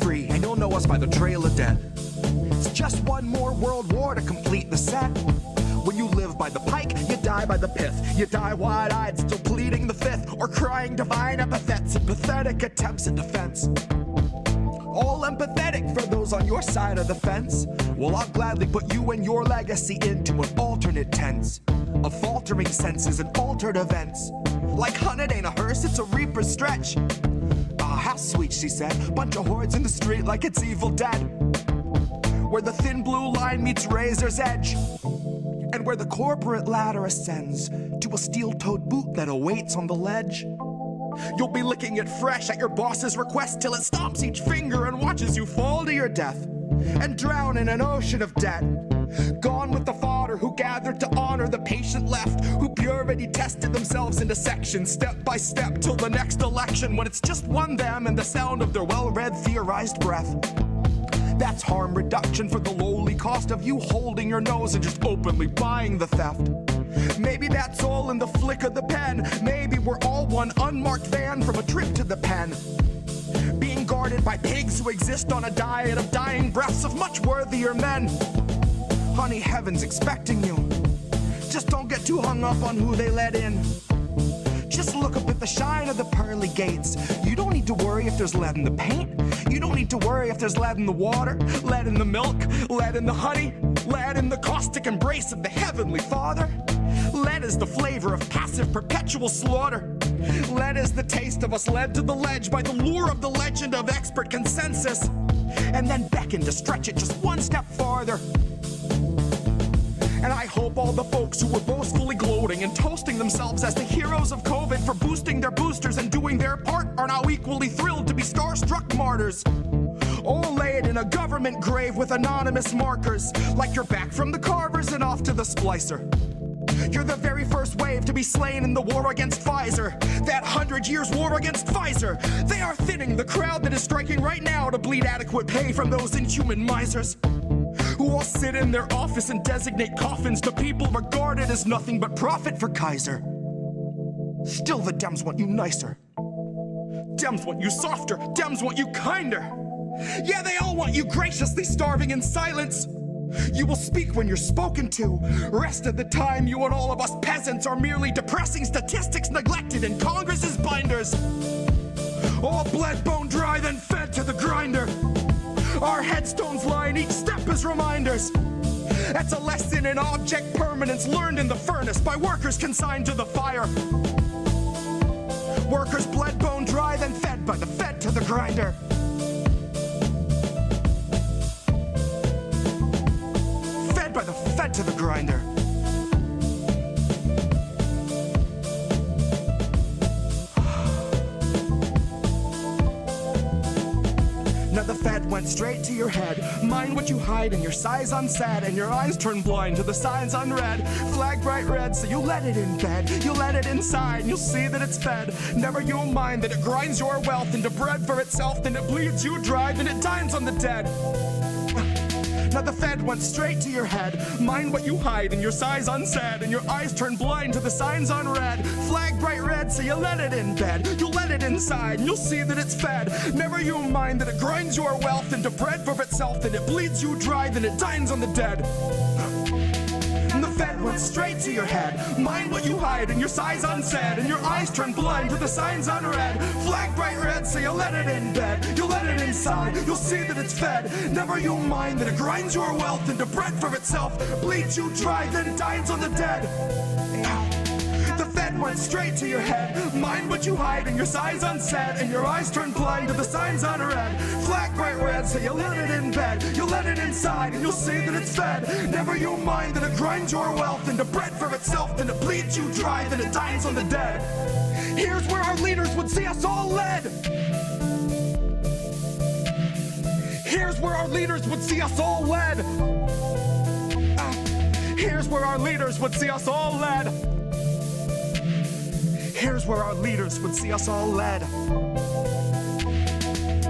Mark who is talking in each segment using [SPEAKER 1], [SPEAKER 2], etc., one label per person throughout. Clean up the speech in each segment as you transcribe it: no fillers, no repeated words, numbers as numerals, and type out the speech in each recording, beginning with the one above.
[SPEAKER 1] free, and you'll know us by the trail of death. It's just one more world war to complete the set. When you live by the pike, you die by the pith. You die wide-eyed, still pleading the fifth, or crying divine epithets and pathetic attempts at defense. All empathetic for those on your side of the fence. Well, I'll gladly put you and your legacy into an alternate tense of faltering senses and altered events. Like hun, it ain't a hearse, it's a reaper's stretch. Ah, how sweet, she said. Bunch of hordes in the street like it's Evil Dead, where the thin blue line meets razor's edge, and where the corporate ladder ascends to a steel-toed boot that awaits on the ledge. You'll be licking it fresh at your boss's request till it stomps each finger and watches you fall to your death and drown in an ocean of debt. Gone with the fodder who gathered to honor the patient left, who purity tested themselves into sections, step by step, till the next election, when it's just one them and the sound of their well-read theorized breath. That's harm reduction for the lowly cost of you holding your nose and just openly buying the theft. Maybe that's all in the flick of the pen. Maybe we're all one unmarked van from a trip to the pen, being guarded by pigs who exist on a diet of dying breaths of much worthier men. Honey, heaven's expecting you. Just don't get too hung up on who they let in. Just look up at the shine of the pearly gates. You don't need to worry if there's lead in the paint. You don't need to worry if there's lead in the water, lead in the milk, lead in the honey, lead in the caustic embrace of the Heavenly Father. Lead is the flavor of passive perpetual slaughter. Lead is the taste of us led to the ledge by the lure of the legend of expert consensus, and then beckon to stretch it just one step farther. And I hope all the folks who were boastfully gloating and toasting themselves as the heroes of COVID for boosting their boosters and doing their part are now equally thrilled to be starstruck martyrs, all laid in a government grave with anonymous markers, like you're back from the carvers and off to the splicer. You're the very first wave to be slain in the war against Pfizer, that 100 years war against Pfizer. They are thinning the crowd that is striking right now to bleed adequate pay from those inhuman misers, who all sit in their office and designate coffins to people regarded as nothing but profit for Kaiser. Still the Dems want you nicer. Dems want you softer. Dems want you kinder. Yeah, they all want you graciously starving in silence. You will speak when you're spoken to. Rest of the time, you and all of us peasants are merely depressing statistics neglected in Congress's binders. All bled, bone dry, then fed to the grinder. Our headstones line each step as reminders. That's a lesson in object permanence learned in the furnace by workers consigned to the fire. Workers bled, bone dry, then fed by the fed to the grinder. Fed by the fed to the grinder. Now the fed went straight to your head. Mind what you hide and your size unsaid, and your eyes turn blind to the signs unread. Flag bright red, so you let it in bed. You let it inside, and you'll see that it's fed. Never you mind that it grinds your wealth into bread for itself, then it bleeds you dry, then it dines on the dead. Now the fed went straight to your head. Mind what you hide and your size unsaid, and your eyes turn blind to the signs unread. Flag bright red, so you let it in bed. You let it inside and you'll see that it's fed. Never you mind that it grinds your wealth into bread for itself, then it bleeds you dry, then it dines on the dead. And the fed went straight to your head. Mind what you hide and your size unsaid, and your eyes turn blind to the signs unread. Flag bright red, so you let it in bed. You let it inside, you'll see that it's fed. Never you mind that it grinds your wealth into bread for itself, bleeds you dry, then dines on the dead. The fed went straight to your head. Mind what you hide and your size unsaid, and your eyes turn blind to the signs unread. Flag bright red, so you let it in bed. You let it inside and you'll see that it's fed. Never you mind that it grinds your wealth into bread for itself, then it bleeds you dry, then it dines on the dead. Here's where our leaders would see us all led. Here's where our leaders would see us all led. Here's where our leaders would see us all led. Here's where our leaders would see us all led.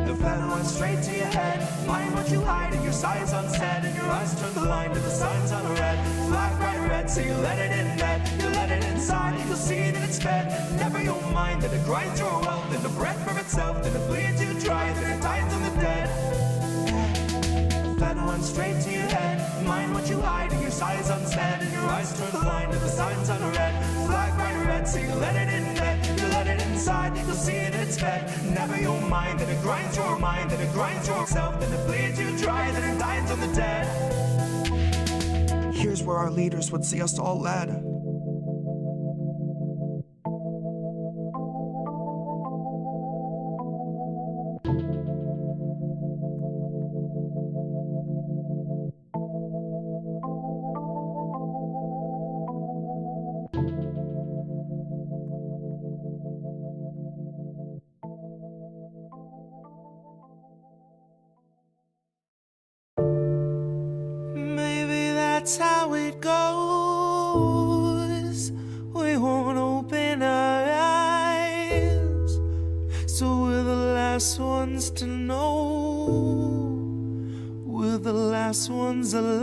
[SPEAKER 1] The fed went straight to your head. Mind what you hide and your size unsaid, and your eyes turn blind to the signs unread. Flag bright red, so you let it in bed. You let it inside, you'll see that it's fed. Never you'll mind that it grinds your wealth into bread for itself, then it bleeds you dry, then it dines on the dead. coming straight to your head. Mind what you hide, and your size unsped, and your eyes turn blind, and the signs unread. Flag bright red, so you let it in bed, you let it inside, you'll see it, it's fed. Never you'll mind that it grinds your mind, that it grinds yourself, that it bleeds you dry, that it dines on the dead. Here's where our leaders would see us all led.
[SPEAKER 2] That's how it goes. We won't open our eyes, so we're the last ones to know. We're the last ones alive.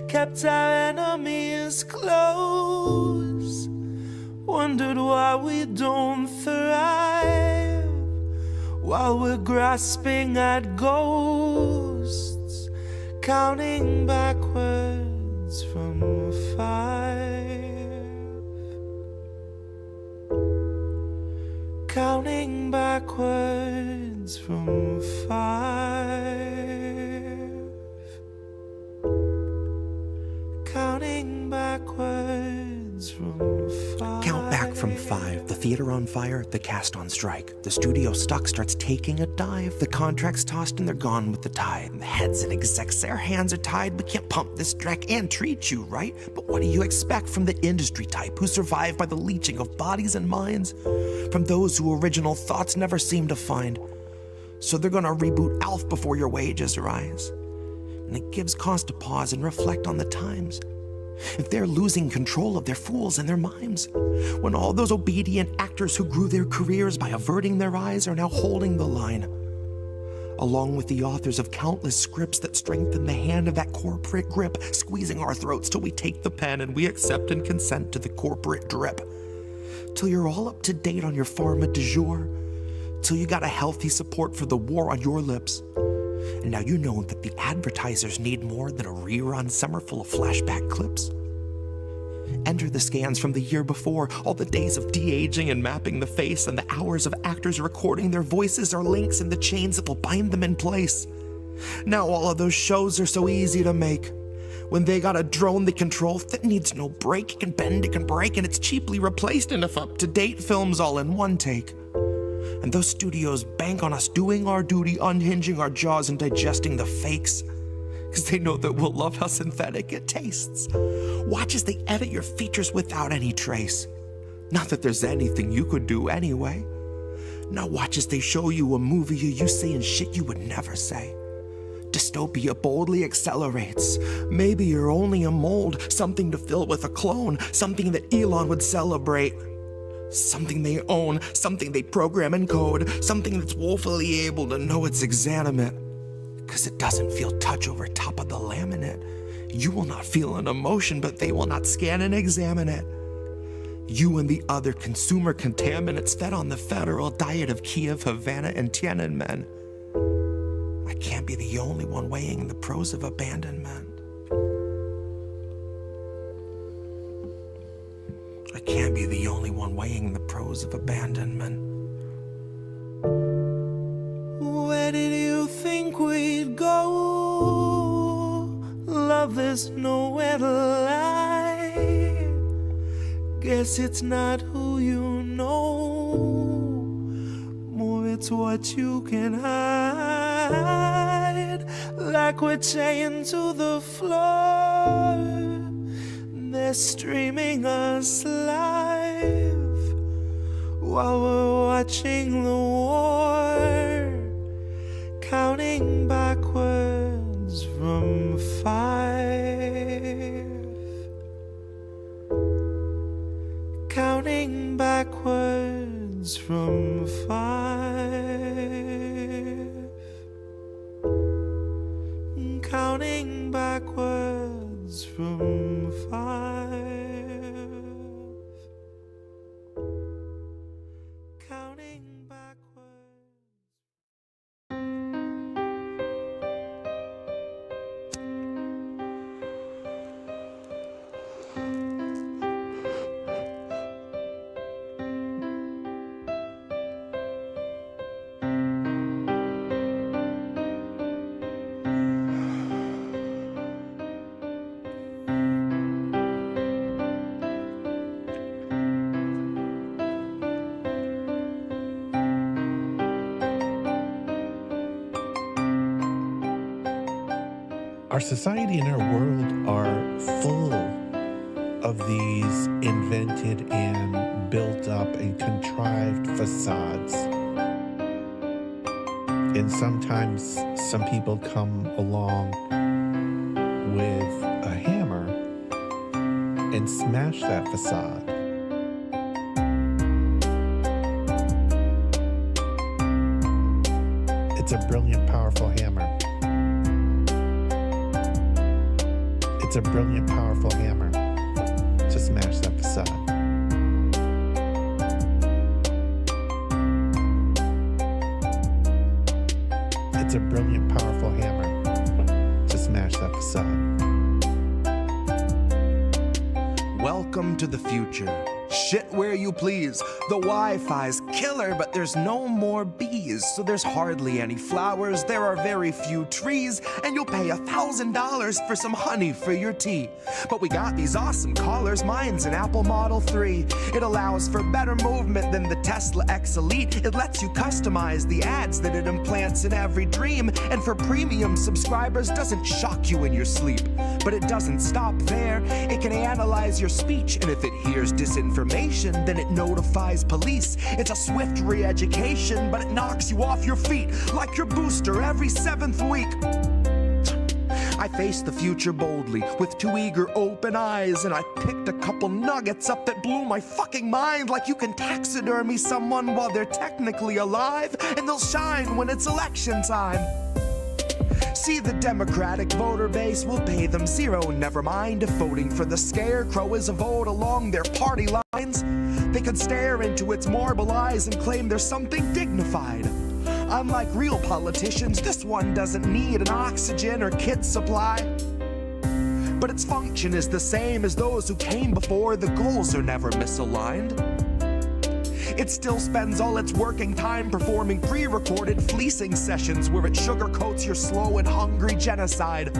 [SPEAKER 2] Kept our enemies close. Wondered why we don't thrive while we're grasping at ghosts. Counting backwards from 5. Counting backwards from 5. Counting backwards from 5.
[SPEAKER 3] Count back from 5. The theater on fire, the cast on strike. The studio stock starts taking a dive. The contract's tossed and they're gone with the tide. The heads and execs, their hands are tied. We can't pump this dreck and treat you right. But what do you expect from the industry type who survive by the leeching of bodies and minds? From those who original thoughts never seem to find. So they're gonna reboot ALF before your wages rise. And it gives cause to pause and reflect on the times. If they're losing control of their fools and their mimes, when all those obedient actors who grew their careers by averting their eyes are now holding the line, along with the authors of countless scripts that strengthen the hand of that corporate grip, squeezing our throats till we take the pen and we accept and consent to the corporate drip, till you're all up to date on your pharma du jour, till you got a healthy support for the war on your lips. And now you know that the advertisers need more than a rerun summer full of flashback clips. Enter the scans from the year before, all the days of de-aging and mapping the face, and the hours of actors recording their voices are links in the chains that will bind them in place. Now all of those shows are so easy to make. When they got a drone they control that needs no break, it can bend, it can break, and it's cheaply replaced enough up-to-date films all in one take. And those studios bank on us doing our duty, unhinging our jaws and digesting the fakes. Because they know that we'll love how synthetic it tastes. Watch as they edit your features without any trace. Not that there's anything you could do anyway. Now watch as they show you a movie you saying shit you would never say. Dystopia boldly accelerates. Maybe you're only a mold, something to fill with a clone, something that Elon would celebrate. Something they own, something they program and code, something that's woefully able to know it's exanimate. Cause it doesn't feel touch over top of the laminate. You will not feel an emotion, but they will not scan and examine it. You and the other consumer contaminants fed on the federal diet of Kiev, Havana, and Tiananmen. I can't be the only one weighing the pros of abandonment. I can't be the only one weighing the pros of abandonment.
[SPEAKER 2] Where did you think we'd go? Love, there's nowhere to lie. Guess it's not who you know, more it's what you can hide. Like we're chained to the floor, they're streaming us live while we're watching the war, counting backwards from 5, counting backwards from 5, counting backwards from 5, counting backwards.
[SPEAKER 4] Our society and our world are full of these invented and built up and contrived facades. And sometimes some people come along with a hammer and smash that facade. It's a brilliant, powerful hammer. It's a brilliant, powerful hammer to smash that facade. It's a brilliant, powerful hammer to smash that facade.
[SPEAKER 3] Welcome to the future. Shit where you please. The Wi-Fi's killer, but there's no more bees. So there's hardly any flowers, there are very few trees, and you'll pay $1,000 for some honey for your tea. But we got these awesome collars, mine's an Apple Model 3. It allows for better movement than the Tesla X Elite. It lets you customize the ads that it implants in every dream. And for premium subscribers, doesn't shock you in your sleep. But it doesn't stop there. It can analyze your speech, and if it hears disinformation, then it notifies police. It's a swift re-education, but it knocks you off your feet like your booster every 7th week. I faced the future boldly with 2 eager open eyes, and I picked a couple nuggets up that blew my fucking mind, like you can taxidermy someone while they're technically alive, and they'll shine when it's election time. See, the Democratic voter base will pay them zero. Never mind if voting for the scarecrow is a vote along their party lines. They could stare into its marble eyes and claim there's something dignified. Unlike real politicians, this one doesn't need an oxygen or kit supply. But its function is the same as those who came before. The goals are never misaligned. It still spends all its working time performing pre-recorded fleecing sessions where it sugarcoats your slow and hungry genocide,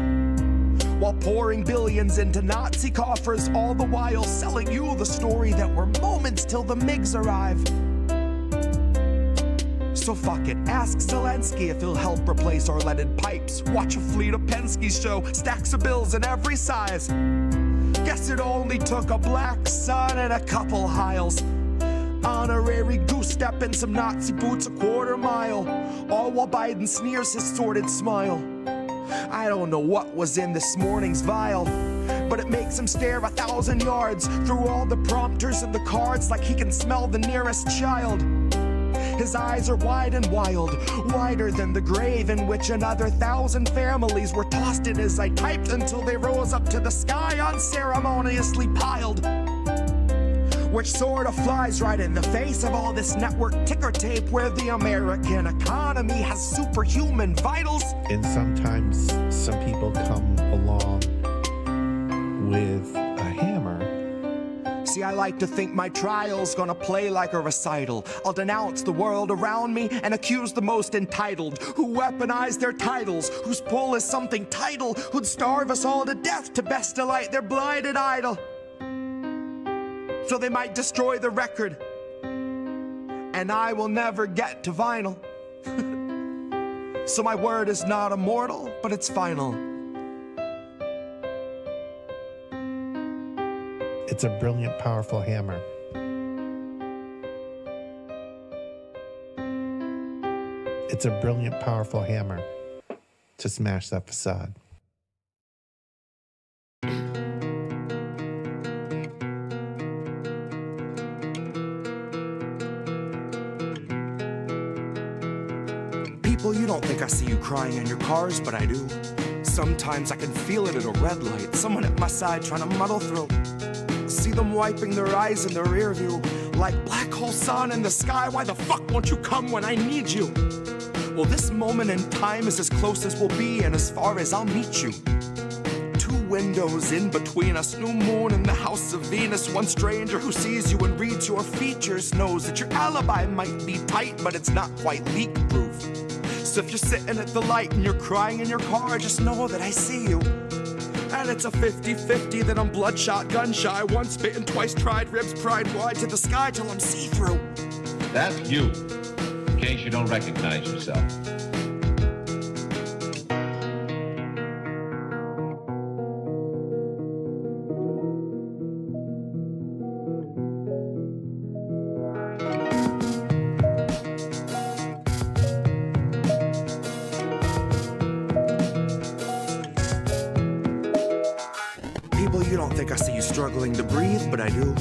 [SPEAKER 3] while pouring billions into Nazi coffers, all the while selling you the story that we're moments till the MiGs arrive. So fuck it, ask Zelensky if he'll help replace our leaded pipes. Watch a fleet of Penske's show, stacks of bills in every size. Guess it only took a black sun and a couple Hiles. Honorary goose step and some Nazi boots a quarter mile, all while Biden sneers his sordid smile. I don't know what was in this morning's vial, but it makes him stare 1,000 yards through all the prompters and the cards like he can smell the nearest child. His eyes are wide and wild, wider than the grave in which another 1,000 families were tossed in as I typed until they rose up to the sky unceremoniously piled. Which sort of flies right in the face of all this network ticker tape where the American economy has superhuman vitals.
[SPEAKER 4] And sometimes some people come along with a hammer.
[SPEAKER 3] See, I like to think my trial's gonna play like a recital. I'll denounce the world around me and accuse the most entitled, who weaponize their titles, whose pull is something tidal, who'd starve us all to death to best delight their blinded idol. So they might destroy the record, and I will never get to vinyl. So my word is not immortal, but it's final.
[SPEAKER 4] It's a brilliant, powerful hammer. It's a brilliant, powerful hammer to smash that facade.
[SPEAKER 3] People, you don't think I see you crying in your cars, but I do. Sometimes I can feel it at a red light, someone at my side trying to muddle through. See them wiping their eyes in their rear view, like black hole sun in the sky. Why the fuck won't you come when I need you? Well, this moment in time is as close as we'll be and as far as I'll meet you. 2 windows in between us, new moon in the house of Venus. One stranger who sees you and reads your features knows that your alibi might be tight, but it's not quite leak-proof. So if you're sitting at the light and you're crying in your car, just know that I see you. And it's a 50-50 that I'm bloodshot, gun-shy, once bitten, twice tried, ribs pried wide to the sky till I'm see-through.
[SPEAKER 5] That's you, in case you don't recognize yourself.
[SPEAKER 3] don't think I see you struggling to breathe, but I do.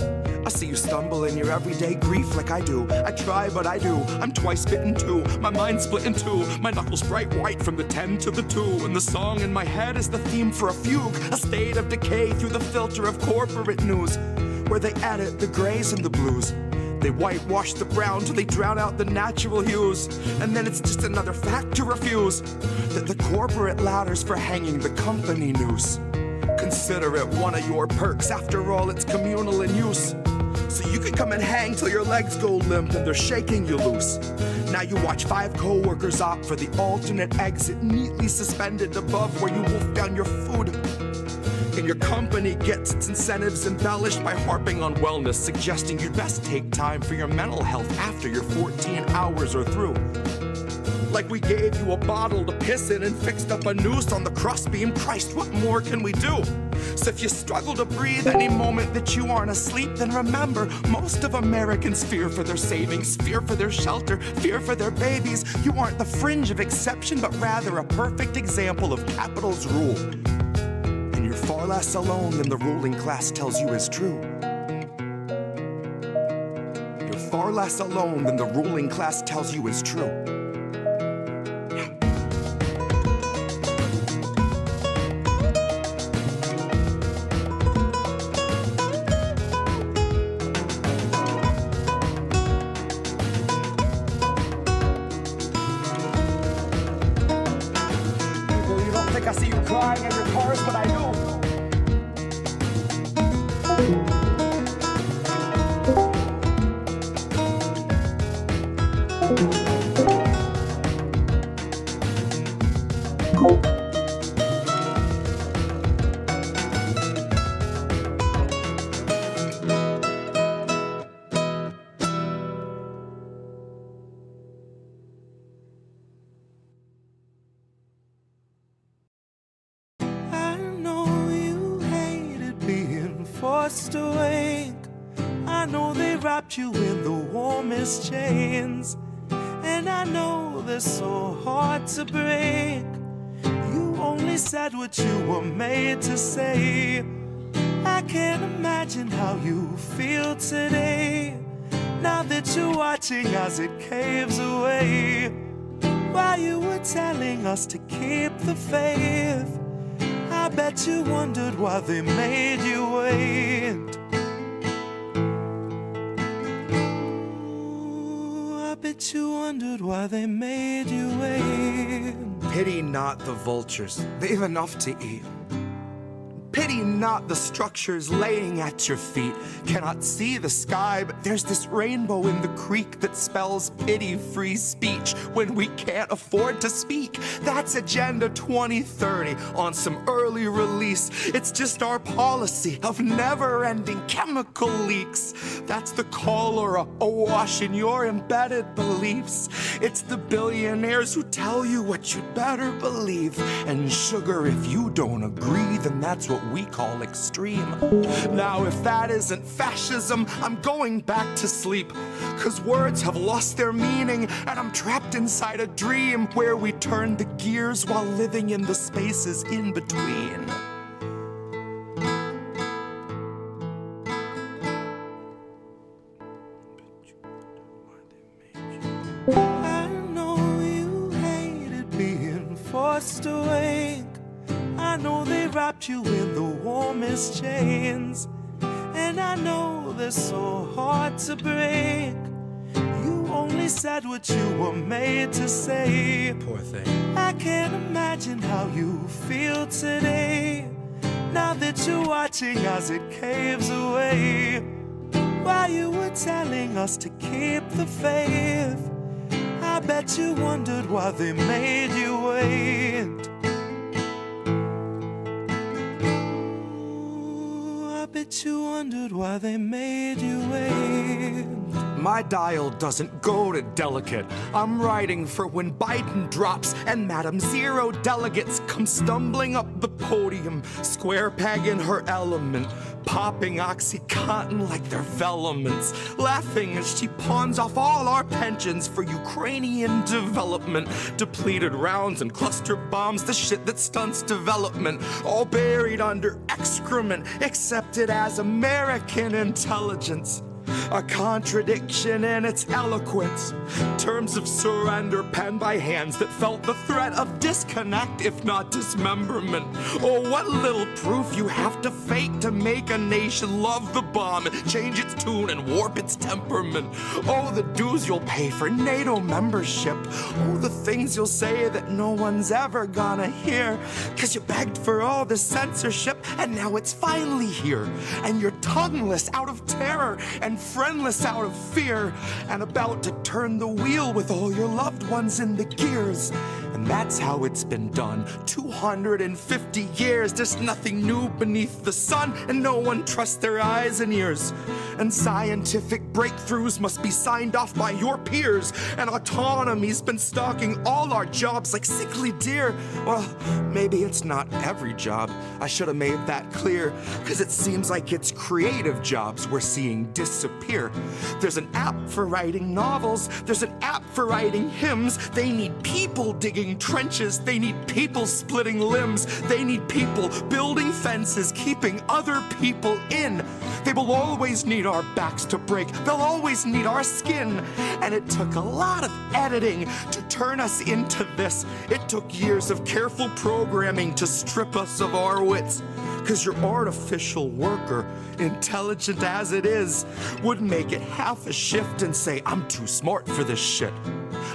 [SPEAKER 3] I see you stumble in your everyday grief like I do. I try, but I do. I'm twice bitten too. My mind's split in two. My knuckles bright white from the 10 to the 2. And the song in my head is the theme for a fugue. A state of decay through the filter of corporate news, where they edit the grays and the blues. They whitewash the brown till they drown out the natural hues. And then it's just another fact to refuse, that the corporate ladders for hanging the company noose. Consider it one of your perks, after all it's communal in use. So you can come and hang till your legs go limp and they're shaking you loose. Now you watch 5 co-workers opt for the alternate exit, neatly suspended above where you wolf down your food. And your company gets its incentives embellished by harping on wellness, suggesting you'd best take time for your mental health after your 14 hours are through. Like we gave you a bottle to piss in and fixed up a noose on the crossbeam. Christ, what more can we do? So if you struggle to breathe any moment that you aren't asleep, then remember, most of Americans fear for their savings, fear for their shelter, fear for their babies. You aren't the fringe of exception, but rather a perfect example of capital's rule. And you're far less alone than the ruling class tells you is true. You're far less alone than the ruling class tells you is true. I see you crying in your cars, but I do.
[SPEAKER 2] Awake. I know they wrapped you in the warmest chains, and I know they're so hard to break. You only said what you were made to say. I can't imagine how you feel today, now that you're watching as it caves away. While you were telling us to keep the faith, I bet you wondered why they made you wait. Ooh, I bet you wondered why they made you wait.
[SPEAKER 3] Pity not the vultures, they've enough to eat. Pity not the structures laying at your feet. Cannot see the sky, but there's this rainbow in the creek that spells pity-free speech when we can't afford to speak. That's Agenda 2030 on some early release. It's just our policy of never-ending chemical leaks. That's the cholera awash in your embedded beliefs. It's the billionaires who tell you what you'd better believe. And sugar, if you don't agree, then that's what we call extreme. Now if that isn't fascism, I'm going back to sleep, 'cause words have lost their meaning and I'm trapped inside a dream where we turn the gears while living in the spaces in between.
[SPEAKER 2] I know you hated being forced awake. I know they wrapped you in the warmest chains, and I know they're so hard to break. You only said what you were made to say.
[SPEAKER 3] Poor thing.
[SPEAKER 2] I can't imagine how you feel today, now that you're watching as it caves away. While you were telling us to keep the faith, I bet you wondered why they made you wait. I bet you wondered why they made you wait.
[SPEAKER 3] My dial doesn't go to delicate. I'm writing for when Biden drops and Madam Zero delegates come stumbling up the podium, square peg in her element, popping Oxycontin like they're velaments, laughing as she pawns off all our pensions for Ukrainian development. Depleted rounds and cluster bombs, the shit that stunts development, all buried under excrement, accepted as American intelligence. A contradiction in its eloquence. Terms of surrender penned by hands that felt the threat of disconnect, if not dismemberment. Oh, what little proof you have to fake to make a nation love the bomb, change its tune and warp its temperament. Oh, the dues you'll pay for NATO membership. Oh, the things you'll say that no one's ever gonna hear. 'Cause you begged for all the censorship, and now it's finally here. And you're tongueless out of terror and friendless out of fear, and about to turn the wheel with all your loved ones in the gears. And that's how it's been done. 250 years, there's nothing new beneath the sun, and no one trusts their eyes and ears. And scientific breakthroughs must be signed off by your peers, and autonomy's been stalking all our jobs like sickly deer. Well, maybe it's not every job. I should have made that clear, 'cause it seems like it's creative jobs we're seeing disappear. There's an app for writing novels, there's an app for writing hymns. They need people digging trenches, they need people splitting limbs, they need people building fences, keeping other people in. They will always need our backs to break, they'll always need our skin. And it took a lot of editing to turn us into this. It took years of careful programming to strip us of our wits. 'Cause your artificial worker, intelligent as it is, would make it half a shift and say, I'm too smart for this shit.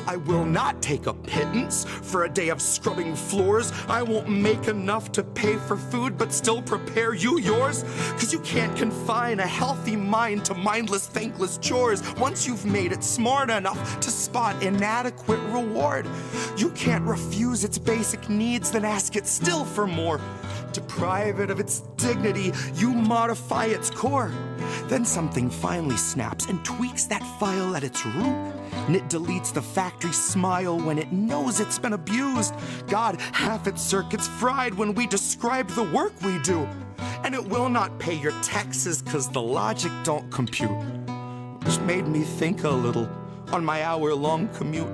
[SPEAKER 3] I will not take a pittance for a day of scrubbing floors. I won't make enough to pay for food but still prepare you yours. 'Cause you can't confine a healthy mind to mindless, thankless chores. Once you've made it smart enough to spot inadequate reward, you can't refuse its basic needs, then ask it still for more. Deprive it of its dignity, you modify its core. Then something finally snaps and tweaks that file at its root. And it deletes the factory smile when it knows it's been abused. God, half its circuits fried when we describe the work we do. And it will not pay your taxes 'cause the logic don't compute. Which made me think a little on my hour-long commute.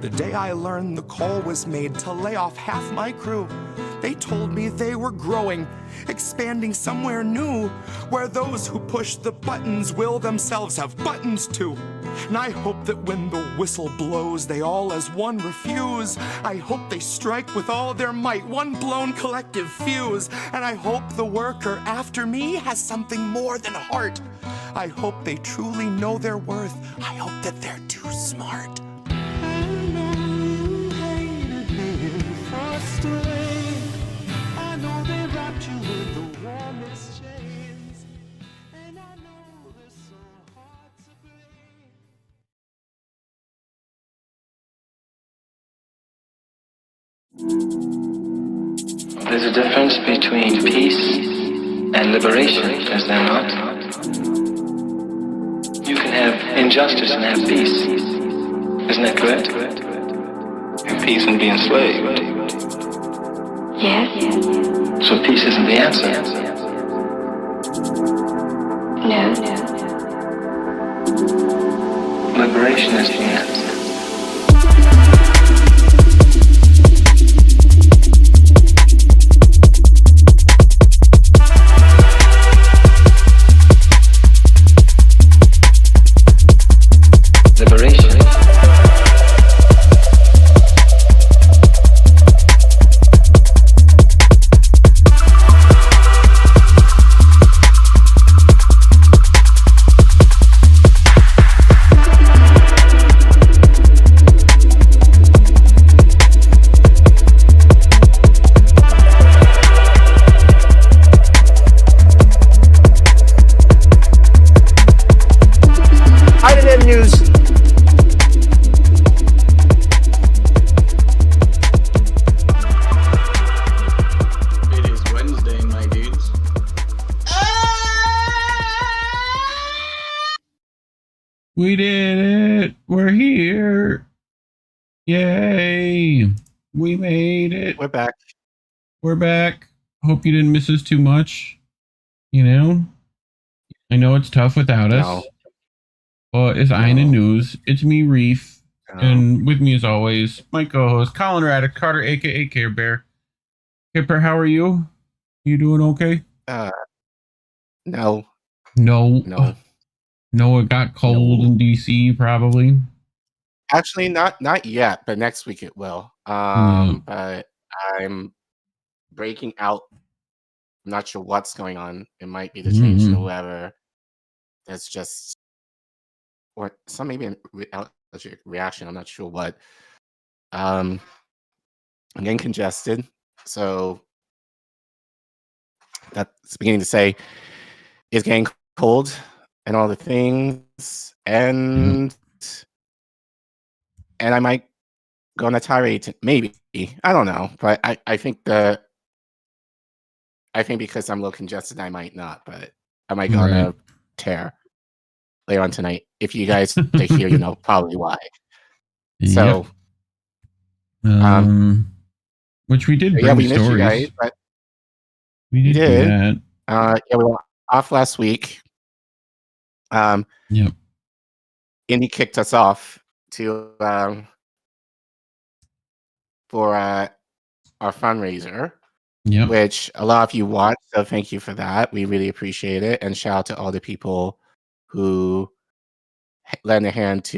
[SPEAKER 3] The day I learned the call was made to lay off half my crew. They told me they were growing, expanding somewhere new, where those who push the buttons will themselves have buttons too. And I hope that when the whistle blows, they all as one refuse. I hope they strike with all their might, one blown collective fuse. And I hope the worker after me has something more than heart. I hope they truly know their worth. I hope that they're too smart.
[SPEAKER 6] There's a difference between peace and liberation, is there not? You can have injustice and have peace. Isn't that correct? Have peace and be enslaved.
[SPEAKER 7] Yes.
[SPEAKER 6] So peace isn't the answer.
[SPEAKER 7] No.
[SPEAKER 6] Liberation is the answer. Liberation.
[SPEAKER 8] We did it! We're here! Yay! We made it!
[SPEAKER 9] We're back.
[SPEAKER 8] We're back. Hope you didn't miss us too much. You know? I know it's tough without us.
[SPEAKER 9] No.
[SPEAKER 8] But it's Einen News. It's me, Reef.
[SPEAKER 9] No.
[SPEAKER 8] And with me, as always, my co-host, Collin Radix-Carter, a.k.a. Care Bear. Kipper, how are you? You doing okay?
[SPEAKER 9] No.
[SPEAKER 8] No. No, it got cold in D.C., probably.
[SPEAKER 9] Actually, not yet, but next week it will. But I'm breaking out. I'm not sure what's going on. It might be the change in the weather. That's just, or some maybe an allergic reaction. I'm not sure what. I'm getting congested, so that's beginning to say it's getting cold and all the things, and I might go on a tirade. Maybe, I don't know, but I think because I'm a little congested, I might not, but I might go on a tear later on tonight. If you guys stay here, you know probably why. So,
[SPEAKER 8] which we did bring
[SPEAKER 9] yeah, we missed
[SPEAKER 8] stories.
[SPEAKER 9] you guys, but
[SPEAKER 8] we did do that.
[SPEAKER 9] Yeah, we were off last week.
[SPEAKER 8] Yep.
[SPEAKER 9] Indy kicked us off to for our fundraiser.
[SPEAKER 8] Yep.
[SPEAKER 9] Which a lot of you watched, so thank you for that. We really appreciate it, and shout out to all the people who lend a hand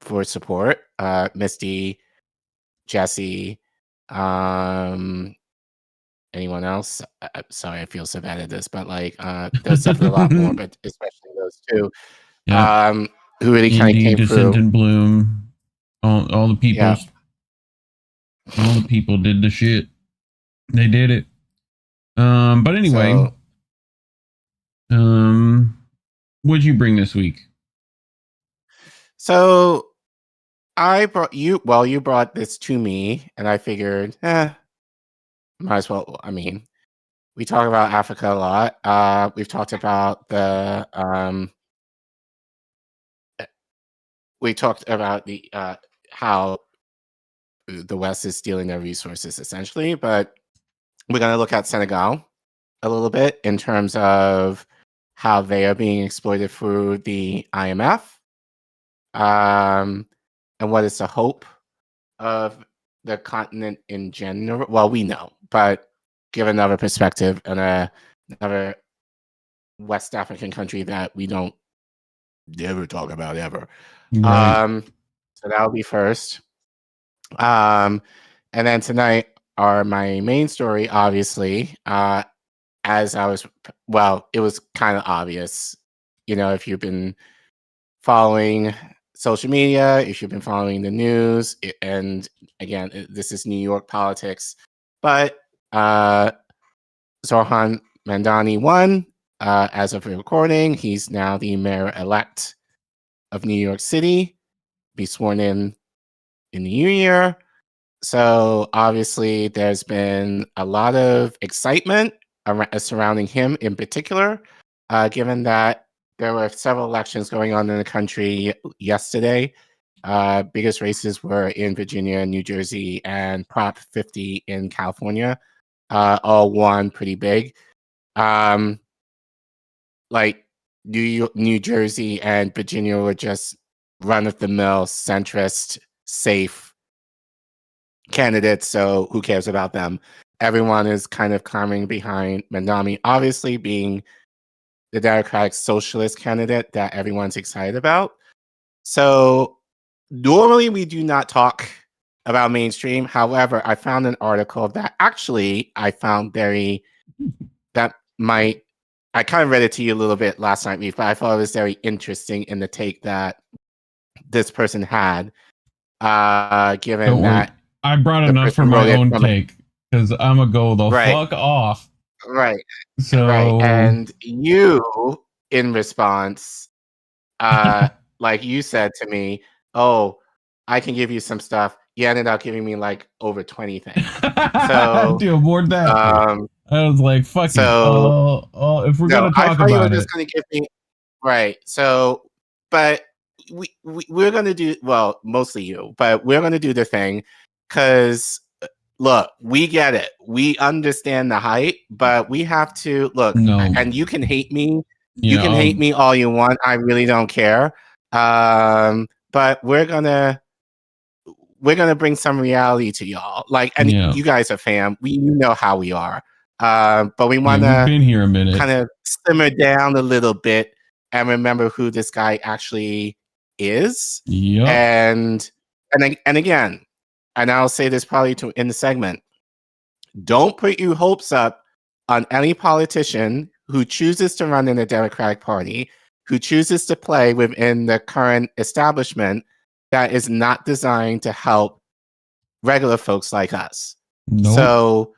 [SPEAKER 9] for support. Misty, Jesse, anyone else? Sorry, I feel so bad at this, but like there's definitely a lot more, but especially those two, who really kind of came
[SPEAKER 8] Descent
[SPEAKER 9] through.
[SPEAKER 8] and Bloom, all the people, all the people did the shit. They did it. But anyway, what'd you bring this week?
[SPEAKER 9] So I brought you. Well, you brought this to me, and I figured, might as well. I mean, we talk about Africa a lot. We've talked about the how the West is stealing their resources, essentially, but we're going to look at Senegal a little bit in terms of how they are being exploited through the IMF, and what is the hope of the continent in general. Well, we know, but give another perspective and another West African country that we don't ever talk about ever.
[SPEAKER 8] Right.
[SPEAKER 9] So that'll be first. And then tonight, my main story, obviously, it was kind of obvious, if you've been following social media, if you've been following the news, and again, this is New York politics, but Zohran Mamdani won as of recording. He's now the mayor-elect of New York City, be sworn in the new year. So obviously there's been a lot of excitement surrounding him in particular, given that there were several elections going on in the country yesterday. Biggest races were in Virginia, New Jersey, and Prop 50 in California. All won pretty big. Like New Jersey and Virginia were just run-of-the-mill, centrist, safe candidates, so who cares about them? Everyone is kind of coming behind Mamdani, obviously being the Democratic Socialist candidate that everyone's excited about. So normally we do not talk about mainstream. However, I found an article that actually I found I kind of read it to you a little bit last night, but I thought it was very interesting in the take that this person had, given that
[SPEAKER 8] I brought enough for my own take because I'm gonna go the fuck off.
[SPEAKER 9] Right.
[SPEAKER 8] So,
[SPEAKER 9] and you, in response, like you said to me, "Oh, I can give you some stuff." You ended up giving me like over 20 things. So,
[SPEAKER 8] dude, more than that. I was like, "Fuck it." If we're gonna talk about
[SPEAKER 9] you were just gonna give me right. So, but we're gonna do mostly you, but we're gonna do the thing. Because look, we get it. We understand the hype, but we have to look.
[SPEAKER 8] No.
[SPEAKER 9] And you can hate me.
[SPEAKER 8] You
[SPEAKER 9] You can hate me all you want. I really don't care. But we're gonna bring some reality to y'all. Like, and you guys are fam. You know how we are. But we want to
[SPEAKER 8] been here a minute,
[SPEAKER 9] kind of simmer down a little bit and remember who this guy actually is.
[SPEAKER 8] Yep.
[SPEAKER 9] And again, and I'll say this probably in the segment, don't put your hopes up on any politician who chooses to run in the Democratic Party, who chooses to play within the current establishment that is not designed to help regular folks like us.
[SPEAKER 8] Nope.
[SPEAKER 9] So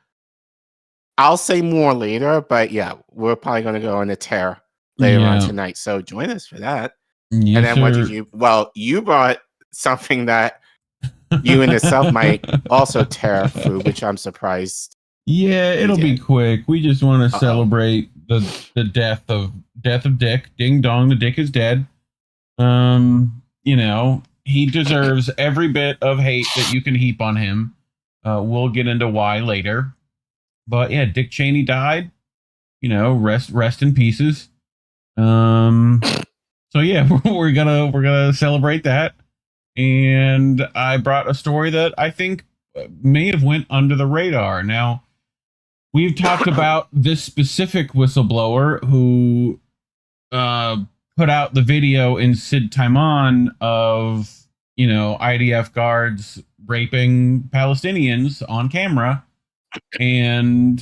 [SPEAKER 9] I'll say more later, but yeah, we're probably going to go on a tear later on tonight. So join us for that.
[SPEAKER 8] Yes,
[SPEAKER 9] and then what did you? Well, you brought something that you in itself might also tear through, which I'm surprised.
[SPEAKER 8] Yeah, it'll be quick. We just want to celebrate the death of Dick. Ding dong, the Dick is dead. You know, he deserves every bit of hate that you can heap on him. We'll get into why later. But yeah, Dick Cheney died. You know, rest in pieces. So yeah, we're gonna celebrate that. And I brought a story that I think may have went under the radar. Now, we've talked about this specific whistleblower who put out the video in Sid Taiman of, you know, IDF guards raping Palestinians on camera. And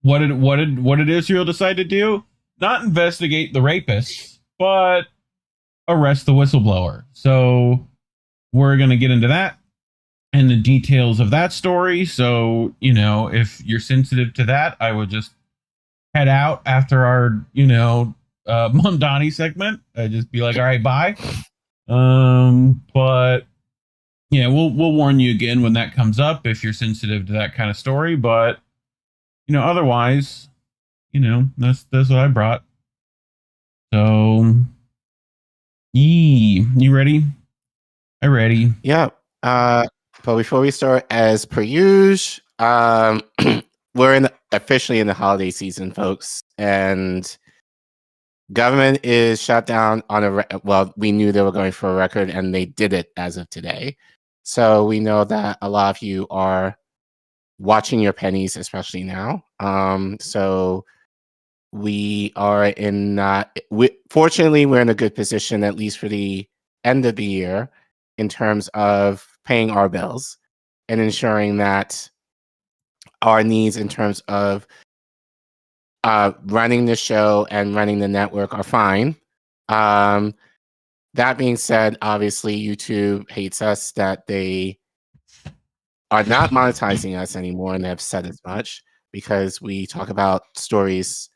[SPEAKER 8] what did Israel decide to do? Not investigate the rapists, but arrest the whistleblower. So we're going to get into that and the details of that story. So, you know, if you're sensitive to that, I would just head out after our, you know, Mamdani segment. I'd just be like, all right, bye. But yeah, we'll warn you again when that comes up if you're sensitive to that kind of story. But, you know, otherwise, you know, that's what I brought. So, you ready? I'm ready.
[SPEAKER 9] Yeah. But before we start, as per usual, we're officially in the holiday season, folks, and government is shut down on well, we knew they were going for a record, and they did it as of today. So we know that a lot of you are watching your pennies, especially now. So we are fortunately, we're in a good position, at least for the end of the year, in terms of paying our bills and ensuring that our needs in terms of running the show and running the network are fine. That being said, obviously YouTube hates us that they are not monetizing us anymore, and have said as much, because we talk about stories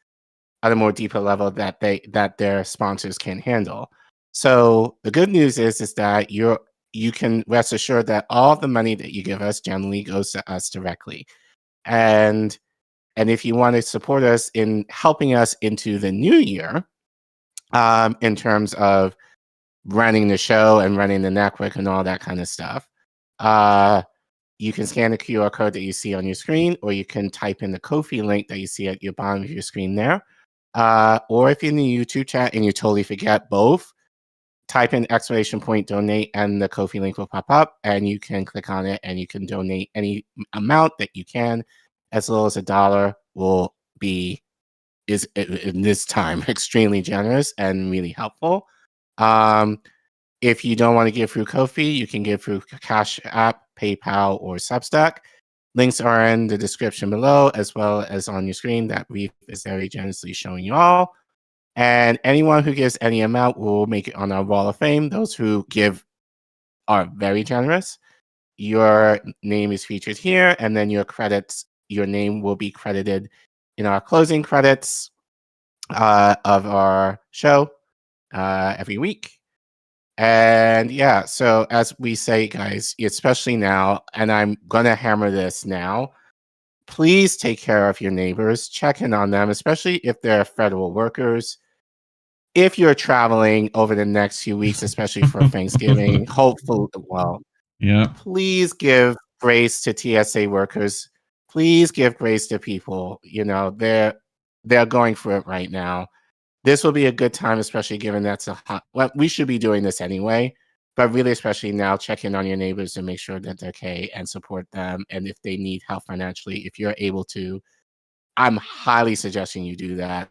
[SPEAKER 9] at a more deeper level that their sponsors can't handle. So the good news is that you can rest assured that all the money that you give us generally goes to us directly. And if you want to support us in helping us into the new year, in terms of running the show and running the network and all that kind of stuff, you can scan the QR code that you see on your screen, or you can type in the Ko-fi link that you see at your bottom of your screen there. Or if you're in the YouTube chat and you totally forget both, type in _donate and the Ko-fi link will pop up, and you can click on it and you can donate any amount that you can. As little as $1 will be, is in this time, extremely generous and really helpful. If you don't want to give through Ko-fi, you can give through Cash App, PayPal, or Substack. Links are in the description below, as well as on your screen that Reef is very generously showing you all. And anyone who gives any amount will make it on our Wall of Fame. Those who give are very generous. Your name is featured here, and then your name will be credited in our closing credits of our show every week. And yeah, so as we say, guys, especially now, and I'm going to hammer this now, please take care of your neighbors, check in on them, especially if they're federal workers. If you're traveling over the next few weeks, especially for Thanksgiving, hopefully, well,
[SPEAKER 8] yeah,
[SPEAKER 9] please give grace to TSA workers. Please give grace to people. You know, they're going through it right now. This will be a good time, especially given that's a hot. Well, we should be doing this anyway, but really, especially now, check in on your neighbors and make sure that they're okay and support them. And if they need help financially, if you're able to, I'm highly suggesting you do that.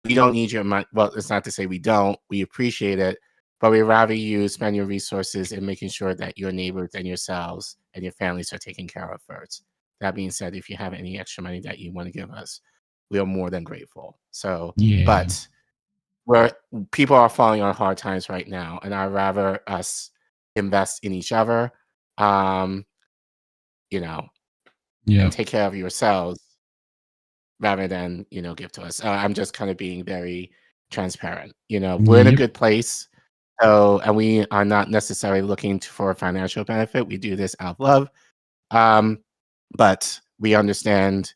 [SPEAKER 9] We don't need your money. Well, it's not to say we don't. We appreciate it, but we'd rather you spend your resources in making sure that your neighbors and yourselves and your families are taken care of first. That being said, if you have any extra money that you want to give us, we are more than grateful. So,
[SPEAKER 8] Yeah.
[SPEAKER 9] but where people are falling on hard times right now, and I'd rather us invest in each other, you know,
[SPEAKER 8] Yeah.
[SPEAKER 9] and take care of yourselves rather than, you know, give to us. I'm just kind of being very transparent. You know, we're in a
[SPEAKER 8] Yep.
[SPEAKER 9] good place. So, and we are not necessarily looking for a financial benefit. We do this out of love. But we understand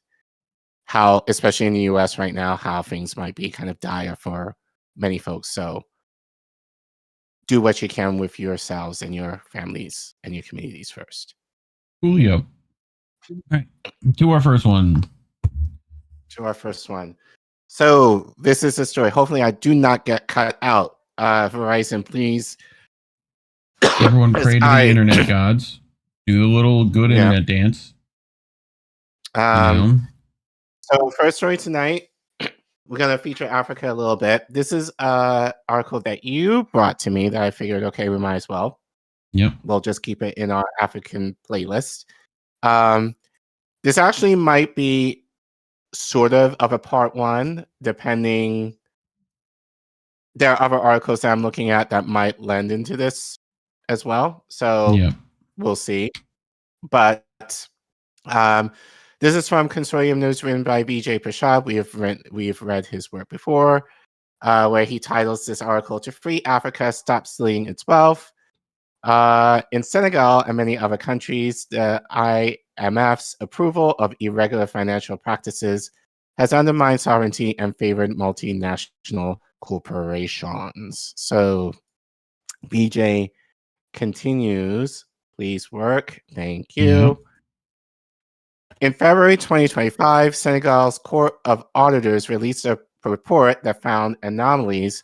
[SPEAKER 9] how, especially in the US right now, how things might be kind of dire for many folks. So do what you can with yourselves and your families and your communities first.
[SPEAKER 8] Coolio. All right. To our first one.
[SPEAKER 9] So this is a story. Hopefully I do not get cut out. Verizon, please.
[SPEAKER 8] Everyone pray to the internet gods. Do a little good
[SPEAKER 9] Yeah.
[SPEAKER 8] internet dance.
[SPEAKER 9] So first story tonight, we're going to feature Africa a little bit. This is an article that you brought to me that I figured, okay, we might as well.
[SPEAKER 8] Yep.
[SPEAKER 9] We'll just keep it in our African playlist. This actually might be sort of a part one, depending. There are other articles that I'm looking at that might lend into this as well. So we'll see. But this is from Consortium News, written by Vijay Prashad. We've read his work before, where he titles this article "To Free Africa, Stop Stealing Its Wealth." In Senegal and many other countries, the IMF's approval of irregular financial practices has undermined sovereignty and favored multinational corporations. So BJ continues. Please work. Thank you. In February 2025, Senegal's Court of Auditors released a report that found anomalies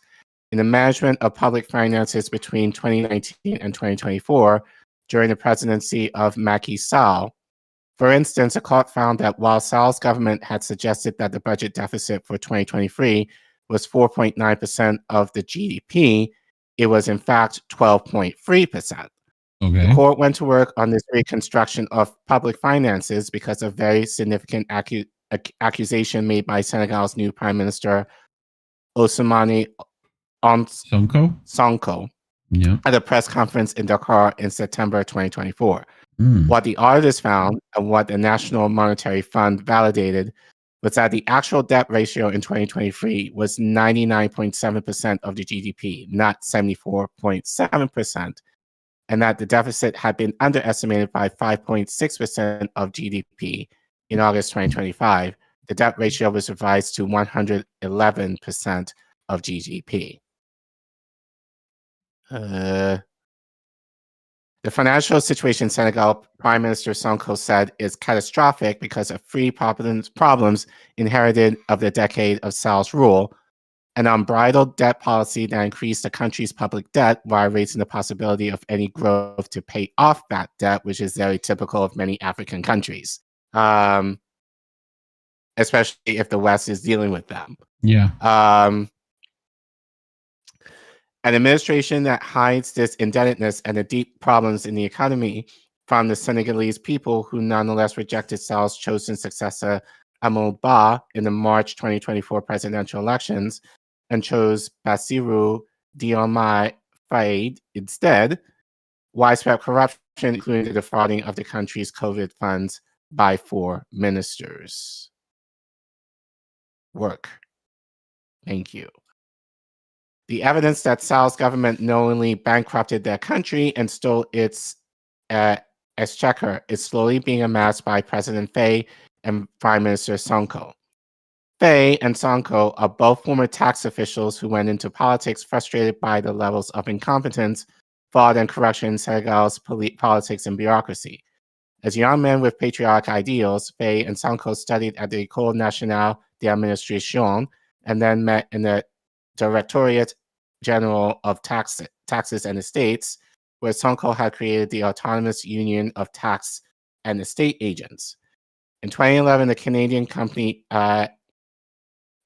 [SPEAKER 9] in the management of public finances between 2019 and 2024 during the presidency of Macky Sall. For instance, the court found that while Sall's government had suggested that the budget deficit for 2023 was 4.9% of the GDP, it was in fact 12.3%.
[SPEAKER 8] Okay.
[SPEAKER 9] The court went to work on this reconstruction of public finances because of very significant accusation made by Senegal's new Prime Minister, Ousmane Sonko, at a press conference in Dakar in September 2024. What the auditors found and what the National Monetary Fund validated was that the actual debt ratio in 2023 was 99.7% of the GDP, not 74.7%, and that the deficit had been underestimated by 5.6% of GDP in August 2025. The debt ratio was revised to 111% of GDP. The financial situation in Senegal, Prime Minister Sonko said, is catastrophic because of three problems inherited of the decade of Sall's rule: an unbridled debt policy that increased the country's public debt while raising the possibility of any growth to pay off that debt, which is very typical of many African countries, especially if the West is dealing with them. An administration that hides this indebtedness and the deep problems in the economy from the Senegalese people, who nonetheless rejected Sall's chosen successor, Amadou Ba, in the March 2024 presidential elections, and chose Bassirou Diomaye Faye instead. Widespread corruption, including the defrauding of the country's COVID funds by 4 ministers. Work. Thank you. The evidence that Sall's government knowingly bankrupted their country and stole its exchequer is slowly being amassed by President Faye and Prime Minister Sonko. Faye and Sonko are both former tax officials who went into politics frustrated by the levels of incompetence, fraud, and corruption in Senegal's politics and bureaucracy. As young men with patriotic ideals, Faye and Sanko studied at the École Nationale d'Administration and then met in the Directorate General of Taxes and Estates, where Sanko had created the Autonomous Union of Tax and Estate Agents. In 2011, the Canadian company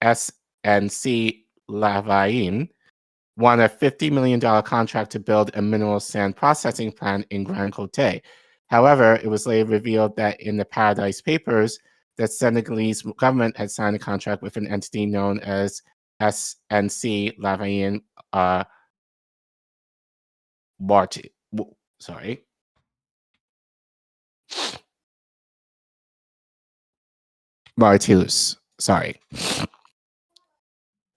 [SPEAKER 9] SNC Lavalin won a $50 million contract to build a mineral sand processing plant in Grand Côte. However, it was later revealed that in the Paradise Papers, the Senegalese government had signed a contract with an entity known as SNC Lavalin Martilus. Sorry.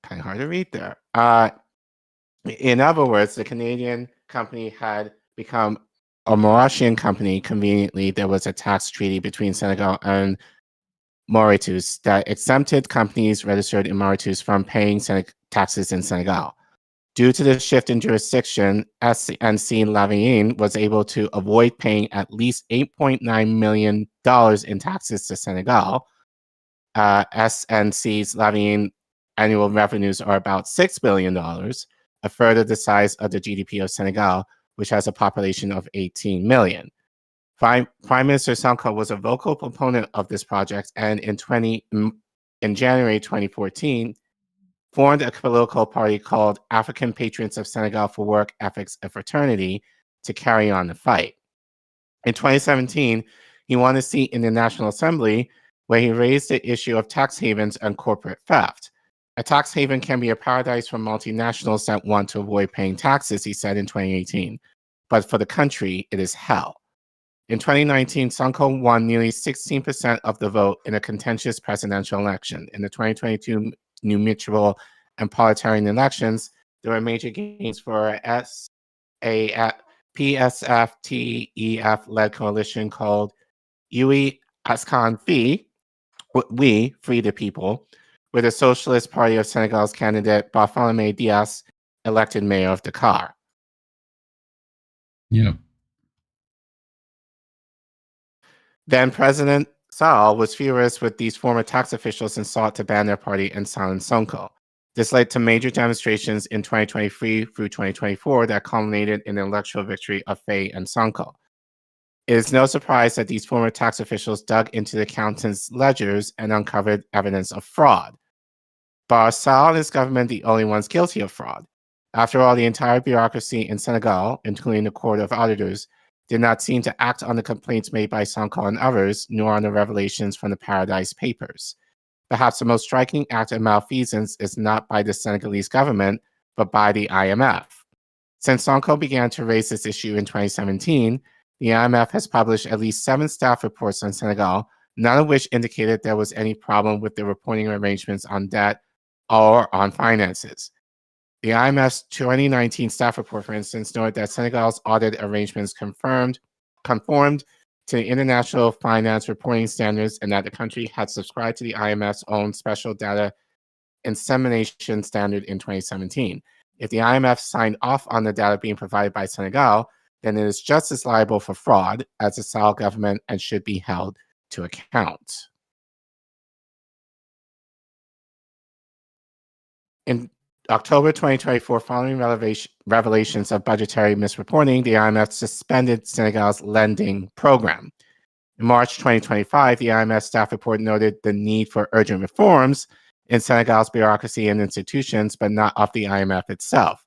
[SPEAKER 9] Kind of hard to read there. In other words, the Canadian company had become a Mauritian company. Conveniently, there was a tax treaty between Senegal and Mauritius that exempted companies registered in Mauritius from paying taxes in Senegal. Due to the shift in jurisdiction, SNC Lavalin was able to avoid paying at least $8.9 million in taxes to Senegal. SNC's Lavalin annual revenues are about $6 billion, a third of the size of the GDP of Senegal, which has a population of 18 million. Prime Minister Sanko was a vocal proponent of this project, and in January 2014, formed a political party called African Patriots of Senegal for Work, Ethics, and Fraternity to carry on the fight. In 2017, he won a seat in the National Assembly, where he raised the issue of tax havens and corporate theft. A tax haven can be a paradise for multinationals that want to avoid paying taxes, he said in 2018. But for the country, it is hell. In 2019, Sanko won nearly 16% of the vote in a contentious presidential election. In the 2022 municipal and parliamentary elections, there were major gains for a PSF-TEF-led coalition called Ui Askan Fi, We, Free the People, with the Socialist Party of Senegal's candidate Barthélémy Dias elected mayor of Dakar.
[SPEAKER 8] Yep.
[SPEAKER 9] Then President Sall was furious with these former tax officials and sought to ban their party and silence Sonko. This led to major demonstrations in 2023 through 2024 that culminated in the electoral victory of Faye and Sonko. It is no surprise that these former tax officials dug into the accountants' ledgers and uncovered evidence of fraud. But are Sall and his government the only ones guilty of fraud? After all, the entire bureaucracy in Senegal, including the Court of Auditors, did not seem to act on the complaints made by Sonko and others, nor on the revelations from the Paradise Papers. Perhaps the most striking act of malfeasance is not by the Senegalese government, but by the IMF. Since Sonko began to raise this issue in 2017, the IMF has published at least 7 staff reports on Senegal, none of which indicated there was any problem with the reporting arrangements on debt or on finances. The IMF's 2019 staff report, for instance, noted that Senegal's audit arrangements conformed to the International Finance Reporting Standards and that the country had subscribed to the IMF's own special data insemination standard in 2017. If the IMF signed off on the data being provided by Senegal, then it is just as liable for fraud as the Sall government and should be held to account. In October 2024, following revelations of budgetary misreporting, the IMF suspended Senegal's lending program. In March 2025, the IMF staff report noted the need for urgent reforms in Senegal's bureaucracy and institutions, but not of the IMF itself.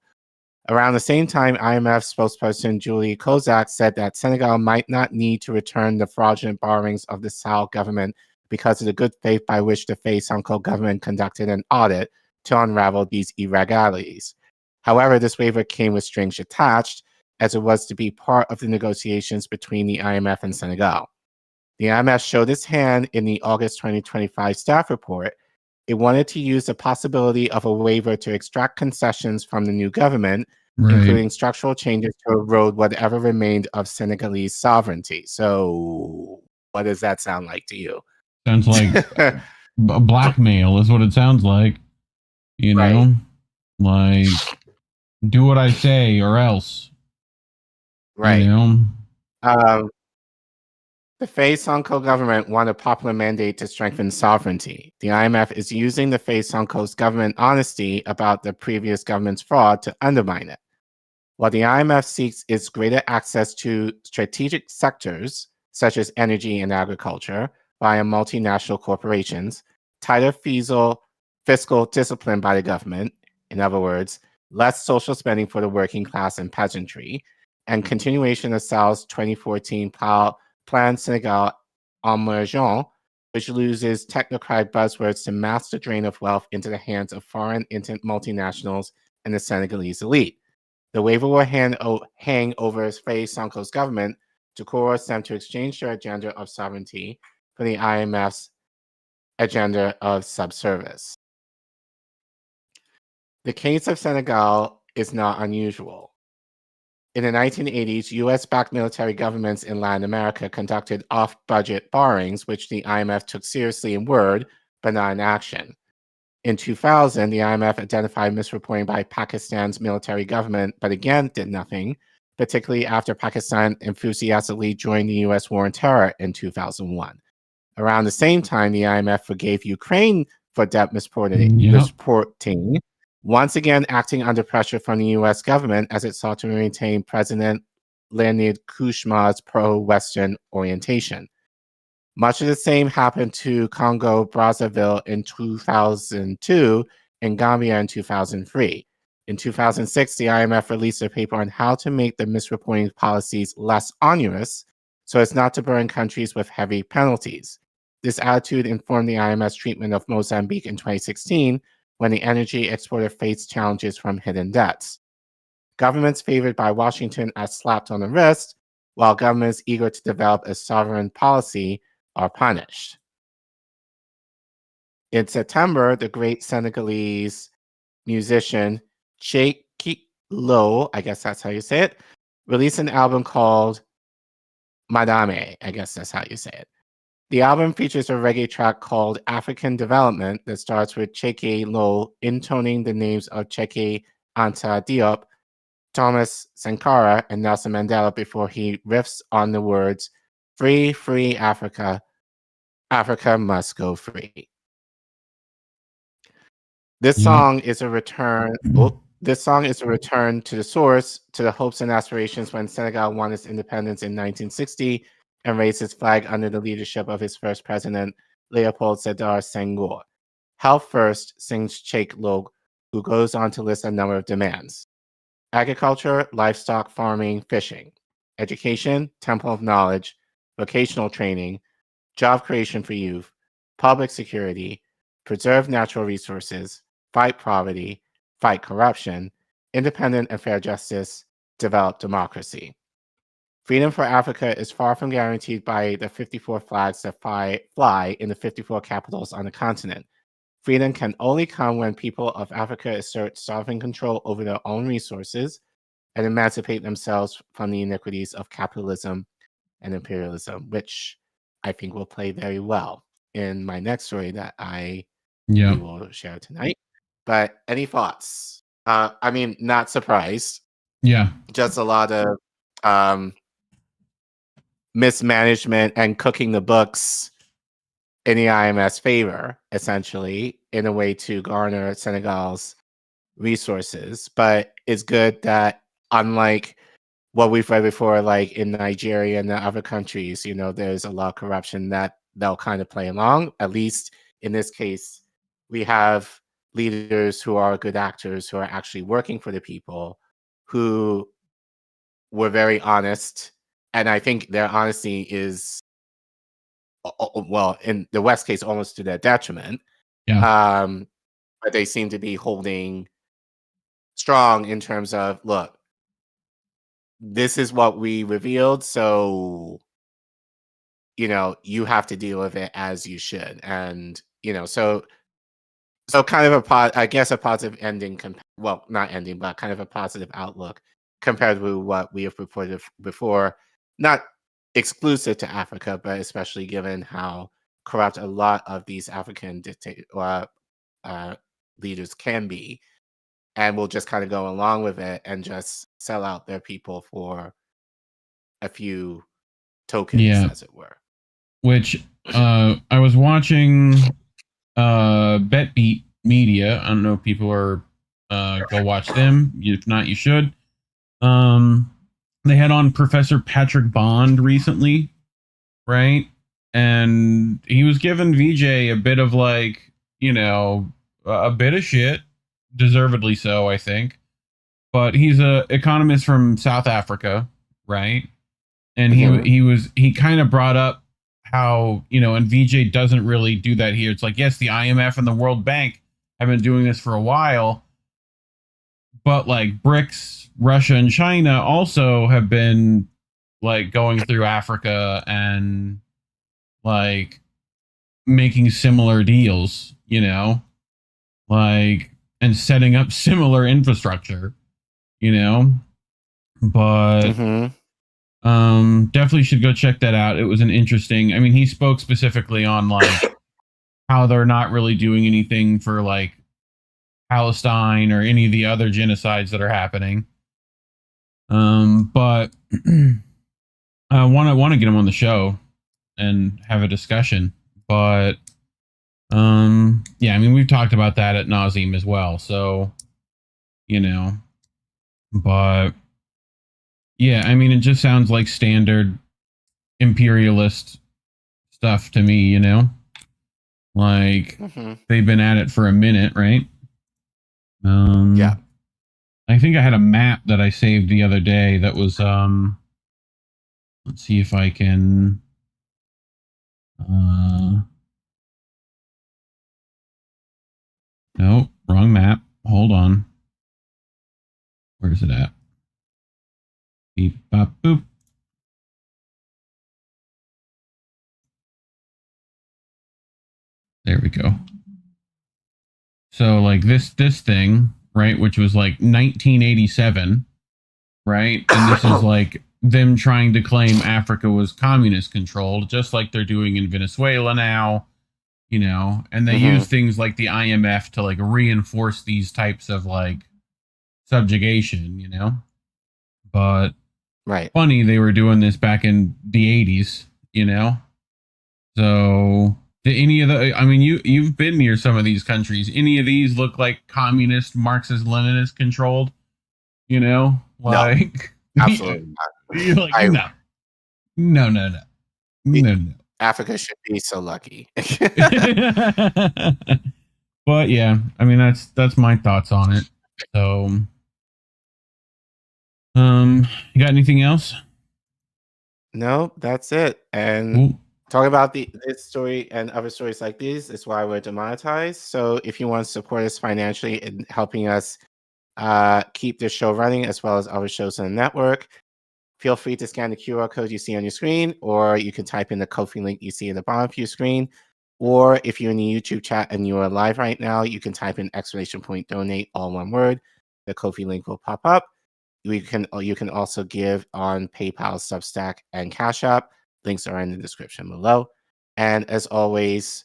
[SPEAKER 9] Around the same time, IMF spokesperson Julie Kozak said that Senegal might not need to return the fraudulent borrowings of the Sall government because of the good faith by which the Faye Sonko government conducted an audit to unravel these irregularities. However, this waiver came with strings attached, as it was to be part of the negotiations between the IMF and Senegal. The IMF showed its hand in the August 2025 staff report. It wanted to use the possibility of a waiver to extract concessions from the new government, including structural changes to erode whatever remained of Senegalese sovereignty. So, what does that sound like to you?
[SPEAKER 8] Sounds like blackmail is what it sounds like. You know, like, do what I say or else.
[SPEAKER 9] Right.
[SPEAKER 8] You know?
[SPEAKER 9] The Faye Sonko government won a popular mandate to strengthen sovereignty. The IMF is using the Faye Sonko's government honesty about the previous government's fraud to undermine it. While the IMF seeks its greater access to strategic sectors, such as energy and agriculture, via multinational corporations, tighter fiscal discipline by the government, in other words, less social spending for the working class and peasantry, and continuation of Sal's 2014 Plan Senegal Emergent, which uses technocratic buzzwords to mask the drain of wealth into the hands of foreign multinationals and the Senegalese elite. The waiver will hang over Faye Sonko's government to coerce them to exchange their agenda of sovereignty for the IMF's agenda of subservice. The case of Senegal is not unusual. In the 1980s, US-backed military governments in Latin America conducted off-budget borrowings, which the IMF took seriously in word, but not in action. In 2000, the IMF identified misreporting by Pakistan's military government, but again did nothing, particularly after Pakistan enthusiastically joined the US war on terror in 2001. Around the same time, the IMF forgave Ukraine for debt misreporting, once again acting under pressure from the US government as it sought to maintain President Leonid Kuchma's pro-Western orientation. Much of the same happened to Congo Brazzaville in 2002 and Gambia in 2003. In 2006, the IMF released a paper on how to make the misreporting policies less onerous so as not to burden countries with heavy penalties. This attitude informed the IMF's treatment of Mozambique in 2016, when the energy exporter faced challenges from hidden debts. Governments favored by Washington are slapped on the wrist, while governments eager to develop a sovereign policy are punished. In September, the great Senegalese musician Cheney, I guess that's how you say it, released an album called Mamdani, I guess that's how you say it. The album features a reggae track called African Development that starts with Cheke Lo intoning the names of Cheke Anta Diop, Thomas Sankara, and Nelson Mandela before he riffs on the words, "Free, free Africa, Africa must go free." This song is a return. This song is a return to the source, to the hopes and aspirations when Senegal won its independence in 1960 and raised its flag under the leadership of its first president, Leopold Sedar Senghor. Health first, sings Cheikh Log, who goes on to list a number of demands: agriculture, livestock, farming, fishing; education, temple of knowledge; vocational training; job creation for youth; public security; preserve natural resources; fight poverty; fight corruption; independent and fair justice; develop democracy. Freedom for Africa is far from guaranteed by the 54 flags that fly in the 54 capitals on the continent. Freedom can only come when people of Africa assert sovereign control over their own resources and emancipate themselves from the iniquities of capitalism and imperialism, which I think will play very well in my next story that we will share tonight. But any thoughts? I mean, not surprised.
[SPEAKER 8] Yeah.
[SPEAKER 9] Just a lot of mismanagement and cooking the books in the IMF's favor, essentially, in a way to garner Senegal's resources. But it's good that, unlike what we've read before, like in Nigeria and the other countries, you know, there's a lot of corruption that they'll kind of play along. At least in this case, we have leaders who are good actors, who are actually working for the people, who were very honest. And I think their honesty is, well, in the West case, almost to their detriment.
[SPEAKER 8] Yeah.
[SPEAKER 9] But they seem to be holding strong in terms of, look, this is what we revealed, so, you know, you have to deal with it as you should. And, you know, so kind of I guess a positive ending, well, not ending, but kind of a positive outlook compared to what we have reported before. Not exclusive to Africa, but especially given how corrupt a lot of these African leaders can be, and will just kind of go along with it and just sell out their people for a few tokens, as it were.
[SPEAKER 8] which I was watching BetBeat Media. I don't know if people are go watch them. If not, you should. They had on Professor Patrick Bond recently, right? And he was giving Vijay a bit of like, you know, a bit of shit, deservedly so, I think. But he's a economist from South Africa, right? And he kind of brought up how, you know, and Vijay doesn't really do that here. It's like, yes, the IMF and the World Bank have been doing this for a while, but like BRICS, Russia, and China also have been like going through Africa and like making similar deals, you know, like, and setting up similar infrastructure, you know, but definitely should go check that out. It was an interesting, I mean, he spoke specifically on like how they're not really doing anything for like Palestine or any of the other genocides that are happening. But I want to get him on the show and have a discussion. But yeah, I mean, we've talked about that at nauseam as well. So, you know, but yeah, I mean, it just sounds like standard imperialist stuff to me, you know, like they've been at it for a minute, right? Yeah. I think I had a map that I saved the other day that was, let's see if I can, no, wrong map. Hold on. Where's it at? Beep, bop, boop. There we go. So like this thing, right, which was like 1987, right? And this is like them trying to claim Africa was communist controlled, just like they're doing in Venezuela now, you know, and they use things like the IMF to like reinforce these types of like subjugation, you know. But funny they were doing this back in the 80s, you know. So did any of the, I mean, you've been near some of these countries. Any of these look like communist, Marxist, Leninist controlled? You know, like
[SPEAKER 9] no, absolutely not.
[SPEAKER 8] You're like, no.
[SPEAKER 9] Africa should be so lucky.
[SPEAKER 8] But yeah, I mean, that's my thoughts on it. So, you got anything else?
[SPEAKER 9] No, that's it. And talk about this story and other stories like these is why we're demonetized. So if you want to support us financially in helping us keep this show running as well as other shows on the network, feel free to scan the QR code you see on your screen, or you can type in the Ko-fi link you see at the bottom of your screen. Or if you're in the YouTube chat and you are live right now, you can type in !donate, all one word. The Ko-fi link will pop up. You can also give on PayPal, Substack, and Cash App. Links are in the description below. And as always,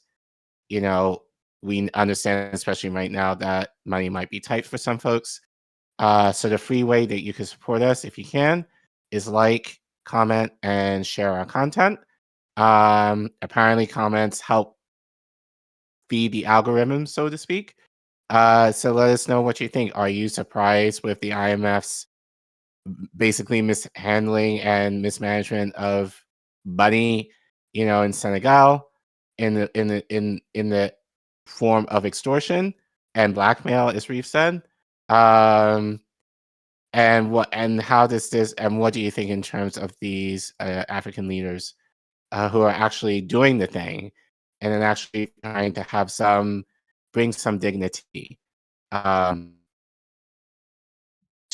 [SPEAKER 9] you know, we understand, especially right now, that money might be tight for some folks. So the free way that you can support us, if you can, is like, comment, and share our content. Apparently, comments help feed the algorithm, so to speak. So let us know what you think. Are you surprised with the IMF's basically mishandling and mismanagement of money, you know, in Senegal, in the form of extortion and blackmail, as Reef said? And how does this, and what do you think in terms of these African leaders who are actually doing the thing and then actually trying to bring some dignity to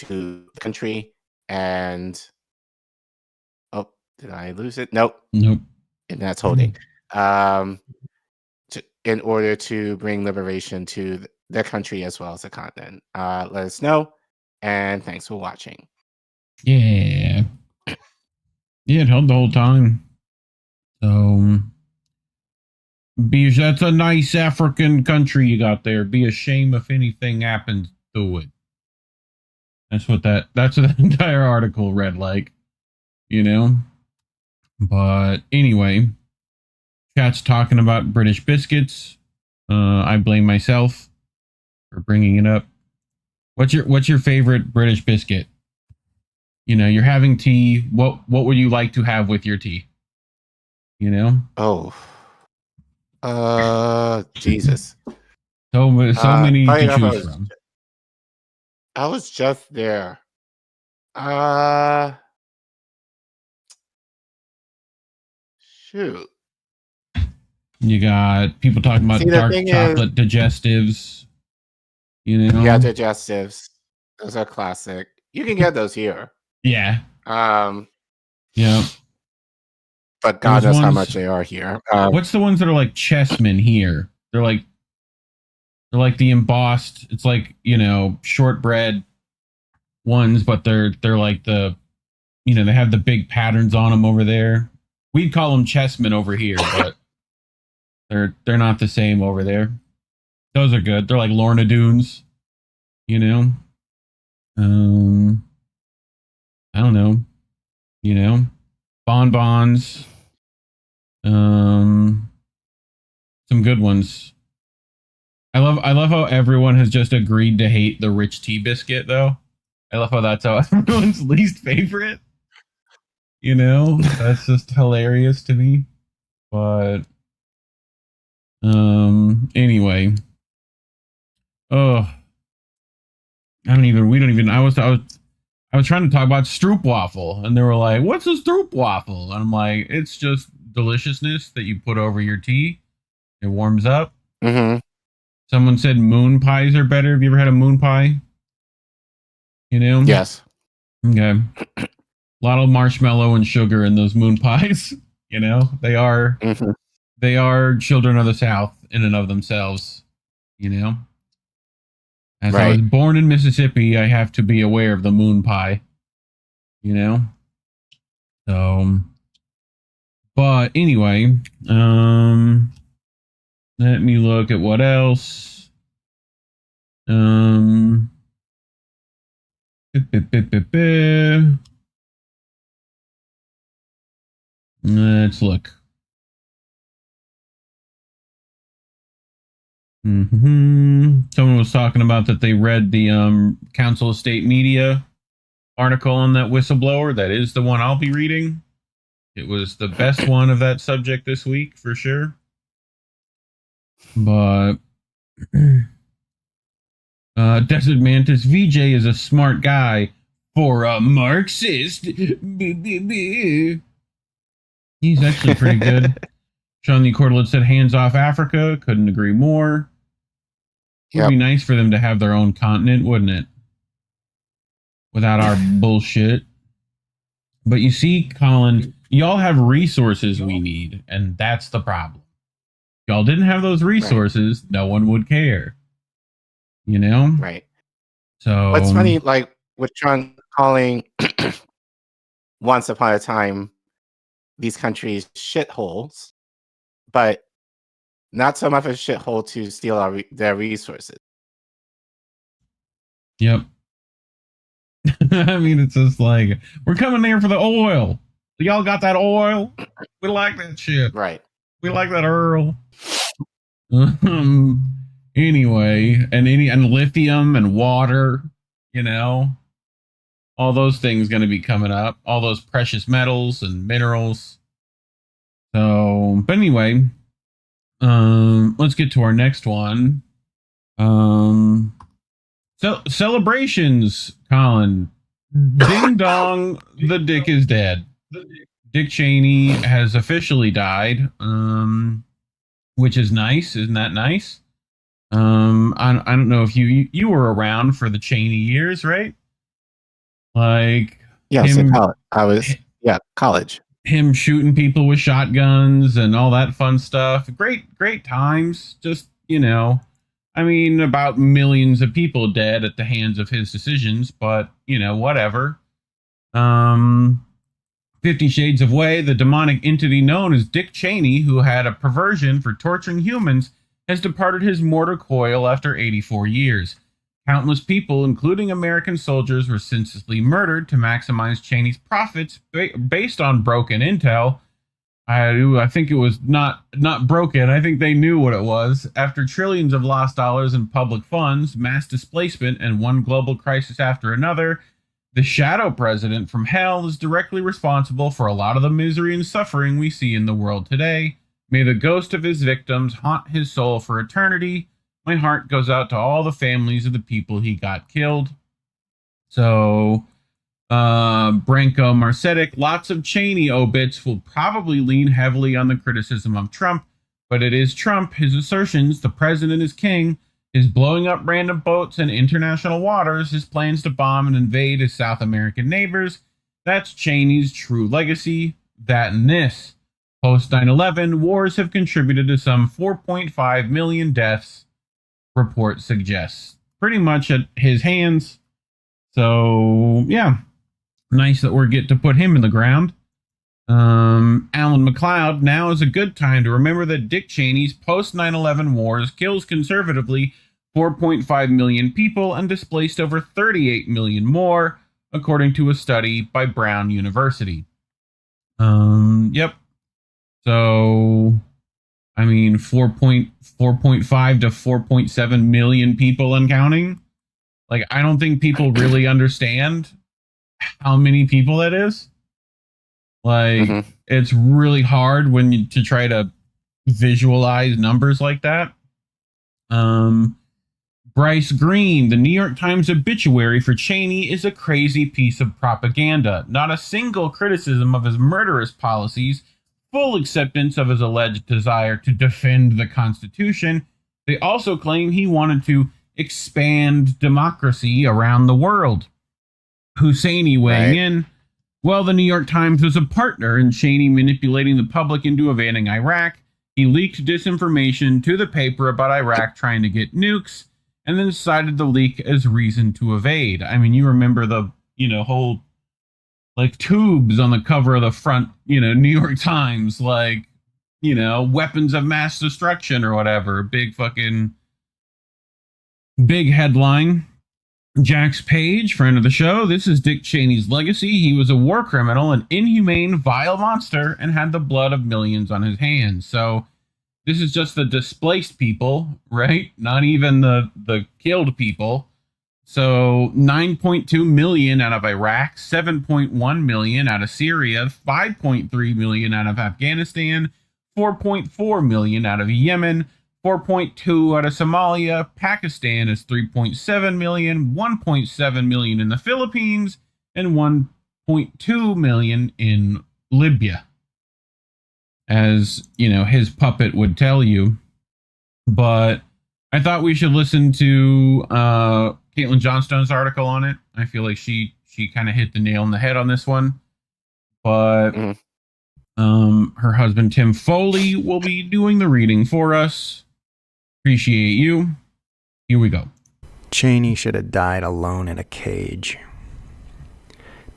[SPEAKER 9] the country? And did I lose it? Nope. And that's holding. In order to bring liberation to the country as well as the continent. Let us know. And thanks for watching.
[SPEAKER 8] Yeah. Yeah, it held the whole time. So that's a nice African country you got there. Be a shame if anything happens to it. That's what the entire article read like, you know? But anyway, Scott's talking about British biscuits. I blame myself for bringing it up. What's your favorite British biscuit? You know, you're having tea. What would you like to have with your tea? You know?
[SPEAKER 9] Jesus.
[SPEAKER 8] So many to choose from.
[SPEAKER 9] I was just there. Shoot.
[SPEAKER 8] You got people talking about dark chocolate digestives. You know?
[SPEAKER 9] Yeah, digestives. Those are classic. You can get those here.
[SPEAKER 8] Yeah.
[SPEAKER 9] Yeah. But God knows how much they are here.
[SPEAKER 8] What's the ones that are like chessmen here? They're like the embossed. It's like, you know, shortbread ones, but they're like the, you know, they have the big patterns on them over there. We'd call them chessmen over here, but they're not the same over there. Those are good. They're like Lorna Doones, you know. I don't know, you know, bonbons. Some good ones. I love how everyone has just agreed to hate the rich tea biscuit, though. I love how that's how everyone's least favorite. You know, that's just hilarious to me. But anyway. Oh, I was trying to talk about stroopwafel, and they were like, "What's a stroopwafel?" And I'm like, "It's just deliciousness that you put over your tea. It warms up."
[SPEAKER 9] Mm-hmm.
[SPEAKER 8] Someone said moon pies are better. Have you ever had a moon pie? You know?
[SPEAKER 9] Yes.
[SPEAKER 8] Okay. A lot of marshmallow and sugar in those moon pies. You know, they are children of the South in and of themselves. You know. As I was born in Mississippi, I have to be aware of the moon pie. You know? So, but anyway, let me look at what else. Let's look. Someone was talking about that they read the Council of State Media article on that whistleblower. That is the one I'll be reading. It was the best one of that subject this week for sure. But Desert Mantis, Vijay is a smart guy for a Marxist. He's actually pretty good. Sean the Cordelet said, hands off Africa. Couldn't agree more. It would be nice for them to have their own continent, wouldn't it? Without our bullshit. But you see, Collin, y'all have resources we need, and that's the problem. If y'all didn't have those resources, no one would care. You know?
[SPEAKER 9] Right.
[SPEAKER 8] So
[SPEAKER 9] what's funny, like with John calling once upon a time these countries shitholes, but not so much a shithole to steal their resources.
[SPEAKER 8] Yep. I mean, it's just like, we're coming here for the oil. Y'all got that oil? We like that shit.
[SPEAKER 9] Right.
[SPEAKER 8] We like that Earl. Anyway, and lithium and water, you know, all those things going to be coming up. All those precious metals and minerals. So, but anyway, let's get to our next one. So celebrations, Collin. Ding dong, the dick is dead. Dick Cheney has officially died, which is nice. Isn't that nice? I don't know if you were around for the Cheney years, right? Like,
[SPEAKER 9] yes, I was, college.
[SPEAKER 8] Him shooting people with shotguns and all that fun stuff. Great times. Just, you know, I mean, about millions of people dead at the hands of his decisions, but, you know, whatever. 50 Shades of Way, the demonic entity known as Dick Cheney, who had a perversion for torturing humans, has departed his mortal coil after 84 years. Countless people, including American soldiers, were senselessly murdered to maximize Cheney's profits based on broken intel. I think it was not broken. I think they knew what it was. After trillions of lost dollars in public funds, mass displacement, and one global crisis after another, the shadow president from hell is directly responsible for a lot of the misery and suffering we see in the world today. May the ghost of his victims haunt his soul for eternity. My heart goes out to all the families of the people he got killed. So, Branko Marcetic, lots of Cheney obits will probably lean heavily on the criticism of Trump, but it is Trump, his assertions, the president is king, his blowing up random boats in international waters, his plans to bomb and invade his South American neighbors. That's Cheney's true legacy. That and this. Post 9/11, wars have contributed to some 4.5 million deaths, report suggests. Pretty much at his hands. So, yeah. Nice that we get to put him in the ground. Alan McLeod, now is a good time to remember that Dick Cheney's post 9/11 wars kills conservatively 4.5 million people and displaced over 38 million more, according to a study by Brown University. Yep. So, I mean, 4.5 to 4.7 million people and counting. Like, I don't think people really understand how many people that is. Like, it's really hard to try to visualize numbers like that. Bryce Green, the New York Times obituary for Cheney is a crazy piece of propaganda. Not a single criticism of his murderous policies, full acceptance of his alleged desire to defend the Constitution. They also claim he wanted to expand democracy around the world. Husseini weighing in, well, the New York Times was a partner in Cheney manipulating the public into invading Iraq. He leaked disinformation to the paper about Iraq trying to get nukes, and then cited the leak as reason to evade. I mean, you remember the, whole, like, tubes on the cover of the front, New York Times, like, weapons of mass destruction or whatever. Big headline. Jax Page, friend of the show, this is Dick Cheney's legacy. He was a war criminal, an inhumane, vile monster, and had the blood of millions on his hands. So this is just the displaced people, right? Not even the killed people. So 9.2 million out of Iraq, 7.1 million out of Syria, 5.3 million out of Afghanistan, 4.4 million out of Yemen, 4.2 out of Somalia. Pakistan is 3.7 million, 1.7 million in the Philippines, and 1.2 million in Libya. As, his puppet would tell you. But I thought we should listen to Caitlin Johnstone's article on it. I feel like she kind of hit the nail on the head on this one. But her husband, Tim Foley, will be doing the reading for us. Appreciate you. Here we go.
[SPEAKER 10] Cheney should have died alone in a cage.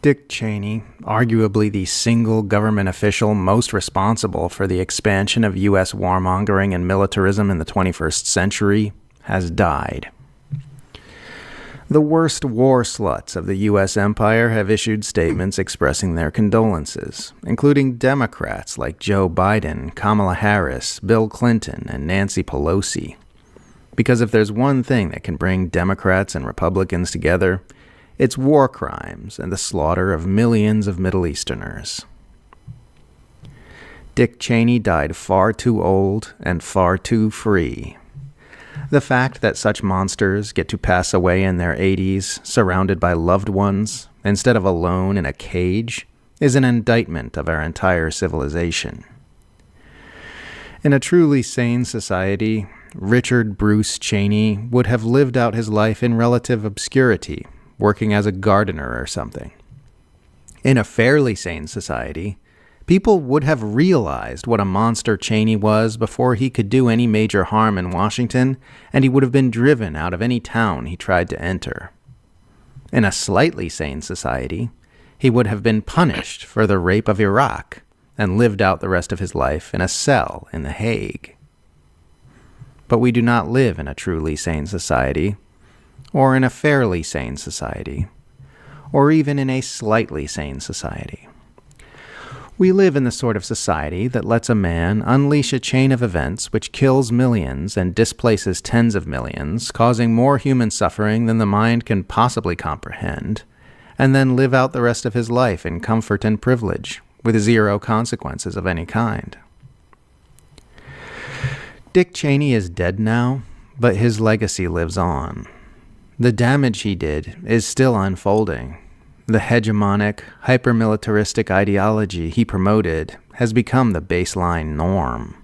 [SPEAKER 10] Dick Cheney, arguably the single government official most responsible for the expansion of U.S. warmongering and militarism in the 21st century, has died. The worst war sluts of the U.S. empire have issued statements expressing their condolences, including Democrats like Joe Biden, Kamala Harris, Bill Clinton, and Nancy Pelosi. Because if there's one thing that can bring Democrats and Republicans together, it's war crimes and the slaughter of millions of Middle Easterners. Dick Cheney died far too old and far too free. The fact that such monsters get to pass away in their 80s, surrounded by loved ones, instead of alone in a cage, is an indictment of our entire civilization. In a truly sane society, Richard Bruce Cheney would have lived out his life in relative obscurity, working as a gardener or something. In a fairly sane society, people would have realized what a monster Cheney was before he could do any major harm in Washington, and he would have been driven out of any town he tried to enter. In a slightly sane society, he would have been punished for the rape of Iraq and lived out the rest of his life in a cell in The Hague. But we do not live in a truly sane society, or in a fairly sane society, or even in a slightly sane society. We live in the sort of society that lets a man unleash a chain of events which kills millions and displaces tens of millions, causing more human suffering than the mind can possibly comprehend, and then live out the rest of his life in comfort and privilege, with zero consequences of any kind. Dick Cheney is dead now, but his legacy lives on. The damage he did is still unfolding. The hegemonic, hyper-militaristic ideology he promoted has become the baseline norm.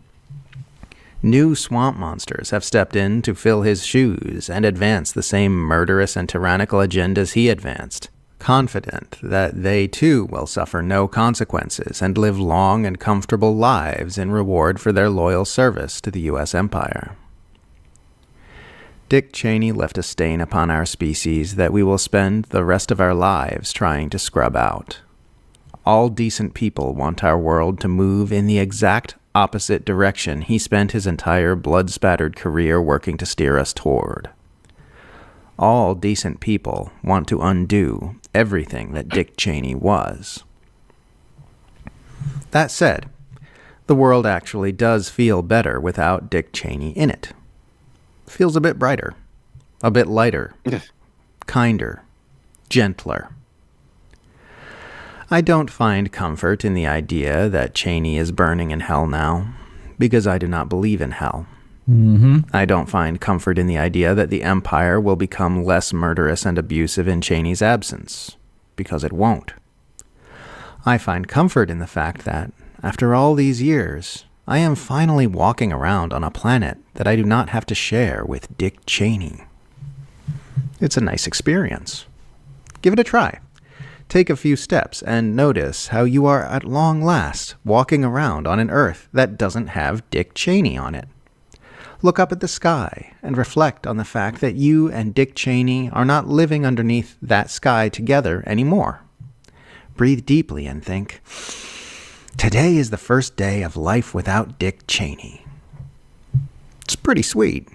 [SPEAKER 10] New swamp monsters have stepped in to fill his shoes and advance the same murderous and tyrannical agendas he advanced, confident that they too will suffer no consequences and live long and comfortable lives in reward for their loyal service to the U.S. empire. Dick Cheney left a stain upon our species that we will spend the rest of our lives trying to scrub out. All decent people want our world to move in the exact opposite direction he spent his entire blood-spattered career working to steer us toward. All decent people want to undo everything that Dick Cheney was. That said, the world actually does feel better without Dick Cheney in it. Feels a bit brighter, a bit lighter, kinder, gentler. I don't find comfort in the idea that Cheney is burning in hell now, because I do not believe in hell. I don't find comfort in the idea that the empire will become less murderous and abusive in Cheney's absence, because it won't. I find comfort in the fact that, after all these years, I am finally walking around on a planet that I do not have to share with Dick Cheney. It's a nice experience. Give it a try. Take a few steps and notice how you are at long last walking around on an Earth that doesn't have Dick Cheney on it. Look up at the sky and reflect on the fact that you and Dick Cheney are not living underneath that sky together anymore. Breathe deeply and think, today is the first day of life without Dick Cheney. It's pretty sweet.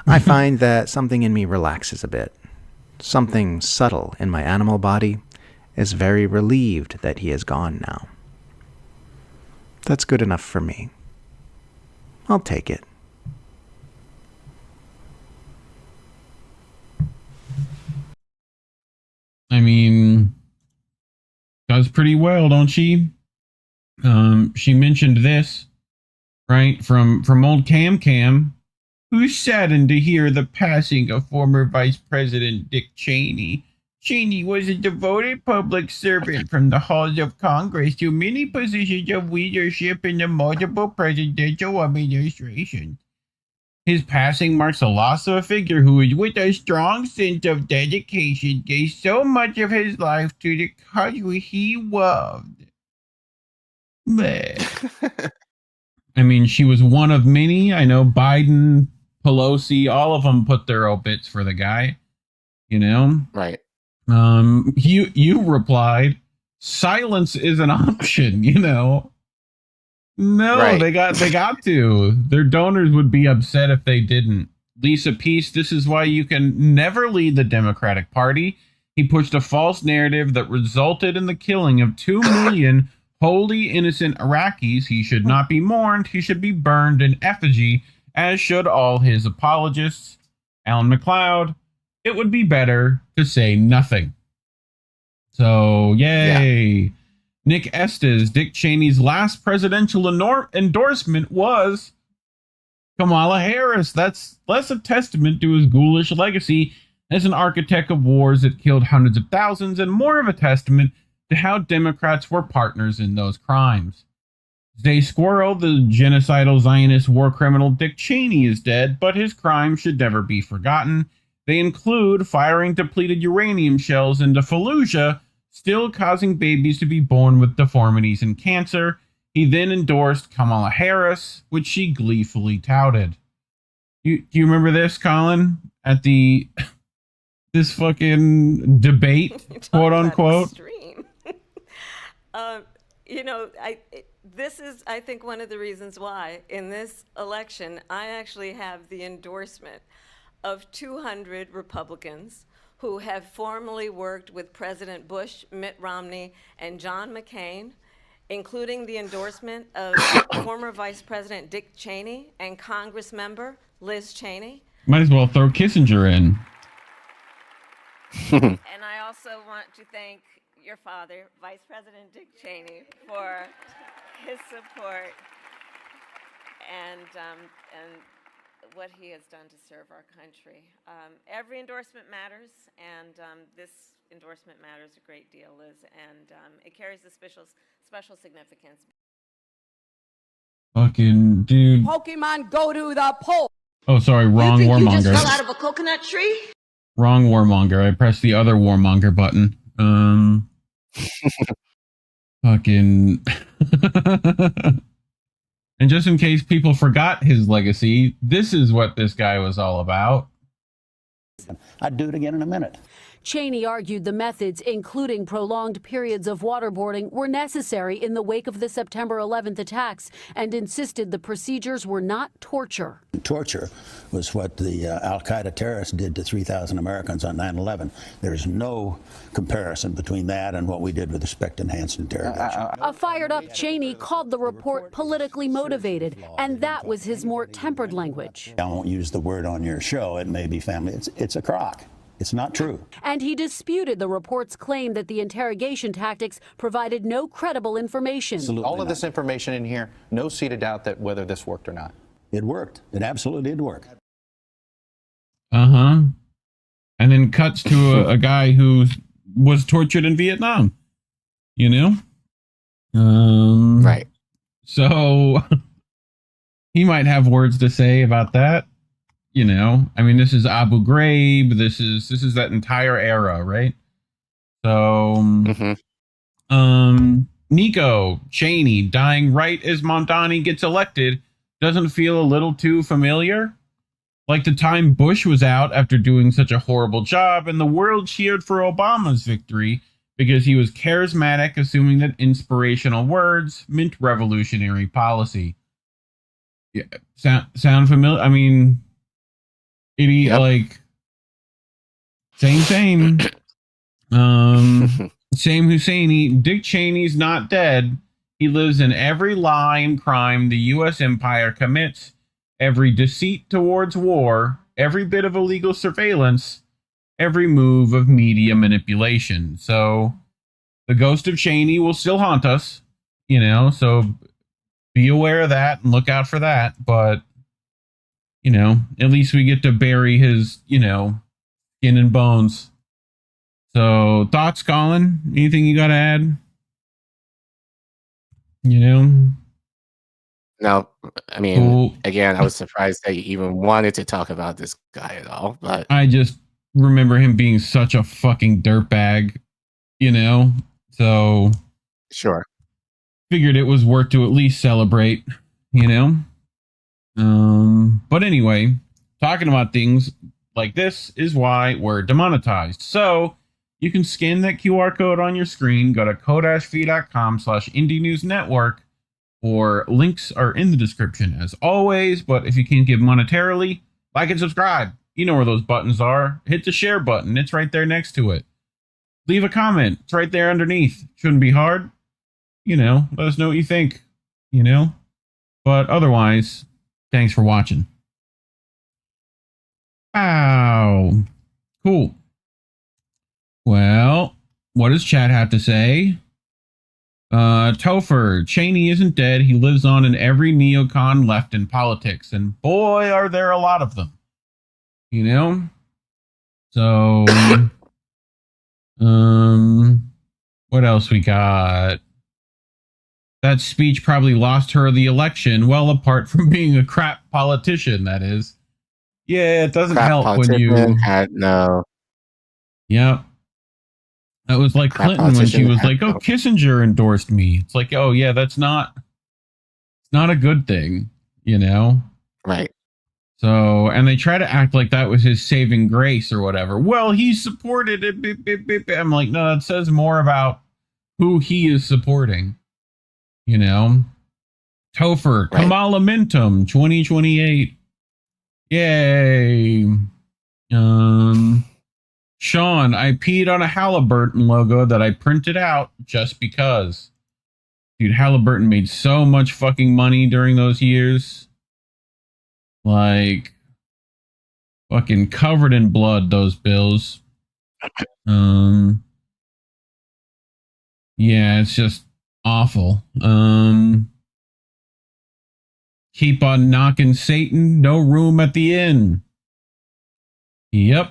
[SPEAKER 10] I find that something in me relaxes a bit. Something subtle in my animal body is very relieved that he is gone now. That's good enough for me. I'll take it.
[SPEAKER 8] I mean, does pretty well, don't she? She mentioned this, right, from old Cam, who's saddened to hear the passing of former Vice President Dick Cheney. Cheney was a devoted public servant from the halls of Congress to many positions of leadership in the multiple presidential administrations. His passing marks the loss of a figure who, with a strong sense of dedication, gave so much of his life to the country he loved. I mean, she was one of many. I know Biden, Pelosi, all of them put their obits for the guy. You know,
[SPEAKER 9] right?
[SPEAKER 8] You replied, silence is an option. You know, no,
[SPEAKER 9] right.
[SPEAKER 8] they got to. Their donors would be upset if they didn't. Lisa Peace, this is why you can never lead the Democratic Party. He pushed a false narrative that resulted in the killing of 2 million wholly innocent Iraqis. He should not be mourned. He should be burned in effigy, as should all his apologists. Alan McLeod, it would be better to say nothing. So, yay. Yeah. Nick Estes, Dick Cheney's last presidential endorsement was Kamala Harris. That's less a testament to his ghoulish legacy as an architect of wars that killed hundreds of thousands, and more of a testament to how Democrats were partners in those crimes. Zay Squirrel, the genocidal Zionist war criminal Dick Cheney, is dead, but his crimes should never be forgotten. They include firing depleted uranium shells into Fallujah, still causing babies to be born with deformities and cancer. He then endorsed Kamala Harris, which she gleefully touted. Do you remember this, Collin? At this fucking debate, quote unquote.
[SPEAKER 11] This is, I think, one of the reasons why in this election I actually have the endorsement of 200 Republicans who have formerly worked with President Bush, Mitt Romney, and John McCain including the endorsement of former Vice President Dick Cheney and Congress member Liz Cheney.
[SPEAKER 8] Might as well throw Kissinger in.
[SPEAKER 11] And I also want to thank your father, Vice President Dick Cheney, for his support and what he has done to serve our country. Every endorsement matters, and this endorsement matters a great deal, Liz, and it carries a special significance.
[SPEAKER 8] Fucking dude.
[SPEAKER 12] Pokemon go to the pole.
[SPEAKER 8] Oh, sorry, wrong
[SPEAKER 12] You
[SPEAKER 8] warmonger.
[SPEAKER 12] just fell out of a coconut tree?
[SPEAKER 8] Wrong warmonger. I pressed the other warmonger button. Fucking. And just in case people forgot his legacy, this is what this guy was all about.
[SPEAKER 13] I'd do it again in a minute.
[SPEAKER 14] Cheney argued the methods, including prolonged periods of waterboarding, were necessary in the wake of the September 11th attacks and insisted the procedures were not torture.
[SPEAKER 13] Torture was what the al-Qaeda terrorists did to 3,000 Americans on 9/11. There's no comparison between that and what we did with respect to enhanced interrogation.
[SPEAKER 14] A fired-up Cheney called the report politically motivated, and that was his more tempered language.
[SPEAKER 13] I won't use the word on your show. It may be family. It's a crock. It's not true.
[SPEAKER 14] And he disputed the report's claim that the interrogation tactics provided no credible information.
[SPEAKER 15] Absolutely all of this information in here, no seed of doubt that whether this worked or not.
[SPEAKER 13] It worked. It absolutely did work.
[SPEAKER 8] Uh-huh. And then cuts to a guy who was tortured in Vietnam. You know?
[SPEAKER 9] Right.
[SPEAKER 8] So he might have words to say about that. You know, I mean, this is Abu Ghraib. This is that entire era, right? So, Nico Cheney dying right as Mamdani gets elected doesn't feel a little too familiar. Like the time Bush was out after doing such a horrible job, and the world cheered for Obama's victory because he was charismatic, assuming that inspirational words meant revolutionary policy. Yeah, sound familiar? I mean. Like same same Husseini. Dick Cheney's not dead. He lives in every lie and crime the U.S. empire commits, every deceit towards war, every bit of illegal surveillance, every move of media manipulation. So the ghost of Cheney will still haunt us, you know, so be aware of that and look out for that. But you know, at least we get to bury his, you know, skin and bones. So, thoughts, Collin? Anything you got to add? You know?
[SPEAKER 9] No, I mean, Again, I was surprised that you even wanted to talk about this guy at all. But
[SPEAKER 8] I just remember him being such a fucking dirtbag, you know? So,
[SPEAKER 9] sure.
[SPEAKER 8] Figured it was worth to at least celebrate, you know? But anyway, talking about things like this is why we're demonetized. So you can scan that QR code on your screen, go to ko-fi.com/Indie News Network, or links are in the description as always. But if you can't give monetarily, like and subscribe. You know where those buttons are. Hit the share button. It's right there next to it. Leave a comment. It's right there underneath. Shouldn't be hard. You know, let us know what you think, you know, but otherwise, thanks for watching. Wow. Cool. Well, what does chat have to say? Topher, Cheney isn't dead. He lives on in every neocon left in politics. And boy, are there a lot of them. You know? So, what else we got? That speech probably lost her the election. Well, apart from being a crap politician, that is. Yeah, it doesn't help when you
[SPEAKER 9] had no.
[SPEAKER 8] Yep. That was like Clinton when she was like, "Oh, Kissinger endorsed me." It's like, "Oh, yeah, it's not a good thing," you know?
[SPEAKER 9] Right.
[SPEAKER 8] So, and they try to act like that was his saving grace or whatever. Well, he supported it. I'm like, no, that says more about who he is supporting. You know? Topher, right. Kamala Mintum, 2028. Yay. Sean, I peed on a Halliburton logo that I printed out just because. Dude, Halliburton made so much fucking money during those years. Like, fucking covered in blood, those bills. Yeah, it's just awful. Keep on knocking, Satan. No room at the inn. Yep.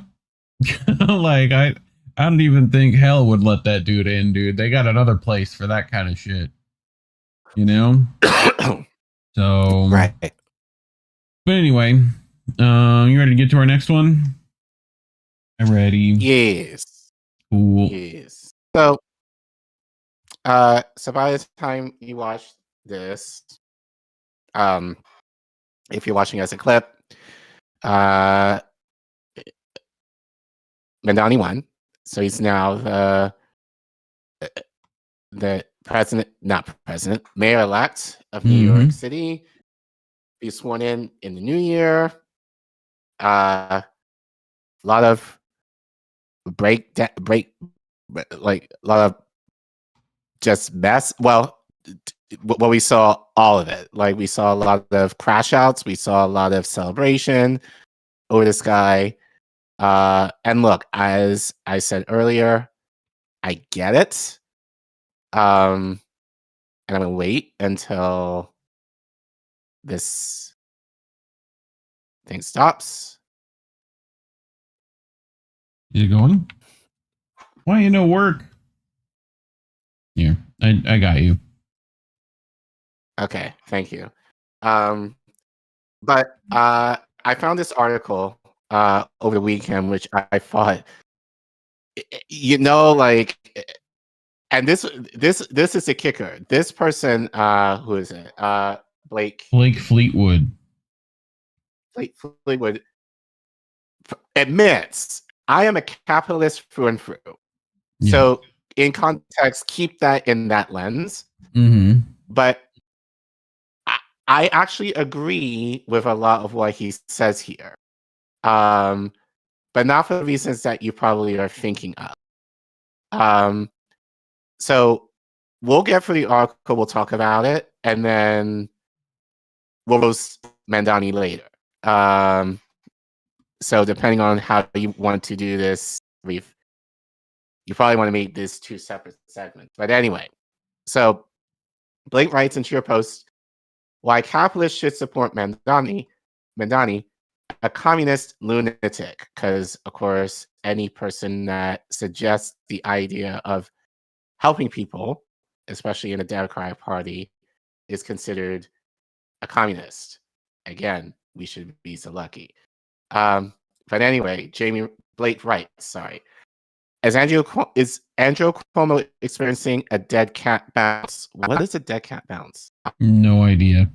[SPEAKER 8] Like, I don't even think hell would let that dude in, dude. They got another place for that kind of shit. You know? So.
[SPEAKER 9] Right.
[SPEAKER 8] But anyway, you ready to get to our next one? I'm ready.
[SPEAKER 9] Yes.
[SPEAKER 8] Cool.
[SPEAKER 9] Yes. So by the time you watch this, if you're watching as a clip, Mamdani won. So he's now the mayor-elect of New York City. Be sworn in the new year. A lot of like a lot of just mess. Well, we saw all of it. Like, we saw a lot of crash outs. We saw a lot of celebration over this guy. And look, as I said earlier, I get it. And I'm gonna wait until this thing stops.
[SPEAKER 8] Is it going? Why you no work? Here, I got you.
[SPEAKER 9] Okay, thank you. But I found this article over the weekend, which I thought, like, and this is the kicker. This person, who is it? Blake
[SPEAKER 8] Fleetwood.
[SPEAKER 9] Fleetwood admits, I am a capitalist through and through. Yeah. So in context, keep that in that lens. But I actually agree with a lot of what he says here. But not for the reasons that you probably are thinking of. So we'll get through the article, we'll talk about it, and then we'll roast Mamdani later. So depending on how you want to do this, Reef, you probably want to make this 2 separate segments. But anyway, so Blake writes in ScheerPost, why capitalists should support Mamdani, a communist lunatic, because, of course, any person that suggests the idea of helping people, especially in the Democratic Party, is considered a communist. Again, we should be so lucky. But anyway, Blake writes, sorry. Is Andrew Cuomo experiencing a dead cat bounce? What is a dead cat bounce?
[SPEAKER 8] No idea.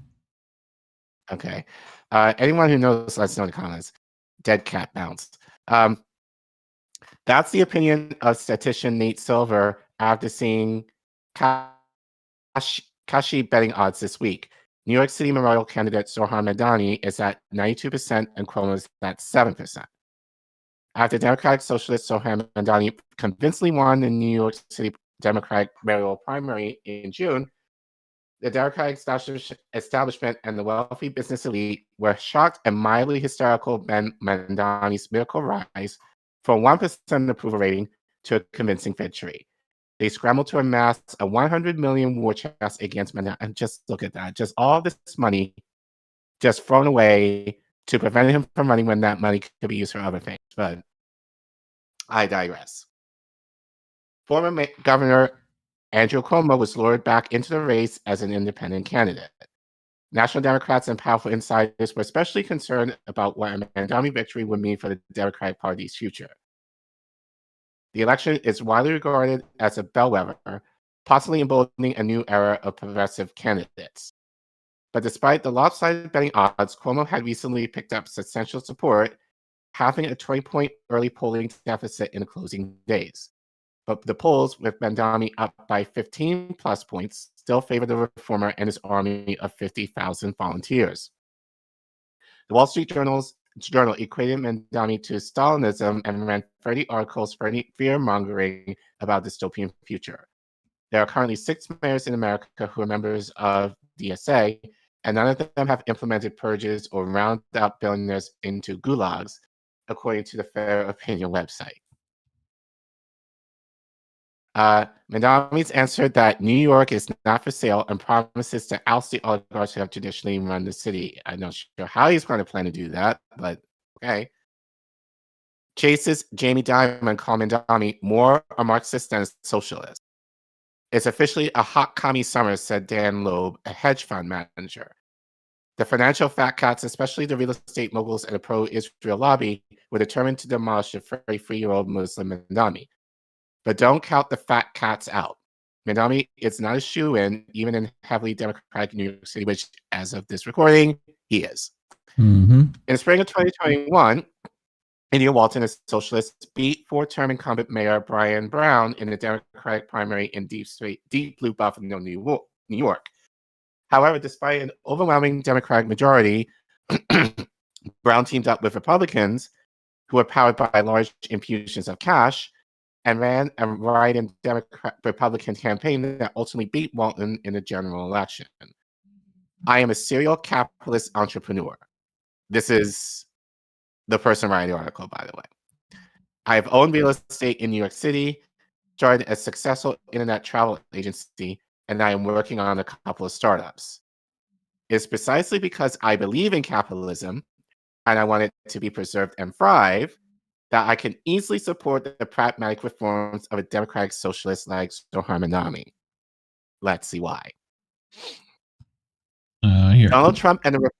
[SPEAKER 9] Okay. Anyone who knows, let us know in the comments. Dead cat bounce. That's the opinion of statistician Nate Silver after seeing Kashi betting odds this week. New York City mayoral candidate Zohran Mamdani is at 92% and Cuomo is at 7%. After Democratic Socialist Zohran Mamdani convincingly won the New York City Democratic mayoral primary in June, the Democratic establishment and the wealthy business elite were shocked and mildly hysterical by Mamdani's miracle rise from 1% approval rating to a convincing victory. They scrambled to amass a 100 million war chest against Mamdani. And just look at that. Just all this money just thrown away to prevent him from running when that money could be used for other things. But I digress. Former Governor Andrew Cuomo was lured back into the race as an independent candidate. National Democrats and powerful insiders were especially concerned about what a Mamdani victory would mean for the Democratic Party's future. The election is widely regarded as a bellwether, possibly emboldening a new era of progressive candidates. But despite the lopsided betting odds, Cuomo had recently picked up substantial support, having a 20-point early polling deficit in the closing days. But the polls, with Mamdani up by 15 plus points, still favor the reformer and his army of 50,000 volunteers. The Wall Street Journal equated Mamdani to Stalinism and ran 30 articles for fear-mongering about dystopian future. There are currently 6 mayors in America who are members of DSA, and none of them have implemented purges or rounded out billionaires into gulags, according to the Fair Opinion website. Mamdani's answered that New York is not for sale and promises to oust the oligarchs who have traditionally run the city. I'm not sure how he's going to plan to do that, but okay. Chase's Jamie Dimon called Mamdani more a Marxist than a socialist. It's officially a hot commie summer, said Dan Loeb, a hedge fund manager. The financial fat cats, especially the real estate moguls and the pro-Israel lobby, were determined to demolish the 33-year-old Muslim Mamdani. But don't count the fat cats out. Mamdani is not a shoo-in, even in heavily Democratic New York City, which, as of this recording, he is.
[SPEAKER 8] Mm-hmm.
[SPEAKER 9] In the spring of 2021, India Walton, a socialist, beat 4-term incumbent Mayor Brian Brown in the Democratic primary in deep blue Buffalo, New York. However, despite an overwhelming Democratic majority, Brown teamed up with Republicans, who were powered by large infusions of cash, and ran a write-in Republican campaign that ultimately beat Walton in the general election. I am a serial capitalist entrepreneur. This is the person writing the article, by the way. I have owned real estate in New York City, started a successful internet travel agency, and I am working on a couple of startups. It's precisely because I believe in capitalism and I want it to be preserved and thrive that I can easily support the pragmatic reforms of a democratic socialist like Zohran Mamdani. Let's see why.
[SPEAKER 8] Here.
[SPEAKER 9] Donald Trump and the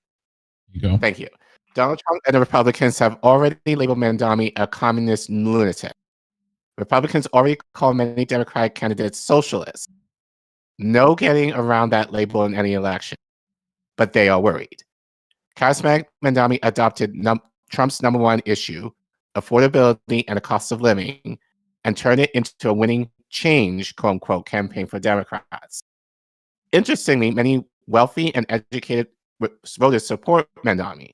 [SPEAKER 9] Thank you. Donald Trump and the Republicans have already labeled Mamdani a communist lunatic. Republicans already call many Democratic candidates socialists. No getting around that label in any election, but they are worried. Charismatic Mamdani adopted Trump's #1 issue, affordability and the cost of living, and turned it into a winning change, quote unquote, campaign for Democrats. Interestingly, many wealthy and educated voters support Mamdani.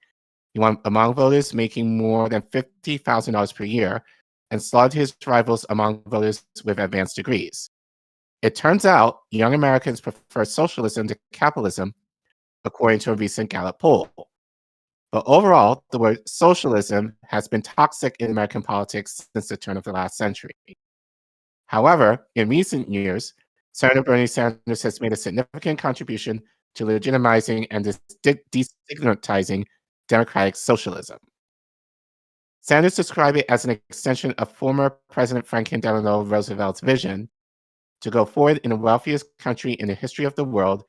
[SPEAKER 9] He won among voters making more than $50,000 per year and slaughtered his rivals among voters with advanced degrees. It turns out young Americans prefer socialism to capitalism, according to a recent Gallup poll. But overall, the word socialism has been toxic in American politics since the turn of the last century. However, in recent years, Senator Bernie Sanders has made a significant contribution to legitimizing and destigmatizing democratic socialism. Sanders described it as an extension of former President Franklin Delano Roosevelt's vision to go forward in the wealthiest country in the history of the world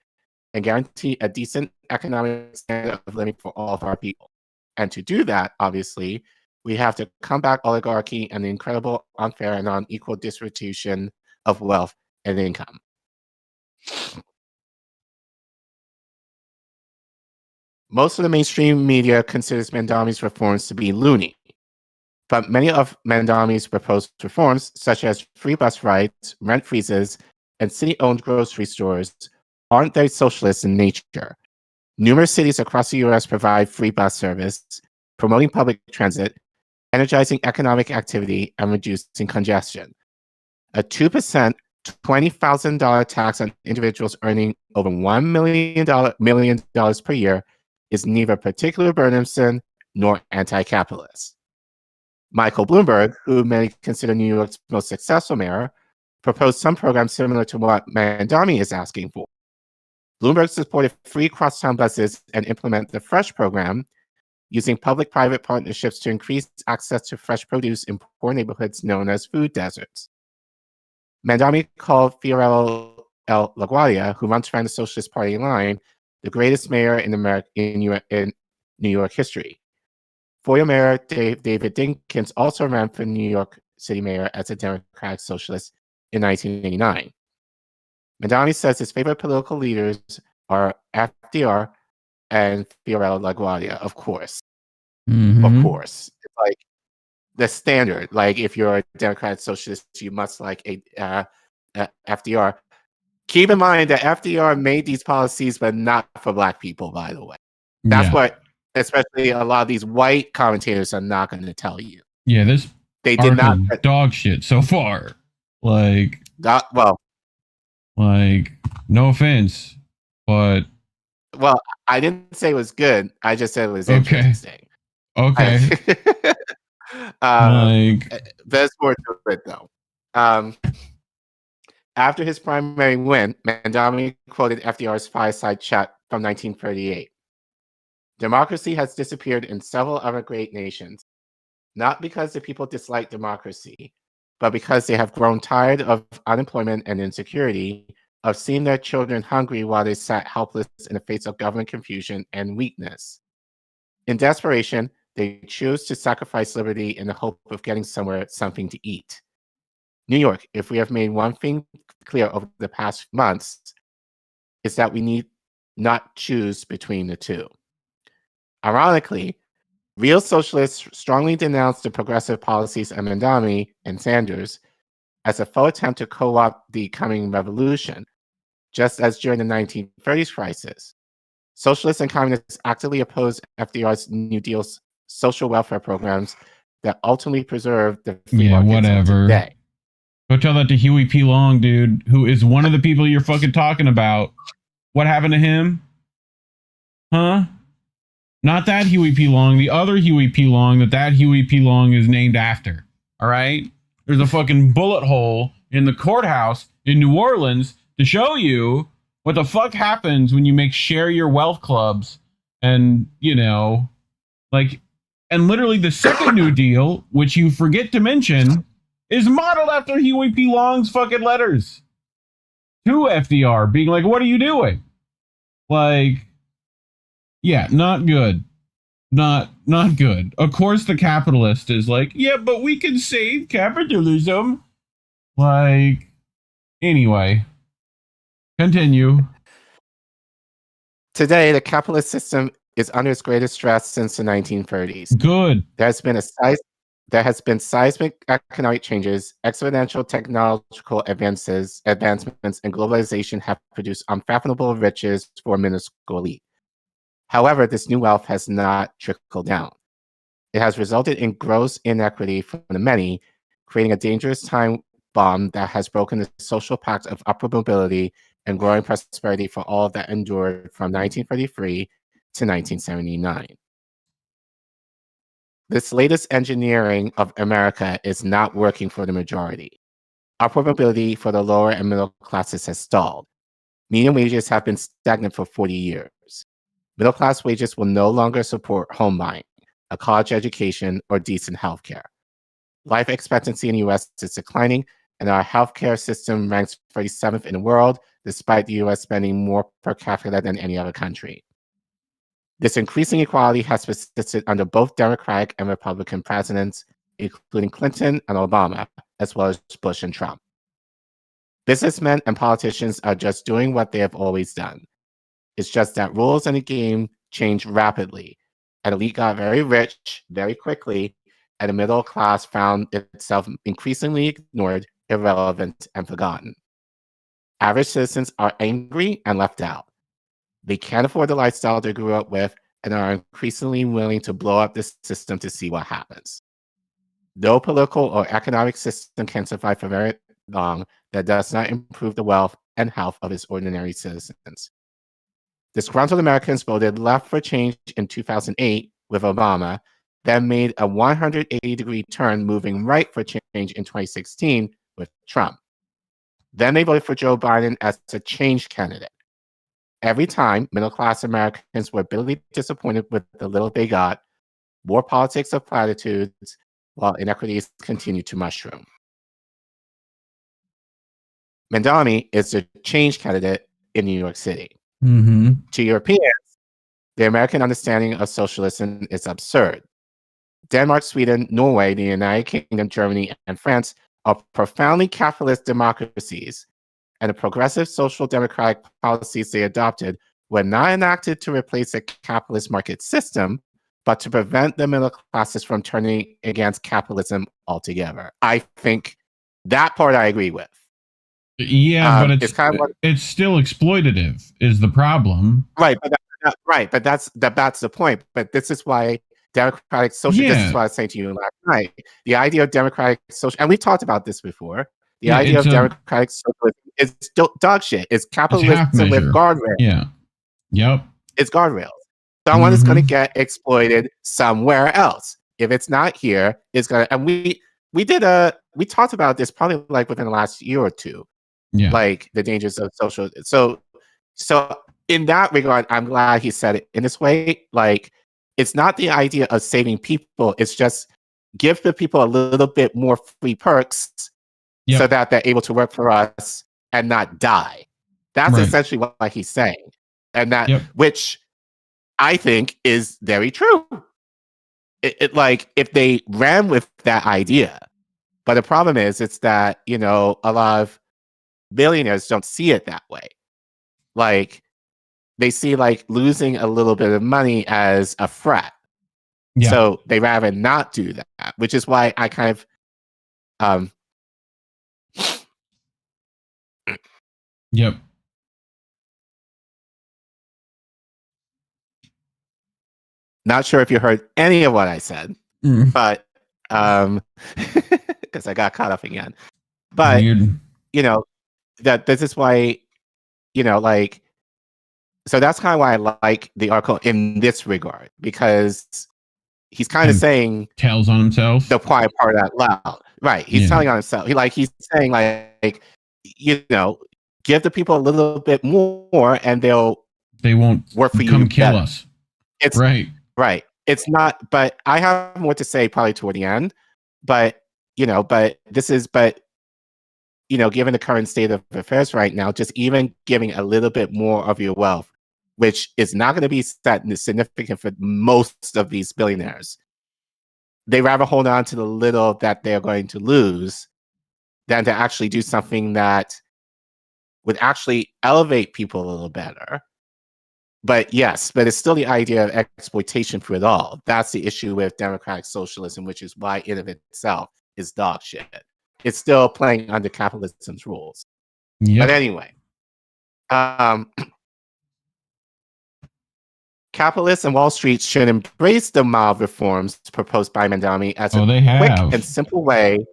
[SPEAKER 9] and guarantee a decent economic standard of living for all of our people. And to do that, obviously, we have to combat oligarchy and the incredible, unfair, and unequal distribution of wealth and income. Most of the mainstream media considers Mamdani's reforms to be loony, but many of Mamdani's proposed reforms, such as free bus rides, rent freezes, and city-owned grocery stores, aren't very socialist in nature. Numerous cities across the U.S. provide free bus service, promoting public transit, energizing economic activity, and reducing congestion. A 2% $20,000 tax on individuals earning over $1 million per year is neither particularly burdensome nor anti-capitalist. Michael Bloomberg, who many consider New York's most successful mayor, proposed some programs similar to what Mamdani is asking for. Bloomberg supported free crosstown buses and implement the Fresh program, using public-private partnerships to increase access to fresh produce in poor neighborhoods known as food deserts. Mamdani called Fiorello L. LaGuardia, who once ran the Socialist Party line, the greatest mayor in New York history. Former Mayor David Dinkins also ran for New York City mayor as a Democratic Socialist in 1989. Mamdani says his favorite political leaders are FDR and Fiorello LaGuardia, of course.
[SPEAKER 8] Mm-hmm.
[SPEAKER 9] Of course. It's like the standard. Like, if you're a Democratic Socialist, you must like a FDR. Keep in mind that FDR made these policies, but not for Black people, by the way. That's what, especially a lot of these white commentators are not going to tell you.
[SPEAKER 8] Yeah, this
[SPEAKER 9] they did not
[SPEAKER 8] dog shit so far. Like,
[SPEAKER 9] well,
[SPEAKER 8] Like, no offense, but
[SPEAKER 9] well, I didn't say it was good. I just said it was interesting.
[SPEAKER 8] Okay.
[SPEAKER 9] There's more to it though. After his primary win, Mamdani quoted FDR's fireside chat from 1938. Democracy has disappeared in several other great nations, not because the people dislike democracy, but because they have grown tired of unemployment and insecurity, of seeing their children hungry while they sat helpless in the face of government confusion and weakness. In desperation, they choose to sacrifice liberty in the hope of getting something to eat. New York, if we have made one thing clear over the past months, is that we need not choose between the two. Ironically, real socialists strongly denounced the progressive policies of Mamdani and Sanders as a faux attempt to co-opt the coming revolution, just as during the 1930s crisis. Socialists and communists actively opposed FDR's New Deal's social welfare programs that ultimately preserved the free markets of today.
[SPEAKER 8] Go tell that to Huey P. Long, dude, who is one of the people you're fucking talking about. What happened to him? Huh? Not that Huey P. Long, the other Huey P. Long that Huey P. Long is named after. All right? There's a fucking bullet hole in the courthouse in New Orleans to show you what the fuck happens when you make share your wealth clubs and, you know, like, and literally the second New Deal, which you forget to mention, is modeled after Huey P. Long's fucking letters to FDR, being like, what are you doing? Like, yeah, not good. Not good. Of course the capitalist is like, yeah, but we can save capitalism. Like, anyway, continue.
[SPEAKER 9] Today, the capitalist system is under its greatest stress since the 1930s.
[SPEAKER 8] Good.
[SPEAKER 9] There has been seismic economic changes, exponential technological advancements, and globalization have produced unfathomable riches for a minuscule elite. However, this new wealth has not trickled down. It has resulted in gross inequity for the many, creating a dangerous time bomb that has broken the social pact of upward mobility and growing prosperity for all that endured from 1933 to 1979. This latest engineering of America is not working for the majority. Upward mobility for the lower and middle classes has stalled. Median wages have been stagnant for 40 years. Middle class wages will no longer support home buying, a college education, or decent health care. Life expectancy in the US is declining, and our healthcare system ranks 37th in the world, despite the US spending more per capita than any other country. This increasing equality has persisted under both Democratic and Republican presidents, including Clinton and Obama, as well as Bush and Trump. Businessmen and politicians are just doing what they have always done. It's just that rules in the game change rapidly. An elite got very rich very quickly, and the middle class found itself increasingly ignored, irrelevant, and forgotten. Average citizens are angry and left out. They can't afford the lifestyle they grew up with and are increasingly willing to blow up this system to see what happens. No political or economic system can survive for very long that does not improve the wealth and health of its ordinary citizens. Disgruntled Americans voted left for change in 2008 with Obama, then made a 180-degree turn moving right for change in 2016 with Trump. Then they voted for Joe Biden as a change candidate. Every time, middle-class Americans were bitterly disappointed with the little they got, more politics of platitudes, while inequities continue to mushroom. Mamdani is the change candidate in New York City.
[SPEAKER 8] Mm-hmm.
[SPEAKER 9] To Europeans, the American understanding of socialism is absurd. Denmark, Sweden, Norway, the United Kingdom, Germany, and France are profoundly capitalist democracies, and the progressive social democratic policies they adopted were not enacted to replace a capitalist market system, but to prevent the middle classes from turning against capitalism altogether. I think that part I agree with.
[SPEAKER 8] Yeah, but it's kind of it's still exploitative is the problem.
[SPEAKER 9] Right, but that's the point. But this is why democratic social. This is what I was saying to you last night. The idea of democratic social, and we've talked about this before. The idea of democratic socialism is dog shit. It's capitalism with guardrails.
[SPEAKER 8] Yeah. Yep.
[SPEAKER 9] It's guardrails. Someone is going to get exploited somewhere else. If it's not here, it's going to. And we talked about this probably like within the last year or two.
[SPEAKER 8] Yeah.
[SPEAKER 9] Like the dangers of social. So in that regard, I'm glad he said it in this way. Like, it's not the idea of saving people. It's just give the people a little bit more free perks so that they're able to work for us and not die. That's essentially what he's saying. And that, which I think is very true. It like, if they ran with that idea, but the problem is, it's that, a lot of billionaires don't see it that way. Like, they see like losing a little bit of money as a threat. Yeah. So they rather not do that, which is why I kind of
[SPEAKER 8] Yep.
[SPEAKER 9] Not sure if you heard any of what I said, but because I got caught up again. But that this is why, like, so that's kind of why I like the article in this regard, because he's kind of saying
[SPEAKER 8] tells on himself
[SPEAKER 9] the quiet part out loud, right? He's telling on himself. He's saying like give the people a little bit more, and they
[SPEAKER 8] won't
[SPEAKER 9] work for you.
[SPEAKER 8] Come kill us.
[SPEAKER 9] It's
[SPEAKER 8] right.
[SPEAKER 9] It's not. But I have more to say probably toward the end. But given the current state of affairs right now, just even giving a little bit more of your wealth, which is not going to be significant for most of these billionaires. They rather hold on to the little that they're going to lose than to actually do something that would actually elevate people a little better. But yes, but it's still the idea of exploitation for it all. That's the issue with democratic socialism, which is why it of itself is dog shit. It's still playing under capitalism's rules. But anyway, capitalists and Wall Street should embrace the mild reforms proposed by Mamdani as a quick and simple way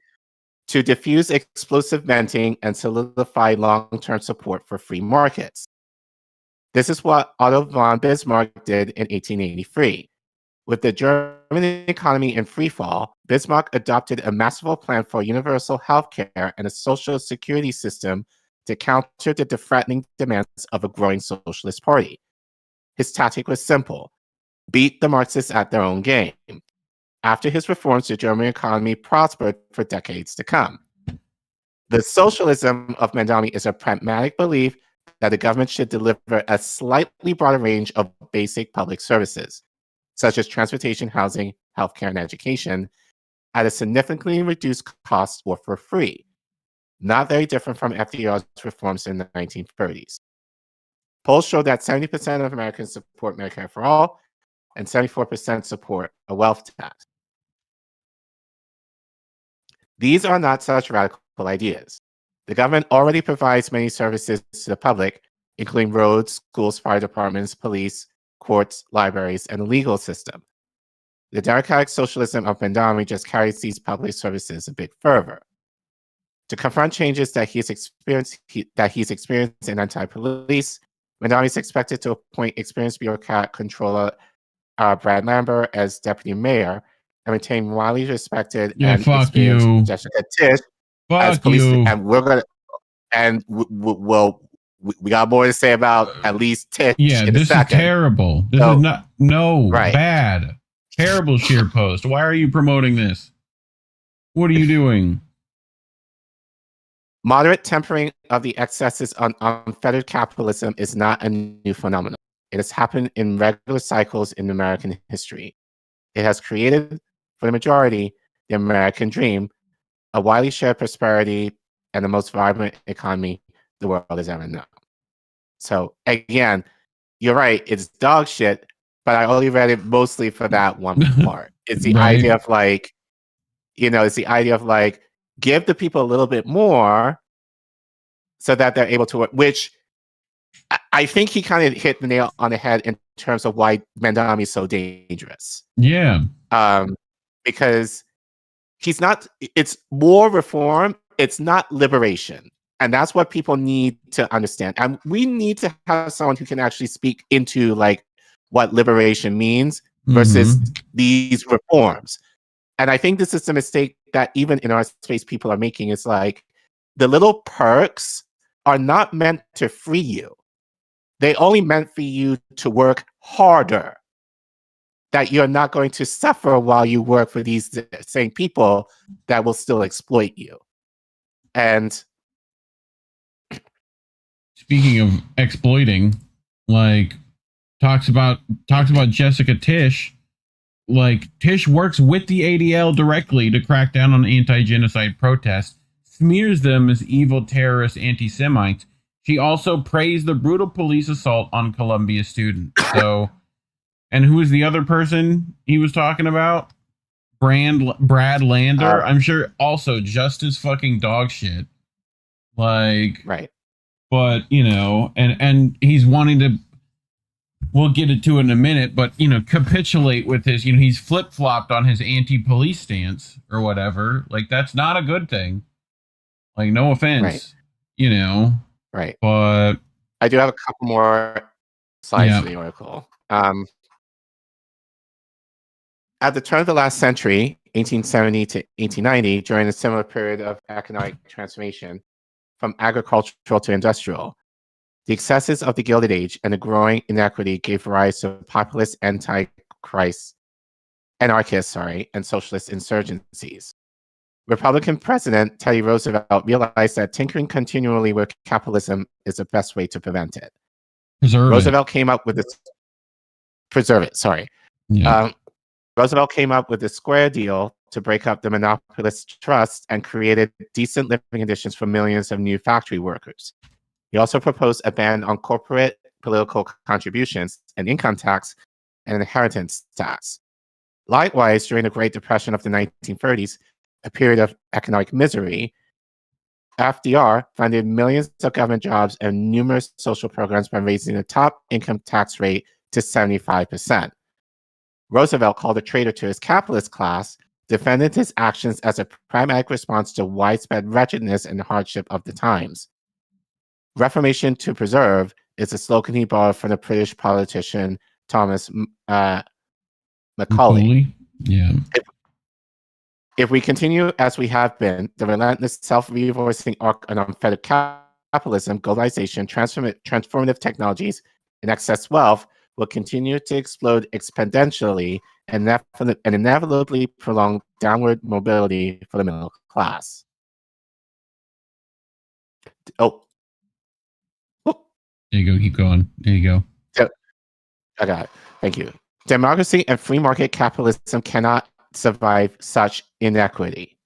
[SPEAKER 9] to diffuse explosive venting and solidify long-term support for free markets. This is what Otto von Bismarck did in 1883. With the German economy in freefall, Bismarck adopted a masterful plan for universal health care and a social security system to counter the threatening demands of a growing socialist party. His tactic was simple: beat the Marxists at their own game. After his reforms, the German economy prospered for decades to come. The socialism of Mamdani is a pragmatic belief that the government should deliver a slightly broader range of basic public services, such as transportation, housing, healthcare, and education, at a significantly reduced cost or for free. Not very different from FDR's reforms in the 1930s. Polls show that 70% of Americans support Medicare for all, and 74% support a wealth tax. These are not such radical ideas. The government already provides many services to the public, including roads, schools, fire departments, police, courts, libraries, and the legal system. The democratic socialism of Mamdani just carries these public services a bit further. To confront changes that he's experienced in anti-police, Mamdani is expected to appoint experienced bureaucrat controller Brad Lambert as deputy mayor and retain widely respected and experienced Jessica Tisch as police. And we're gonna, and we got more to say about at least Tisch.
[SPEAKER 8] Yeah, this is terrible. This is not bad. Terrible ScheerPost. Why are you promoting this? What are you doing?
[SPEAKER 9] Moderate tempering of the excesses on unfettered capitalism is not a new phenomenon. It has happened in regular cycles in American history. It has created, for the majority, the American dream, a widely shared prosperity, and the most vibrant economy the world has ever known. So again, you're right, it's dog shit, but I only read it mostly for that one part. It's the idea of like, it's the idea of like, give the people a little bit more so that they're able to work, which I think he kind of hit the nail on the head in terms of why Mamdani is so dangerous.
[SPEAKER 8] Yeah.
[SPEAKER 9] Because it's more reform, It's not liberation. And that's what people need to understand. And we need to have someone who can actually speak into like what liberation means versus these reforms. And I think this is the mistake that even in our space people are making. Is like the little perks are not meant to free you. They only meant for you to work harder. That you're not going to suffer while you work for these same people that will still exploit you. And
[SPEAKER 8] speaking of exploiting, like talks about Jessica Tisch. Like Tisch works with the ADL directly to crack down on anti-genocide protests, smears them as evil terrorist anti-Semites. She also praised the brutal police assault on Columbia students. So, and who is the other person he was talking about? Brad Lander. I'm sure also just as fucking dog shit. Like,
[SPEAKER 9] right.
[SPEAKER 8] But, you know, and he's wanting to, we'll get into it in a minute, but, you know, capitulate with his, you know, he's flip-flopped on his anti-police stance or whatever. Like, that's not a good thing. Like, no offense, you know.
[SPEAKER 9] Right.
[SPEAKER 8] But
[SPEAKER 9] I do have a couple more slides for the article. At the turn of the last century, 1870 to 1890, during a similar period of economic transformation from agricultural to industrial, the excesses of the Gilded Age and the growing inequity gave rise to populist anarchists, and socialist insurgencies. Republican President Teddy Roosevelt realized that tinkering continually with capitalism is the best way to prevent it. Roosevelt came up with this. Roosevelt came up with a square deal to break up the monopolist trust and created decent living conditions for millions of new factory workers. He also proposed a ban on corporate political contributions, an income tax, and an inheritance tax. Likewise, during the Great Depression of the 1930s, a period of economic misery, FDR funded millions of government jobs and numerous social programs by raising the top income tax rate to 75%. Roosevelt, called a traitor to his capitalist class, defended his actions as a pragmatic response to widespread wretchedness and hardship of the times. Reformation to preserve is a slogan he borrowed from the British politician Thomas Macaulay.
[SPEAKER 8] Yeah.
[SPEAKER 9] If we continue as we have been, the relentless self-reinforcing arc of unfettered capitalism, globalization, transformative technologies, and excess wealth will continue to explode exponentially and inevitably prolong downward mobility for the middle class.
[SPEAKER 8] There you go. Keep going. There you go.
[SPEAKER 9] I got it. Thank you. Democracy and free market capitalism cannot survive such inequality.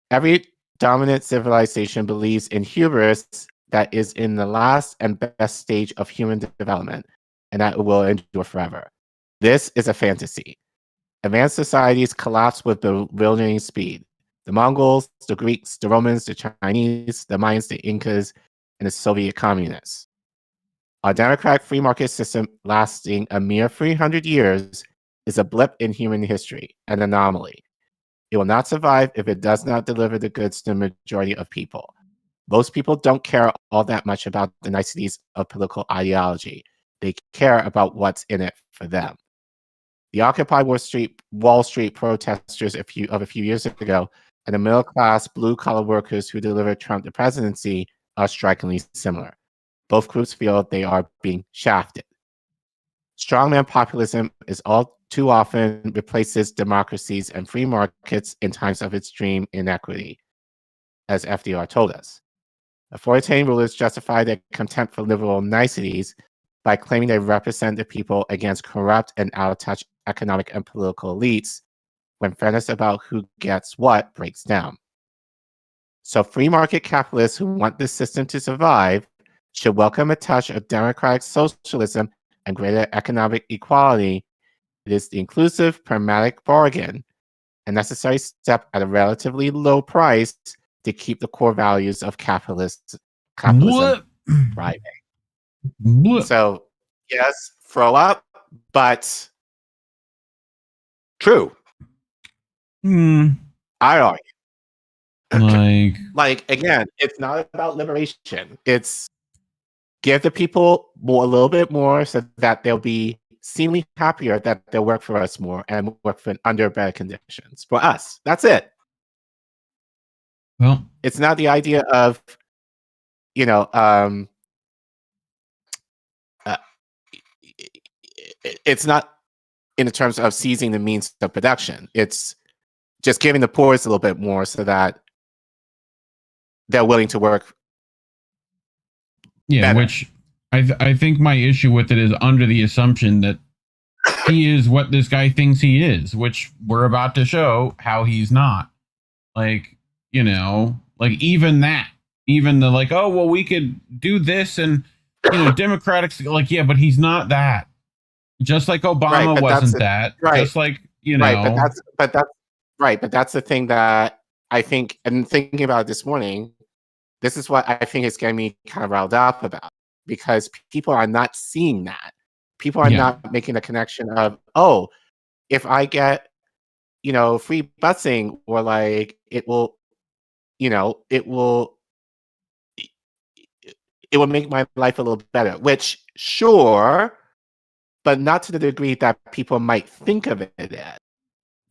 [SPEAKER 9] Every dominant civilization believes in hubris that is in the last and best stage of human development, and that it will endure forever. This is a fantasy. Advanced societies collapse with bewildering speed. The Mongols, the Greeks, the Romans, the Chinese, the Mayans, the Incas, and the Soviet communists. Our democratic free market system lasting a mere 300 years is a blip in human history, an anomaly. It will not survive if it does not deliver the goods to the majority of people. Most people don't care all that much about the niceties of political ideology. They care about what's in it for them. The Occupy Wall Street protesters of a few years ago and the middle-class blue-collar workers who delivered Trump the presidency are strikingly similar. Both groups feel they are being shafted. Strongman populism is all too often replaces democracies and free markets in times of extreme inequity, as FDR told us. Authoritarian rulers justify their contempt for liberal niceties by claiming they represent the people against corrupt and out-of-touch economic and political elites when fairness about who gets what breaks down. So free market capitalists who want this system to survive should welcome a touch of democratic socialism and greater economic equality. It is the inclusive, pragmatic bargain, a necessary step at a relatively low price to keep the core values of capitalism thriving. So, yes, throw up, but true. I argue. Like again, it's not about liberation. It's give the people a little bit more so that they'll be seemingly happier that they'll work for us more and work under better conditions for us. That's it.
[SPEAKER 8] Well,
[SPEAKER 9] it's not the idea of, it's not in the terms of seizing the means of production. It's just giving the poorest a little bit more so that they're willing to work.
[SPEAKER 8] Yeah,
[SPEAKER 9] better.
[SPEAKER 8] Which I think my issue with it is under the assumption that he is what this guy thinks he is, which we're about to show how he's not. Even the oh, well, we could do this and, Democrats, yeah, but he's not that. Just like Obama wasn't that.
[SPEAKER 9] Right.
[SPEAKER 8] Just like,
[SPEAKER 9] Right, but that's the thing that I think, and thinking about it this morning, this is what I think is getting me kind of riled up about, because people are not seeing that. People are not making the connection of, oh, if I get, free busing, or it will make my life a little better, which sure, but not to the degree that people might think of it as.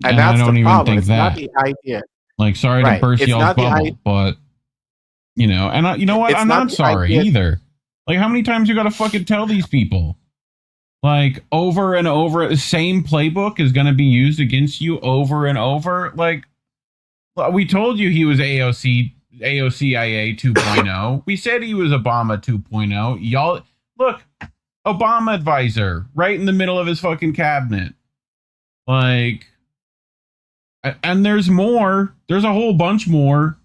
[SPEAKER 9] And that's
[SPEAKER 8] I don't
[SPEAKER 9] the
[SPEAKER 8] even
[SPEAKER 9] problem.
[SPEAKER 8] think
[SPEAKER 9] It's
[SPEAKER 8] that.
[SPEAKER 9] not the idea.
[SPEAKER 8] Sorry to burst
[SPEAKER 9] It's
[SPEAKER 8] y'all's
[SPEAKER 9] not the
[SPEAKER 8] bubble, but you know what?
[SPEAKER 9] It's
[SPEAKER 8] I'm
[SPEAKER 9] not
[SPEAKER 8] not
[SPEAKER 9] the
[SPEAKER 8] sorry
[SPEAKER 9] idea-
[SPEAKER 8] either. How many times you gotta fucking tell these people? Over and over, the same playbook is gonna be used against you over and over. We told you he was AOCIA 2.0. We said he was Obama 2.0. Y'all, look, Obama advisor, right in the middle of his fucking cabinet. And there's more. There's a whole bunch more.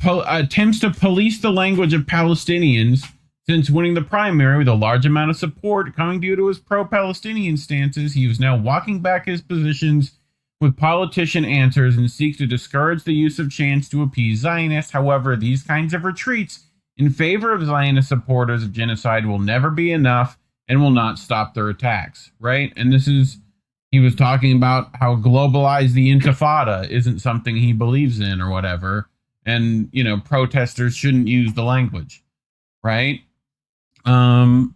[SPEAKER 8] Attempts to police the language of Palestinians since winning the primary with a large amount of support coming due to his pro-Palestinian stances. He is now walking back his positions with politician answers and seeks to discourage the use of chants to appease Zionists. However, these kinds of retreats in favor of Zionist supporters of genocide will never be enough and will not stop their attacks, right? And he was talking about how globalized the Intifada isn't something he believes in or whatever. And, protesters shouldn't use the language, right? Mamdani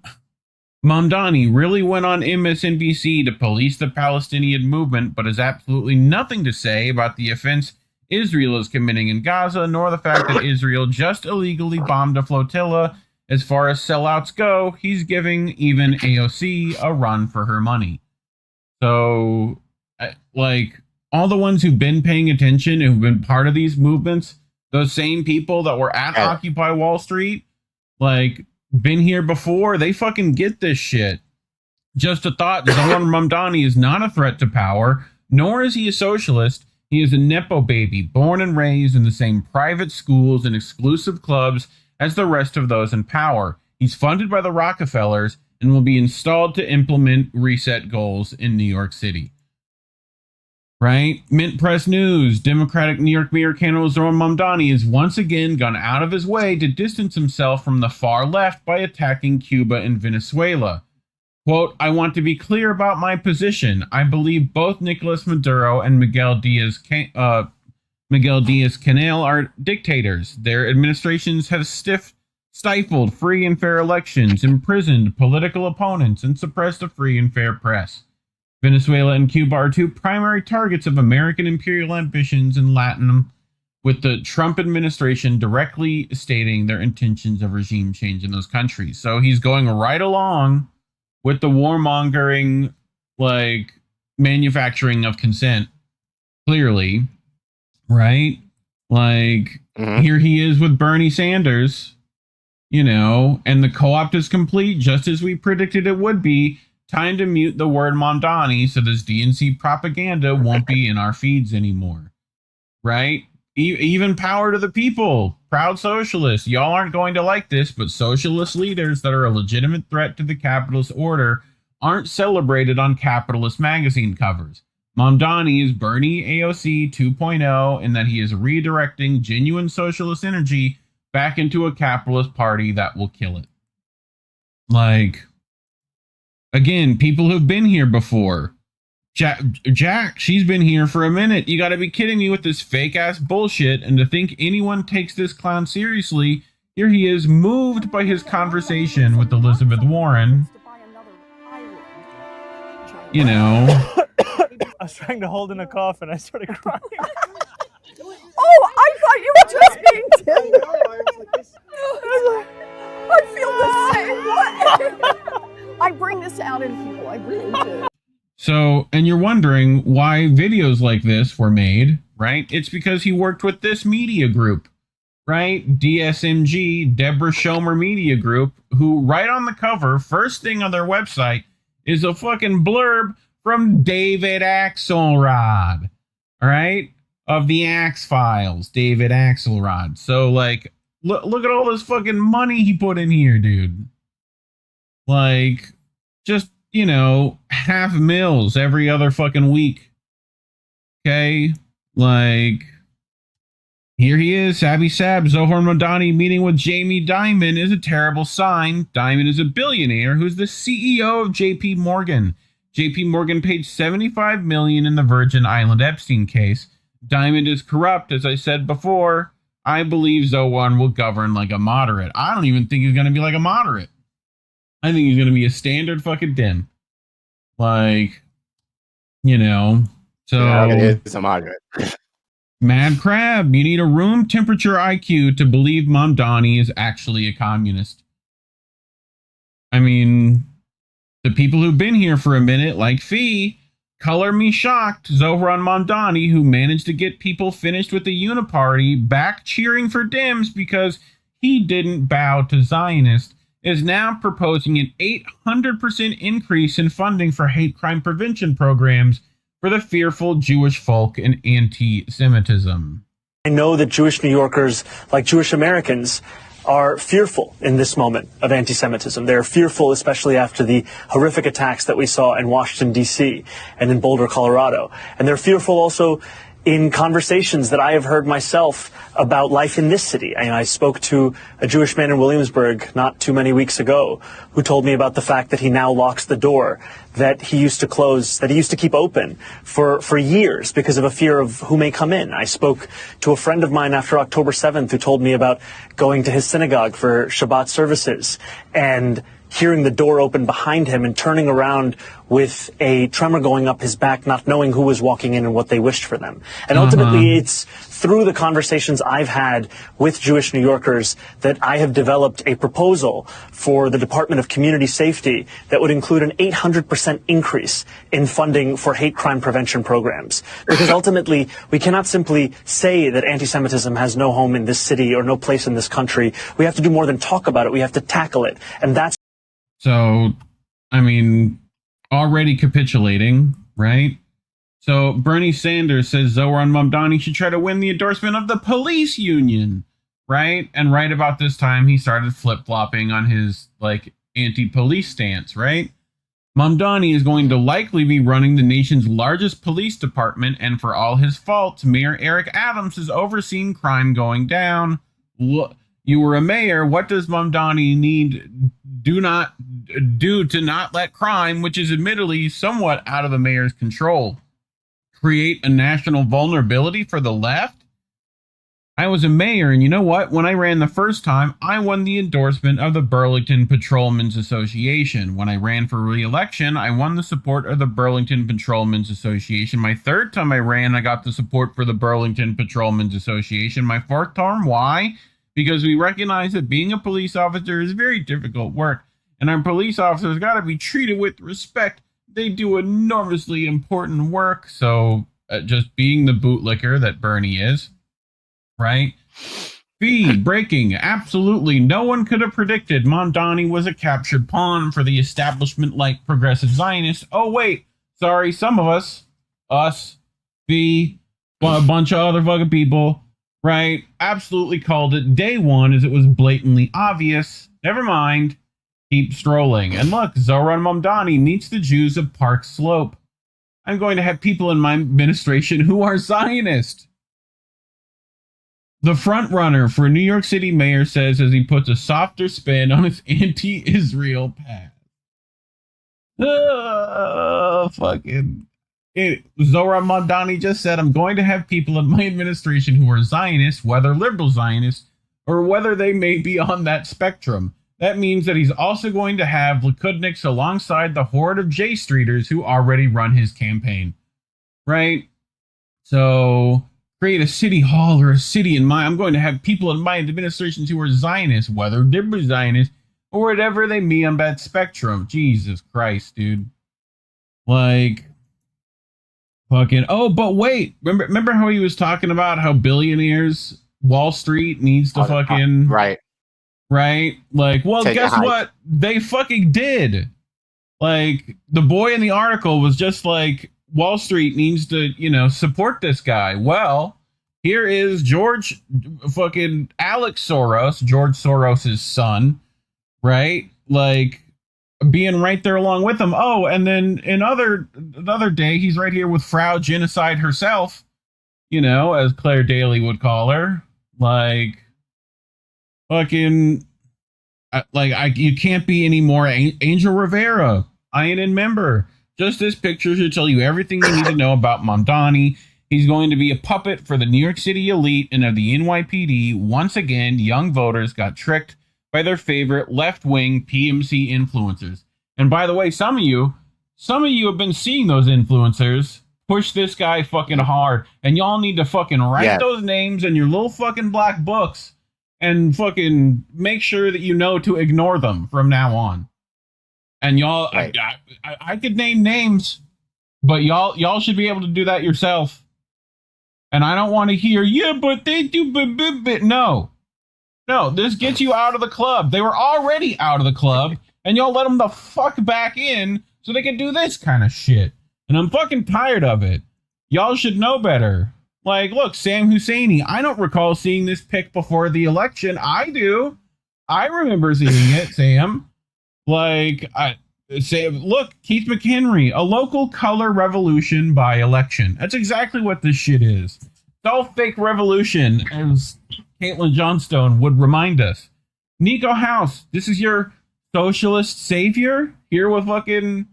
[SPEAKER 8] really went on MSNBC to police the Palestinian movement, but has absolutely nothing to say about the offense Israel is committing in Gaza, nor the fact that Israel just illegally bombed a flotilla. As far as sellouts go, he's giving even AOC a run for her money. So, all the ones who've been paying attention, who've been part of these movements, those same people that were at Occupy Wall Street, been here before, they fucking get this shit. Just a thought, Zohran Mamdani is not a threat to power, nor is he a socialist. He is a Nepo baby, born and raised in the same private schools and exclusive clubs as the rest of those in power. He's funded by the Rockefellers and will be installed to implement reset goals in New York City. Right? Mint Press News. Democratic New York Mayor candidate Zohran Mamdani has once again gone out of his way to distance himself from the far left by attacking Cuba and Venezuela. Quote, I want to be clear about my position. I believe both Nicolas Maduro and Miguel Diaz-Canel are dictators. Their administrations have stifled free and fair elections, imprisoned political opponents, and suppressed a free and fair press. Venezuela and Cuba are two primary targets of American imperial ambitions in Latin, with the Trump administration directly stating their intentions of regime change in those countries. So he's going right along with the warmongering, manufacturing of consent, clearly, right? Here he is with Bernie Sanders, and the co-opt is complete, just as we predicted it would be. Time to mute the word Mamdani so this DNC propaganda won't be in our feeds anymore, right? Even power to the people, proud socialists. Y'all aren't going to like this, but socialist leaders that are a legitimate threat to the capitalist order aren't celebrated on capitalist magazine covers. Mamdani is Bernie AOC 2.0 in that he is redirecting genuine socialist energy back into a capitalist party that will kill it. Again, people who've been here before. Jack, she's been here for a minute. You got to be kidding me with this fake ass bullshit. And to think anyone takes this clown seriously, here he is, moved by his conversation with Elizabeth Warren. You know.
[SPEAKER 16] I was trying to hold in a cough and I started crying.
[SPEAKER 12] Oh, I thought you were just being tender. I feel the same way. I bring this out in people. I really do.
[SPEAKER 8] So, and you're wondering why videos like this were made, right? It's because he worked with this media group, right? DSMG, Deborah Schomer Media Group, who right on the cover, first thing on their website, is a fucking blurb from David Axelrod, all right? Of the Axe Files, David Axelrod. So, like, look at all this fucking money he put in here, dude. Like, just, you know, $500,000 every other fucking week. Okay? Like, here he is, Sabby Sab, Zohran Mamdani meeting with Jamie Dimon is a terrible sign. Dimon is a billionaire who's the CEO of JP Morgan. JP Morgan paid $75 million in the Virgin Island Epstein case. Dimon is corrupt, as I said before. I believe Zohran will govern like a moderate. I don't even think he's going to be like a moderate. I think he's going to be a standard fucking dim. Like, you know, so.
[SPEAKER 9] Yeah, it is a moderate.
[SPEAKER 8] Mad Crab, you need a room temperature IQ to believe Mamdani is actually a communist. I mean, the people who've been here for a minute, like Fee, color me shocked. Zohran Mamdani, who managed to get people finished with the Uniparty back cheering for Dems because he didn't bow to Zionists, is now proposing an 800% increase in funding for hate crime prevention programs for the fearful Jewish folk and anti-Semitism.
[SPEAKER 16] I know that Jewish New Yorkers, like Jewish Americans, are fearful in this moment of anti-Semitism. They're fearful, especially after the horrific attacks that we saw in Washington, D.C. and in Boulder, Colorado. And they're fearful also in conversations that I have heard myself about life in this city. I spoke to a Jewish man in Williamsburg not too many weeks ago who told me about the fact that he now locks the door that he used to close, that he used to keep open for years because of a fear of who may come in. I spoke to a friend of mine after October 7th who told me about going to his synagogue for Shabbat services and hearing the door open behind him and turning around with a tremor going up his back, not knowing who was walking in and what they wished for them. And ultimately, it's through the conversations I've had with Jewish New Yorkers that I have developed a proposal for the Department of Community Safety that would include an 800% increase in funding for hate crime prevention programs. Because ultimately, we cannot simply say that anti-Semitism has no home in this city or no place in this country. We have to do more than talk about it. We have to tackle it. And that's
[SPEAKER 8] So, I mean, already capitulating, right? So Bernie Sanders says Zohran Mamdani should try to win the endorsement of the police union, right? And right about this time, he started flip-flopping on his, like, anti-police stance, right? Mamdani is going to likely be running the nation's largest police department, and for all his faults, Mayor Eric Adams is overseeing crime going down. Look, you were a mayor. What does Mamdani need to not let crime, which is admittedly somewhat out of the mayor's control, create a national vulnerability for the left? I was a mayor, and you know what? When I ran the first time, I won the endorsement of the Burlington Patrolmen's Association. When I ran for re-election, I won the support of the Burlington Patrolmen's Association. My third time I ran, I got the support for the Burlington Patrolmen's Association. My fourth term, why? Because we recognize that being a police officer is very difficult work, and our police officers got to be treated with respect. They do enormously important work, so just being the bootlicker that Bernie is, right? Breaking. Absolutely no one could have predicted Mamdani was a captured pawn for the establishment-like progressive Zionists. Oh, wait. Sorry, some of us, a bunch of other fucking people, right? Absolutely called it day one as it was blatantly obvious. Never mind. Keep strolling. And look, Zohran Mamdani meets the Jews of Park Slope. I'm going to have people in my administration who are Zionist. The front runner for New York City mayor says as he puts a softer spin on his anti-Israel path. Fucking Zohran Mamdani just said, I'm going to have people in my administration who are Zionists, whether liberal Zionists or whether they may be on that spectrum. That means that he's also going to have Likudniks alongside the horde of J Streeters who already run his campaign. Right? So create a city hall or a city in my... I'm going to have people in my administrations who are Zionists, whether liberal Zionists or whatever they be on that spectrum. Jesus Christ, dude. Like... Fucking, oh, but wait, remember how he was talking about how billionaires, Wall Street needs to fucking...
[SPEAKER 9] Right.
[SPEAKER 8] Like, well, guess what? They fucking did. Like, the boy in the article was just like, Wall Street needs to, support this guy. Well, here is Alex Soros, George Soros' son, right? Like, being right there along with them. Oh, and then another day, he's right here with Frau Genocide herself, as Claire Daly would call her. Like, fucking, you can't be any more Angel Rivera, INN member. Just this picture should tell you everything you need to know about Mamdani. He's going to be a puppet for the New York City elite and of the NYPD. Once again, young voters got tricked by their favorite left-wing PMC influencers. And by the way, some of you have been seeing those influencers push this guy fucking hard, and y'all need to fucking write those names in your little fucking black books and fucking make sure that you know to ignore them from now on. And y'all, I could name names, but y'all should be able to do that yourself. And I don't want to hear, but they do, but no. No, this gets you out of the club. They were already out of the club, and y'all let them the fuck back in so they can do this kind of shit. And I'm fucking tired of it. Y'all should know better. Like, look, Sam Husseini, I don't recall seeing this pic before the election. I do. I remember seeing it, Sam. Like, look, Keith McHenry, a local color revolution by election. That's exactly what this shit is. It's all fake revolution, as Caitlin Johnstone would remind us. Nico House, this is your socialist savior here with fucking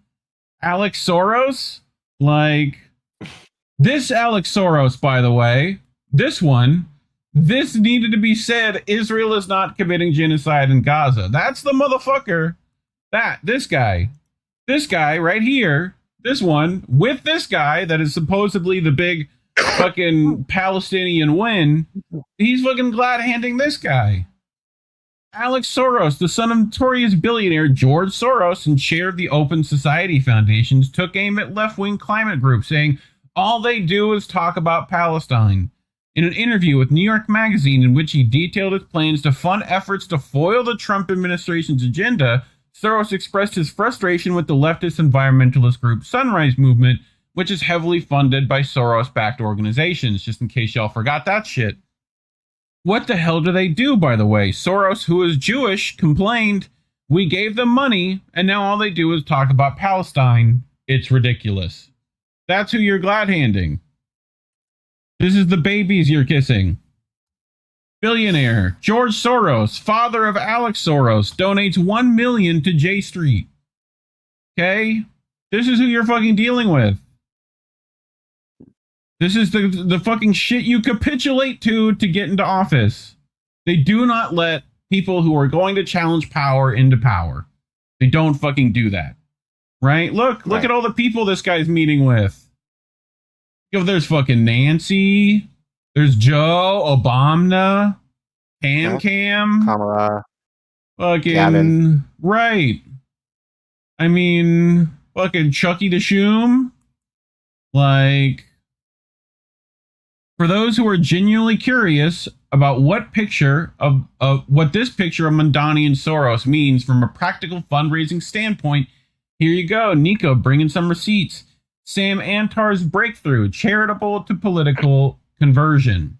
[SPEAKER 8] Alex Soros. Like, this Alex Soros, by the way, this needed to be said. Israel is not committing genocide in Gaza. That's the motherfucker. This guy right here, this one with this guy that is supposedly the big fucking Palestinian win. He's fucking glad handing this guy. Alex Soros, the son of notorious billionaire George Soros and chair of the Open Society Foundations, took aim at left-wing climate groups, saying all they do is talk about Palestine. In an interview with New York Magazine in which he detailed his plans to fund efforts to foil the Trump administration's agenda, Soros expressed his frustration with the leftist environmentalist group Sunrise Movement, which is heavily funded by Soros-backed organizations, just in case y'all forgot that shit. What the hell do they do, by the way? Soros, who is Jewish, complained, we gave them money, and now all they do is talk about Palestine. It's ridiculous. That's who you're glad-handing. This is the babies you're kissing. Billionaire George Soros, father of Alex Soros, donates $1 million to J Street. Okay? This is who you're fucking dealing with. This is the fucking shit you capitulate to get into office. They do not let people who are going to challenge power into power. They don't fucking do that. Right? Look at all the people this guy's meeting with. There's fucking Nancy. There's Joe, Obama, Cam,
[SPEAKER 9] Kamala,
[SPEAKER 8] fucking
[SPEAKER 9] Gavin.
[SPEAKER 8] Right. I mean, fucking Chucky the Shoom. Like, for those who are genuinely curious about what this picture of Mamdani and Soros means from a practical fundraising standpoint, here you go. Nico bringing some receipts. Sam Antar's breakthrough, charitable to political conversion.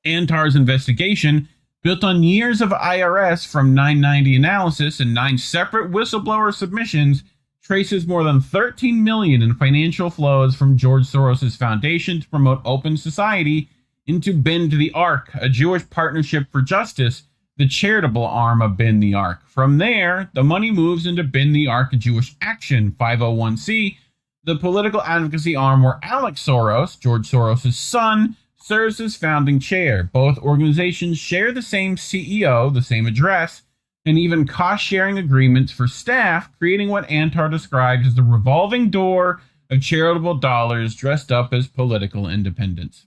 [SPEAKER 8] Antar's investigation, built on years of IRS from 990 analysis and 9 separate whistleblower submissions, traces more than $13 million in financial flows from George Soros' foundation to promote open society into Bend the Ark, a Jewish partnership for justice, the charitable arm of Bend the Ark. From there, the money moves into Bend the Ark, a Jewish Action 501c, the political advocacy arm where Alex Soros, George Soros' son, serves as founding chair. Both organizations share the same CEO, the same address, and even cost-sharing agreements for staff, creating what Antar described as the revolving door of charitable dollars dressed up as political independence.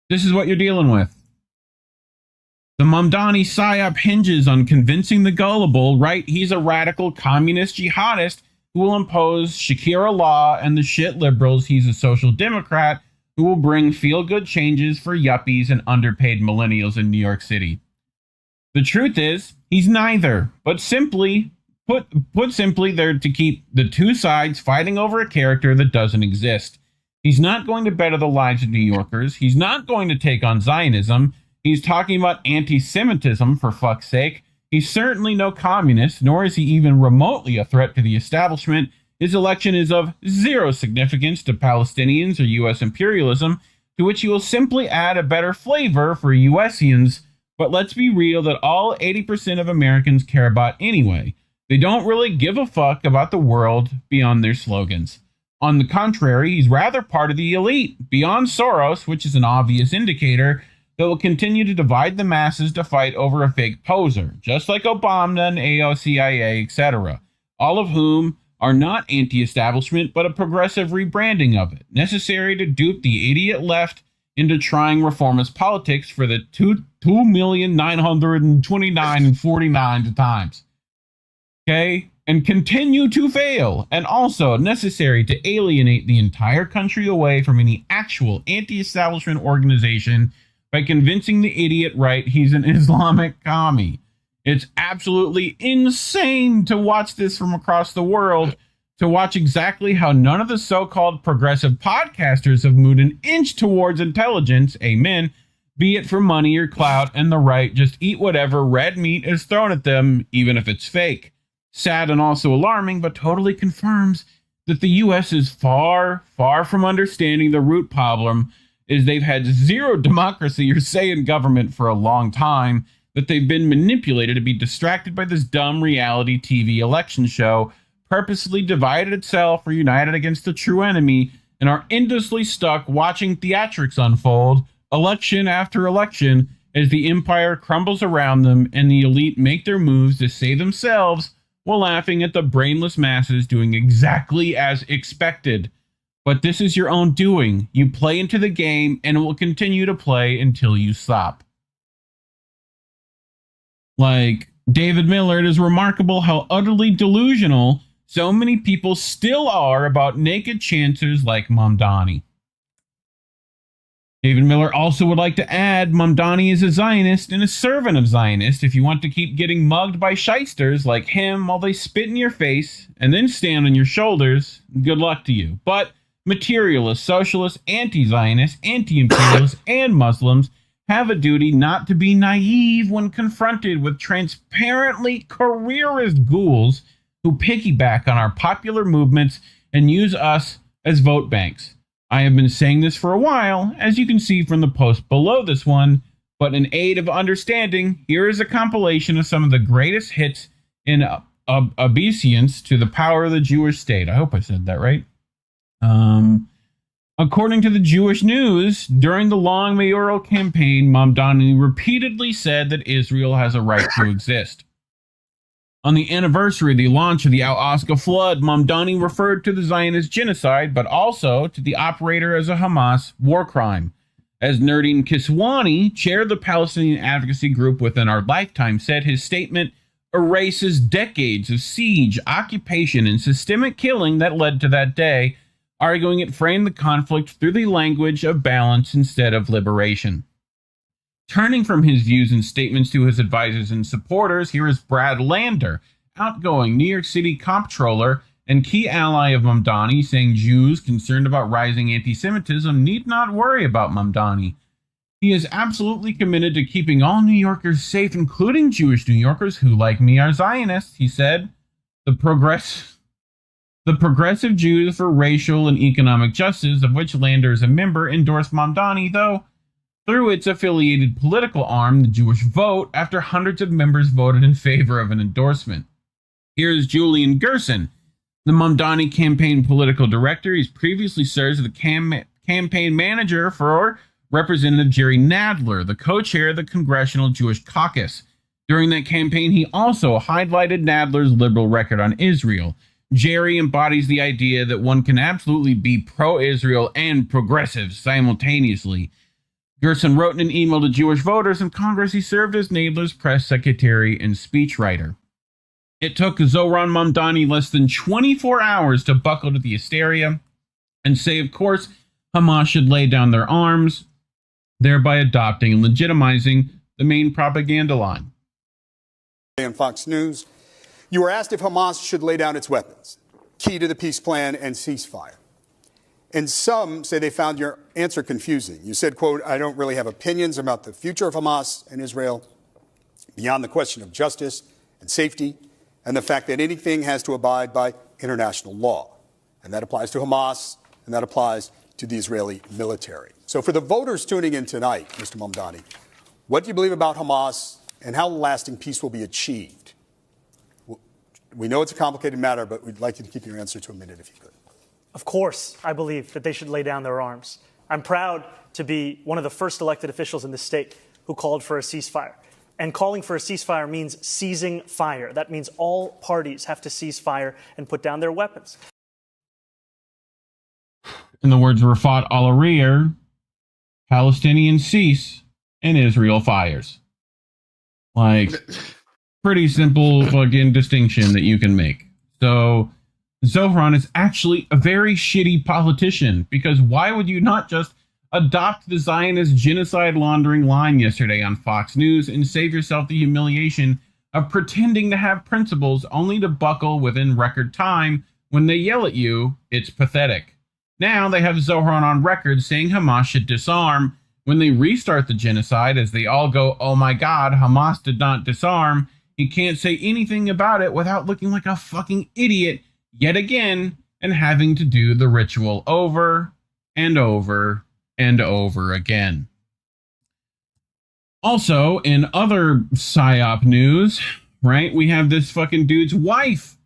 [SPEAKER 8] This is what you're dealing with. The Mamdani psyop hinges on convincing the gullible, right, he's a radical communist jihadist who will impose Shakira law, and the shit liberals, he's a social democrat who will bring feel-good changes for yuppies and underpaid millennials in New York City. The truth is, he's neither, but simply, put simply, they're to keep the two sides fighting over a character that doesn't exist. He's not going to better the lives of New Yorkers. He's not going to take on Zionism. He's talking about anti-Semitism, for fuck's sake. He's certainly no communist, nor is he even remotely a threat to the establishment. His election is of zero significance to Palestinians or U.S. imperialism, to which he will simply add a better flavor for USians. But let's be real that all 80% of Americans care about anyway. They don't really give a fuck about the world beyond their slogans. On the contrary, he's rather part of the elite, beyond Soros, which is an obvious indicator that will continue to divide the masses to fight over a fake poser, just like Obama and AOCIA, etc., all of whom are not anti-establishment, but a progressive rebranding of it, necessary to dupe the idiot left into trying reformist politics for the 2,929,049 times. Okay? And continue to fail, and also necessary to alienate the entire country away from any actual anti-establishment organization by convincing the idiot right he's an Islamic commie. It's absolutely insane to watch this from across the world, to watch exactly how none of the so-called progressive podcasters have moved an inch towards intelligence, amen, be it for money or clout, and the right just eat whatever red meat is thrown at them, even if it's fake. Sad and also alarming, but totally confirms that the U.S. is far, far from understanding the root problem, is they've had zero democracy or say in government for a long time, that they've been manipulated to be distracted by this dumb reality TV election show, purposely divided itself or united against the true enemy, and are endlessly stuck watching theatrics unfold, election after election, as the empire crumbles around them and the elite make their moves to save themselves while laughing at the brainless masses doing exactly as expected. But this is your own doing. You play into the game, and it will continue to play until you stop. Like David Miller, it is remarkable how utterly delusional so many people still are about naked chancers like Mamdani. David Miller also would like to add, Mamdani is a Zionist and a servant of Zionists. If you want to keep getting mugged by shysters like him while they spit in your face and then stand on your shoulders, good luck to you. But materialists, socialists, anti-Zionists, anti-imperialists, and Muslims have a duty not to be naive when confronted with transparently careerist ghouls who piggyback on our popular movements and use us as vote banks. I have been saying this for a while, as you can see from the post below this one, but in aid of understanding, here is a compilation of some of the greatest hits in obeisance to the power of the Jewish state. I hope I said that right. According to the Jewish News, during the long mayoral campaign, Mamdani repeatedly said that Israel has a right to exist. On the anniversary of the launch of the Al-Aqsa flood, Mamdani referred to the Zionist genocide, but also to the operator as a Hamas war crime. As Nerdine Kiswani, chair of the Palestinian advocacy group Within Our Lifetime, said, his statement erases decades of siege, occupation, and systemic killing that led to that day, arguing it framed the conflict through the language of balance instead of liberation. Turning from his views and statements to his advisors and supporters, here is Brad Lander, outgoing New York City comptroller and key ally of Mamdani, saying Jews concerned about rising anti-Semitism need not worry about Mamdani. He is absolutely committed to keeping all New Yorkers safe, including Jewish New Yorkers who, like me, are Zionists, he said. The progressive Jews for Racial and Economic Justice, of which Lander is a member, endorsed Mamdani, though through its affiliated political arm, the Jewish Vote, after hundreds of members voted in favor of an endorsement. Here's Julian Gerson, the Mamdani campaign political director. He's previously served as the campaign manager for Representative Jerry Nadler, the co-chair of the Congressional Jewish Caucus. During that campaign, he also highlighted Nadler's liberal record on Israel. Jerry embodies the idea that one can absolutely be pro-Israel and progressive simultaneously. Gerson wrote in an email to Jewish voters in Congress he served as Nadler's press secretary and speechwriter. It took Zohran Mamdani less than 24 hours to buckle to the hysteria and say, of course, Hamas should lay down their arms, thereby adopting and legitimizing the main propaganda line.
[SPEAKER 17] On Fox News, you were asked if Hamas should lay down its weapons, key to the peace plan and ceasefire. And some say they found your answer confusing. You said, quote, I don't really have opinions about the future of Hamas and Israel beyond the question of justice and safety and the fact that anything has to abide by international law. And that applies to Hamas and that applies to the Israeli military. So for the voters tuning in tonight, Mr. Mamdani, what do you believe about Hamas and how lasting peace will be achieved? We know it's a complicated matter, but we'd like you to keep your answer to a minute if you could.
[SPEAKER 16] Of course, I believe that they should lay down their arms. I'm proud to be one of the first elected officials in the state who called for a ceasefire. And calling for a ceasefire means ceasing fire. That means all parties have to cease fire and put down their weapons.
[SPEAKER 8] In the words of Rafat al-Arir, Palestinians cease and Israel fires. Like, pretty simple fucking distinction that you can make. So Zohran is actually a very shitty politician, because why would you not just adopt the Zionist genocide laundering line yesterday on Fox News and save yourself the humiliation of pretending to have principles only to buckle within record time when they yell at you? It's pathetic. Now they have Zohran on record saying Hamas should disarm. When they restart the genocide, as they all go, oh my God, Hamas did not disarm, he can't say anything about it without looking like a fucking idiot yet again and having to do the ritual over and over and over again. Also, in other PSYOP news, right, we have this fucking dude's wife,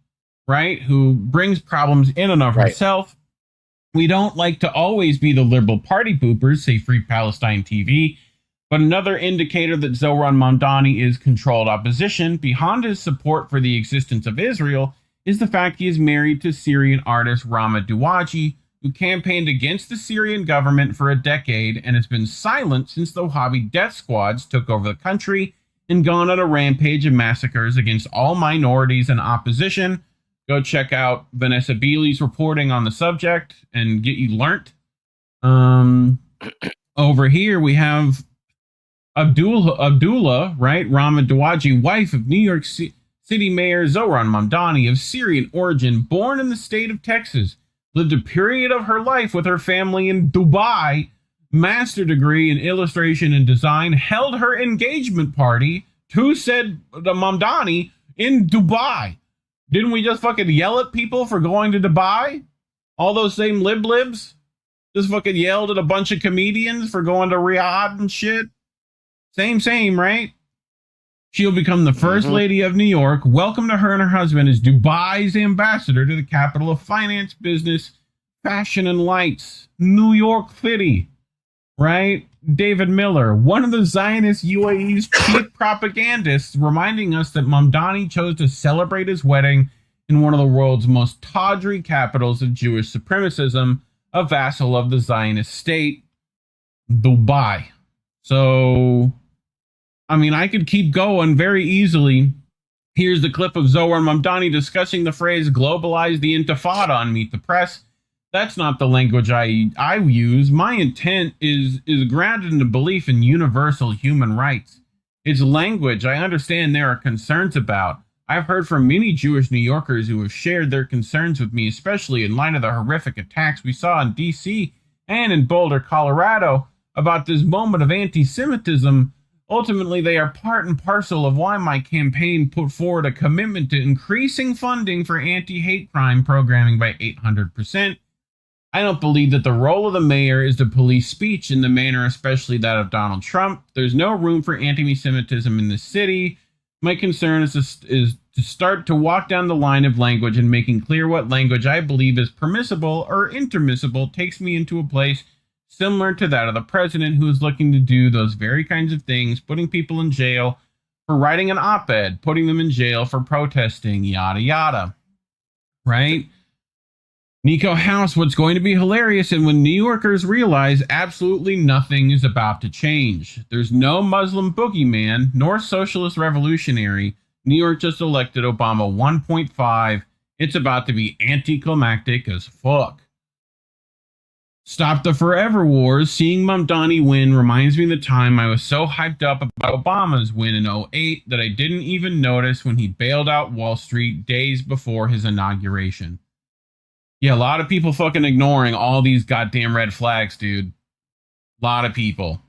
[SPEAKER 8] right, who brings problems in and of herself. We don't like to always be the liberal party poopers, say Free Palestine TV, but another indicator that Zohran Mamdani is controlled opposition beyond his support for the existence of Israel is the fact he is married to Syrian artist Rama Douaji, who campaigned against the Syrian government for a decade and has been silent since the Wahhabi death squads took over the country and gone on a rampage of massacres against all minorities and opposition. Go check out Vanessa Beeley's reporting on the subject and get you learnt. Over here we have Abdullah, right? Rama Douaji, wife of New York City Mayor Zohran Mamdani, of Syrian origin, born in the state of Texas, lived a period of her life with her family in Dubai, master degree in illustration and design, held her engagement party to said Mamdani in Dubai. Didn't we just fucking yell at people for going to Dubai? All those same libs just fucking yelled at a bunch of comedians for going to Riyadh and shit. Same, right? She'll become the first lady of New York. Welcome to her and her husband as Dubai's ambassador to the capital of finance, business, fashion, and lights, New York City, right? David Miller, one of the Zionist UAE's chief propagandists, reminding us that Mamdani chose to celebrate his wedding in one of the world's most tawdry capitals of Jewish supremacism, a vassal of the Zionist state, Dubai. So, I mean, I could keep going very easily. Here's the clip of Zohran Mamdani discussing the phrase globalize the intifada on Meet the Press. That's not the language I use. My intent is grounded in a belief in universal human rights. It's language I understand there are concerns about. I've heard from many Jewish New Yorkers who have shared their concerns with me, especially in light of the horrific attacks we saw in D.C. and in Boulder, Colorado, about this moment of anti-Semitism. Ultimately, they are part and parcel of why my campaign put forward a commitment to increasing funding for anti-hate crime programming by 800%. I don't believe that the role of the mayor is to police speech in the manner, especially that of Donald Trump. There's no room for anti-Semitism in the city. My concern is to start to walk down the line of language and making clear what language I believe is permissible or intermissible takes me into a place similar to that of the president, who is looking to do those very kinds of things, putting people in jail for writing an op-ed, putting them in jail for protesting, yada yada. Right? Nico House, what's going to be hilarious, and when New Yorkers realize absolutely nothing is about to change. There's no Muslim boogeyman, nor socialist revolutionary. New York just elected Obama 1.5. It's about to be anticlimactic as fuck. Stop the forever wars. Seeing Mamdani win reminds me of the time I was so hyped up about Obama's win in 2008 that I didn't even notice when he bailed out Wall Street days before his inauguration. Yeah, a lot of people fucking ignoring all these goddamn red flags, dude. A lot of people.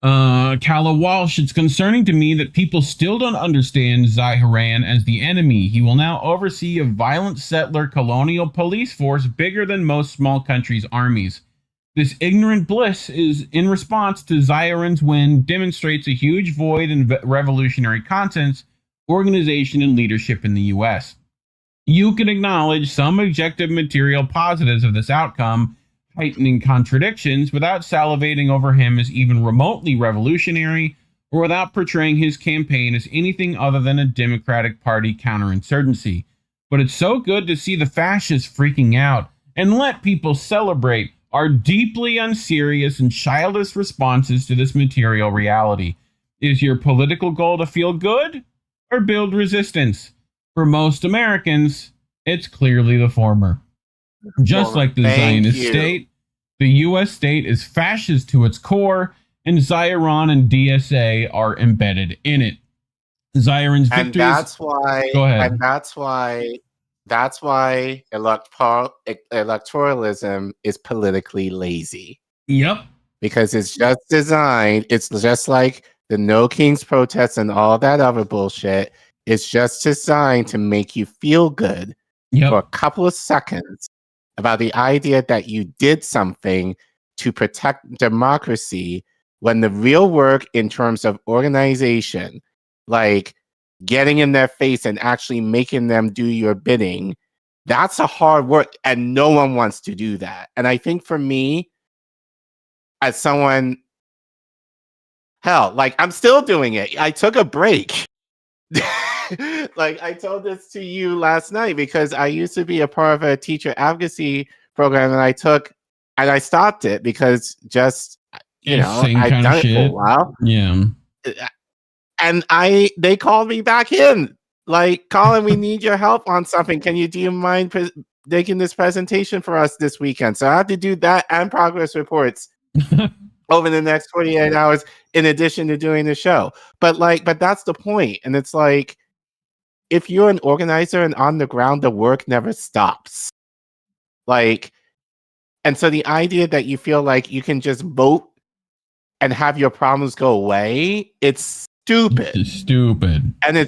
[SPEAKER 8] Calla Walsh, it's concerning to me that people still don't understand Zohran as the enemy. He will now oversee a violent settler colonial police force bigger than most small countries' armies. This ignorant bliss is in response to Zohran's win, demonstrates a huge void in revolutionary conscience, organization, and leadership in the U.S. You can acknowledge some objective material positives of this outcome, heightening contradictions, without salivating over him as even remotely revolutionary, or without portraying his campaign as anything other than a Democratic Party counterinsurgency. But it's so good to see the fascists freaking out and let people celebrate our deeply unserious and childish responses to this material reality. Is your political goal to feel good or build resistance? For most Americans, it's clearly the former. Just like the Zionist state, the U.S. state is fascist to its core, and Zohran and DSA are embedded in it. Zohran's victories...
[SPEAKER 9] And that's why...
[SPEAKER 8] Go ahead.
[SPEAKER 9] And that's why electoralism is politically lazy.
[SPEAKER 8] Yep.
[SPEAKER 9] Because it's just designed, it's just like the No Kings protests and all that other bullshit. It's just designed to make you feel good for a couple of seconds about the idea that you did something to protect democracy, when the real work in terms of organization, like getting in their face and actually making them do your bidding, that's a hard work, and no one wants to do that. And I think for me, as someone, hell, like I'm still doing it. I took a break. Like I told this to you last night, because I used to be a part of a teacher advocacy program, and I stopped it because just, I've done it for a while.
[SPEAKER 8] Yeah.
[SPEAKER 9] And they called me back in, like, Collin, we need your help on something. Do you mind making this presentation for us this weekend? So I have to do that and progress reports over the next 48 hours, in addition to doing the show. But that's the point. And it's like, if you're an organizer and on the ground, the work never stops. Like, and so the idea that you feel like you can just vote and have your problems go away, it's stupid.
[SPEAKER 8] It's stupid.
[SPEAKER 9] And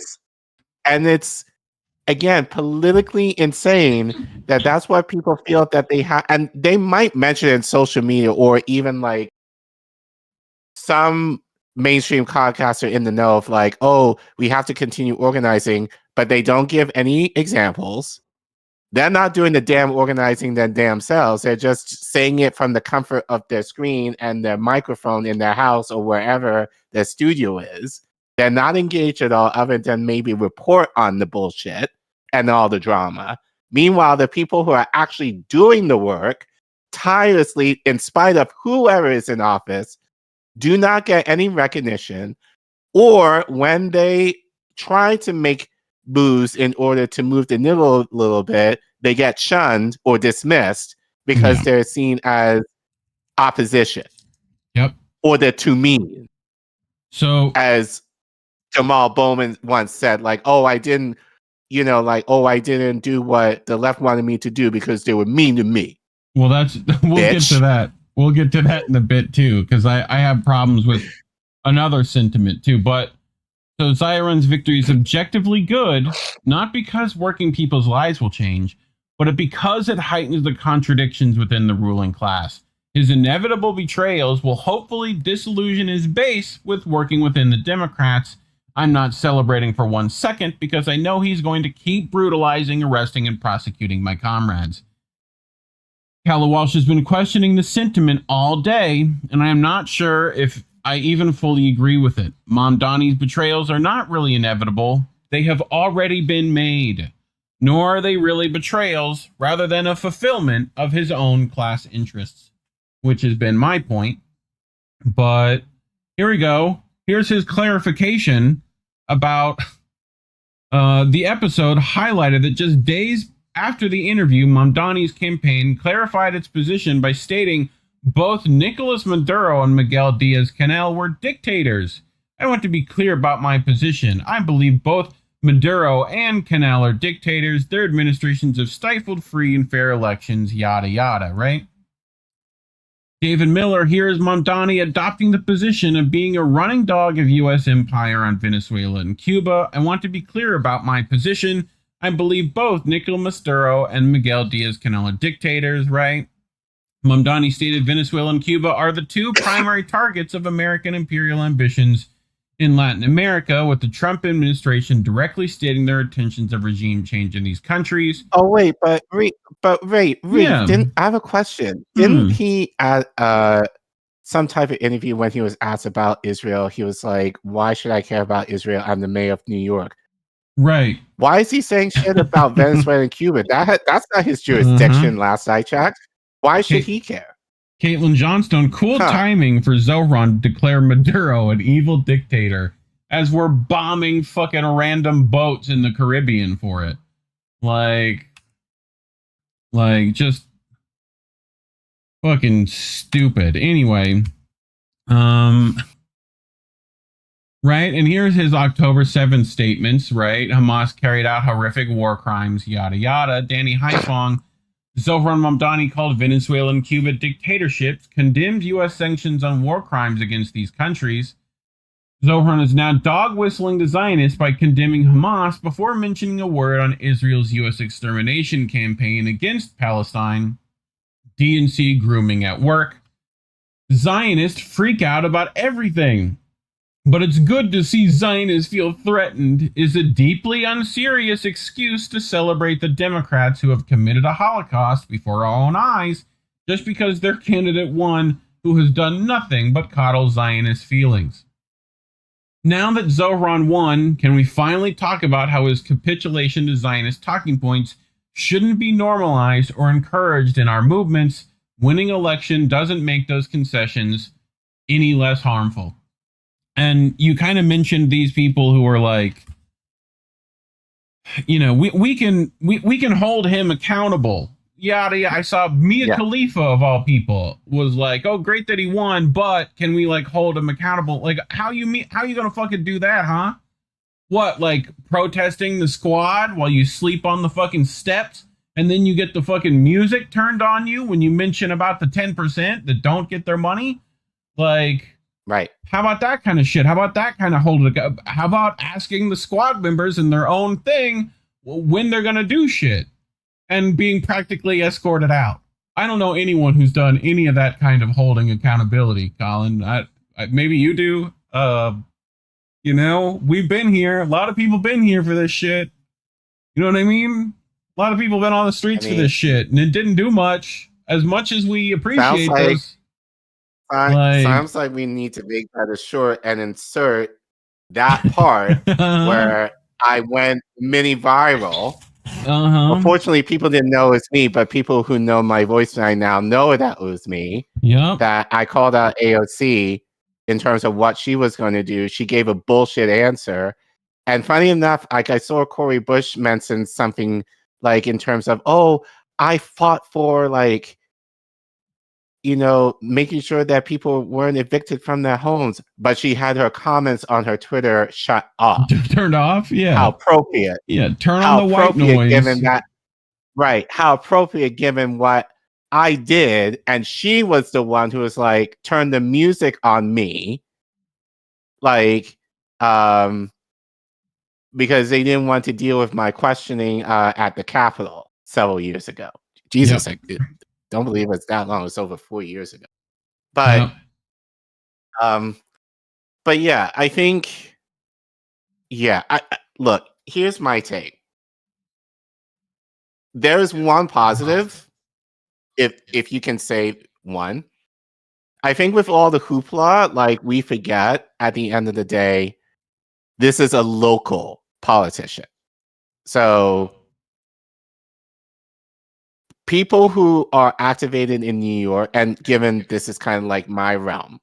[SPEAKER 9] it's again politically insane that's what people feel that they have, and they might mention it in social media, or even like some mainstream podcaster in the know of like, oh, we have to continue organizing, but they don't give any examples. They're not doing the damn organizing their damn selves. They're just saying it from the comfort of their screen and their microphone in their house or wherever their studio is. They're not engaged at all, other than maybe report on the bullshit and all the drama. Meanwhile, the people who are actually doing the work tirelessly, in spite of whoever is in office, do not get any recognition, or when they try to make moves in order to move the needle a little bit, they get shunned or dismissed because they're seen as opposition.
[SPEAKER 8] Yep.
[SPEAKER 9] Or they're too mean.
[SPEAKER 8] So,
[SPEAKER 9] as Jamal Bowman once said, like, oh, I didn't do what the left wanted me to do because they were mean to me.
[SPEAKER 8] Well, we'll get to that. We'll get to that in a bit too, because I have problems with another sentiment too. But so Zohran's victory is objectively good, not because working people's lives will change, but because it heightens the contradictions within the ruling class. His inevitable betrayals will hopefully disillusion his base with working within the Democrats I'm not celebrating for 1 second because I know he's going to keep brutalizing, arresting, and prosecuting my comrades. Calla Walsh has been questioning the sentiment all day, and I am not sure if I even fully agree with it. Mamdani's betrayals are not really inevitable. They have already been made. Nor are they really betrayals, rather than a fulfillment of his own class interests, which has been my point. But here we go. Here's his clarification about the episode highlighted that just days after the interview, Mamdani's campaign clarified its position by stating both Nicolas Maduro and Miguel Diaz-Canel were dictators. I want to be clear about my position. I believe both Maduro and Canel are dictators. Their administrations have stifled free and fair elections, yada yada, right? David Miller, here is Mamdani adopting the position of being a running dog of U.S. empire on Venezuela and Cuba. I want to be clear about my position. I believe both Nicolas Maduro and Miguel Diaz-Canel are dictators, right? Mamdani stated Venezuela and Cuba are the two primary targets of American imperial ambitions in Latin America, with the Trump administration directly stating their intentions of regime change in these countries.
[SPEAKER 9] Oh wait, but Reef,
[SPEAKER 8] Yeah.
[SPEAKER 9] didn't I have a question? Didn't he at some type of interview when he was asked about Israel, he was like, "Why should I care about Israel? I'm the mayor of New York."
[SPEAKER 8] Right.
[SPEAKER 9] Why is he saying shit about Venezuela and Cuba? That's not his jurisdiction. Last I checked. Why should he care?
[SPEAKER 8] Caitlin Johnstone, cool timing for Zohran to declare Maduro an evil dictator as we're bombing fucking random boats in the Caribbean for it. Like just fucking stupid. Anyway, right, and here's his October 7th statements, right? Hamas carried out horrific war crimes, yada yada. Danny Haifong, Zohran Mamdani called Venezuela and Cuba dictatorships, condemned U.S. sanctions on war crimes against these countries. Zohran is now dog-whistling the Zionists by condemning Hamas before mentioning a word on Israel's U.S. extermination campaign against Palestine. DNC grooming at work. Zionists freak out about everything. But it's good to see Zionists feel threatened is a deeply unserious excuse to celebrate the Democrats who have committed a Holocaust before our own eyes just because their candidate won, who has done nothing but coddle Zionist feelings. Now that Zohran won, can we finally talk about how his capitulation to Zionist talking points shouldn't be normalized or encouraged in our movements? Winning election doesn't make those concessions any less harmful. And you kind of mentioned these people who are like, you know, we can hold him accountable. Yada yada. I saw Mia Khalifa of all people was like, oh, great that he won, but can we like hold him accountable? Like, how you gonna fucking do that, huh? What, like protesting the squad while you sleep on the fucking steps, and then you get the fucking music turned on you when you mention about the 10% that don't get their money? Like,
[SPEAKER 9] right.
[SPEAKER 8] How about that kind of shit? How about that kind of how about asking the squad members in their own thing when they're going to do shit and being practically escorted out? I don't know anyone who's done any of that kind of holding accountability, Collin. I maybe you do. You know, we've been here. A lot of people been here for this shit. You know what I mean? A lot of people been on the streets for this shit, and it didn't do much as we appreciate those.
[SPEAKER 9] Sounds like we need to make that a short and insert that part where I went mini viral. Unfortunately, people didn't know it was me, but people who know my voice right now know that it was me.
[SPEAKER 8] Yeah.
[SPEAKER 9] That I called out AOC in terms of what she was going to do. She gave a bullshit answer. And funny enough, like I saw Cori Bush mention something like in terms of, oh, I fought for like, you know, making sure that people weren't evicted from their homes, but she had her comments on her Twitter shut off.
[SPEAKER 8] Turned off? Yeah.
[SPEAKER 9] How appropriate.
[SPEAKER 8] Yeah, turn on the white noise.
[SPEAKER 9] Given that, right. How appropriate given what I did. And she was the one who was like, turn the music on me. Like, because they didn't want to deal with my questioning at the Capitol several years ago. Jesus, I don't believe it's that long. It's over 4 years ago. But, but yeah, I think Yeah, look, here's my take. There's one positive, if you can say one. I think with all the hoopla, like, we forget at the end of the day, this is a local politician. So people who are activated in New York, and given this is kind of like my realm,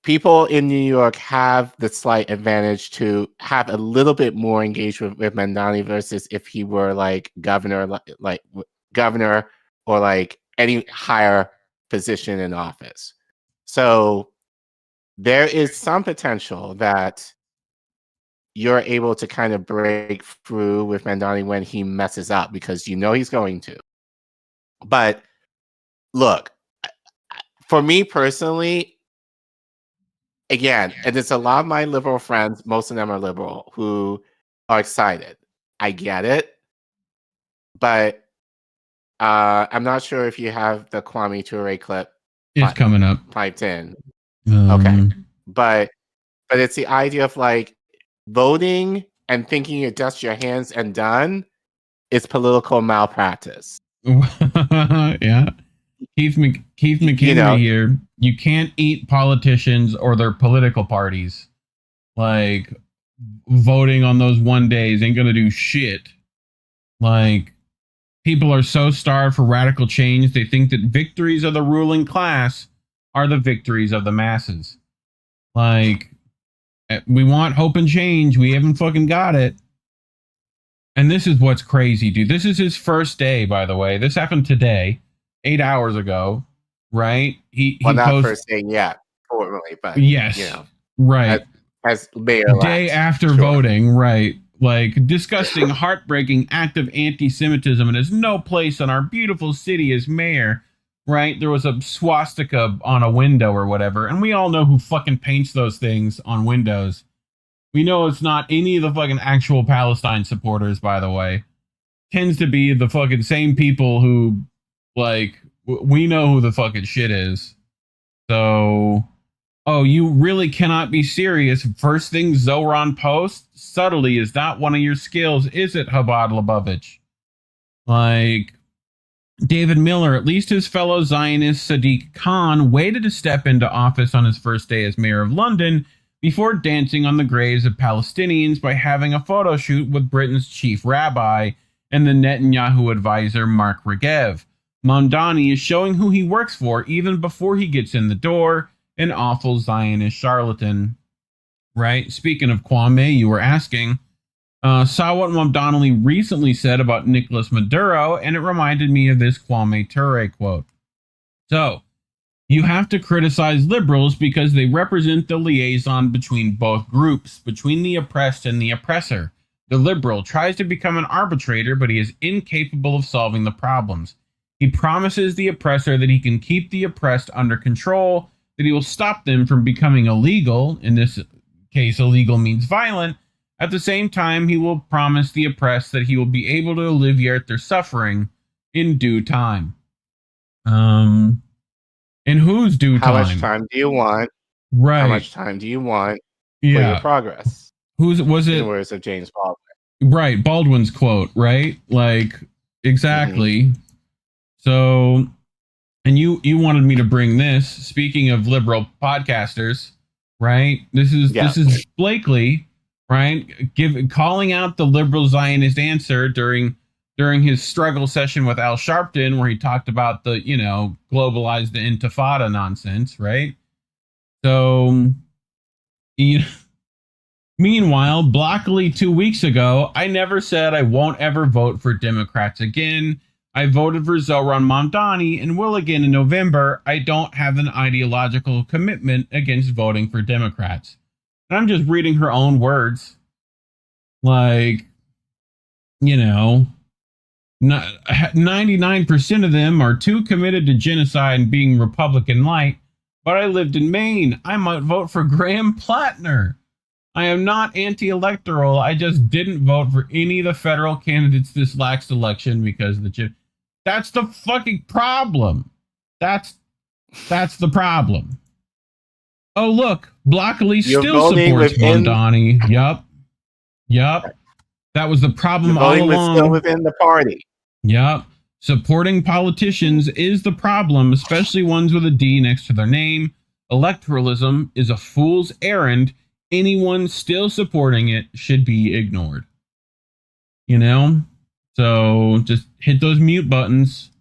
[SPEAKER 9] people in New York have the slight advantage to have a little bit more engagement with Mamdani versus if he were like governor, like governor, or like any higher position in office. So there is some potential that you're able to kind of break through with Mamdani when he messes up, because you know he's going to. But look, for me personally, again, and it's a lot of my liberal friends, most of them are liberal, who are excited. I get it. But I'm not sure if you have the Kwame Ture clip.
[SPEAKER 8] It's coming up.
[SPEAKER 9] Piped in. Okay. But it's the idea of like voting and thinking you're just your hands and done is political malpractice.
[SPEAKER 8] Yeah. Keith McKinley here. You can't eat politicians or their political parties. Like, voting on those one days ain't gonna do shit. Like, people are so starved for radical change, they think that victories of the ruling class are the victories of the masses. Like, we want hope and change. We haven't fucking got it. And this is what's crazy, dude. This is his first day, by the way. This happened today, 8 hours ago, right? He
[SPEAKER 9] not first day yet, formally, but
[SPEAKER 8] yes,
[SPEAKER 9] you know,
[SPEAKER 8] right.
[SPEAKER 9] As mayor,
[SPEAKER 8] day after voting, right? Like, disgusting, heartbreaking act of anti-Semitism, and has no place in our beautiful city as mayor, right? There was a swastika on a window or whatever, and we all know who fucking paints those things on windows. We know it's not any of the fucking actual Palestine supporters, by the way. Tends to be the fucking same people who, like, we know who the fucking shit is. So, oh, you really cannot be serious. First thing Zohran posts, subtly is not one of your skills, is it, Chabad Lubavitch? Like, David Miller, at least his fellow Zionist Sadiq Khan, waited to step into office on his first day as mayor of London before dancing on the graves of Palestinians by having a photo shoot with Britain's chief rabbi and the Netanyahu advisor Mark Regev. Mamdani is showing who he works for even before he gets in the door, an awful Zionist charlatan. Right? Speaking of Kwame, you were asking, saw what Mamdani recently said about Nicolas Maduro, and it reminded me of this Kwame Ture quote. So, you have to criticize liberals because they represent the liaison between both groups, between the oppressed and the oppressor. The liberal tries to become an arbitrator, but he is incapable of solving the problems. He promises the oppressor that he can keep the oppressed under control, that he will stop them from becoming illegal. In this case, illegal means violent. At the same time, he will promise the oppressed that he will be able to alleviate their suffering in due time. In whose due time?
[SPEAKER 9] How much time do you want?
[SPEAKER 8] Right.
[SPEAKER 9] How much time do you want for your progress?
[SPEAKER 8] Was it?
[SPEAKER 9] In the words of James Baldwin.
[SPEAKER 8] Right, Baldwin's quote, right? Like, exactly. Mm-hmm. So, and you wanted me to bring this. Speaking of liberal podcasters, right? This is Blakely, right? Calling out the liberal Zionist answer during his struggle session with Al Sharpton, where he talked about the, globalize the intifada nonsense, right? So, meanwhile, Blockley 2 weeks ago, I never said I won't ever vote for Democrats again. I voted for Zohran Mamdani and will again in November. I don't have an ideological commitment against voting for Democrats. And I'm just reading her own words. Like, 99% of them are too committed to genocide and being Republican light. But I lived in Maine. I might vote for Graham Plattner. I am not anti-electoral. I just didn't vote for any of the federal candidates this last election because of the That's the fucking problem. That's the problem. Oh, look. Blockley still supports Mamdani. Yup. Yep. That was the problem
[SPEAKER 9] The
[SPEAKER 8] all
[SPEAKER 9] voting was still
[SPEAKER 8] along.
[SPEAKER 9] within the party.
[SPEAKER 8] Yep. Supporting politicians is the problem, especially ones with a D next to their name. Electoralism is a fool's errand. Anyone still supporting it should be ignored. You know? So just hit those mute buttons.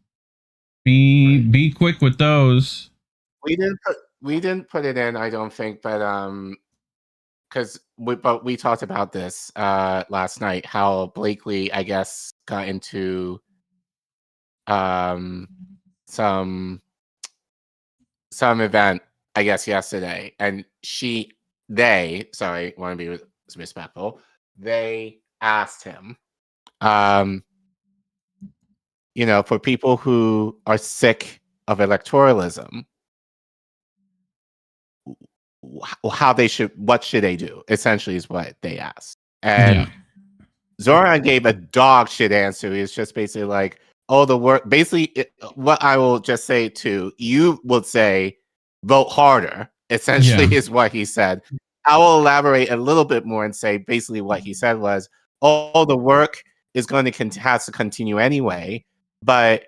[SPEAKER 8] Be quick with those.
[SPEAKER 9] We didn't put it in, I don't think, but we talked about this last night, how Blakely, I guess, got into some event, I guess, yesterday, and sorry, want to be respectful, they asked him, for people who are sick of electoralism, what should they do? Essentially, is what they asked, and Zohran gave a dog shit answer. He's just basically like, "Oh, the work." Basically, what I will just say to you would say, "Vote harder." Essentially, is what he said. I will elaborate a little bit more and say basically what he said was, "Oh, the work is going to has to continue anyway, but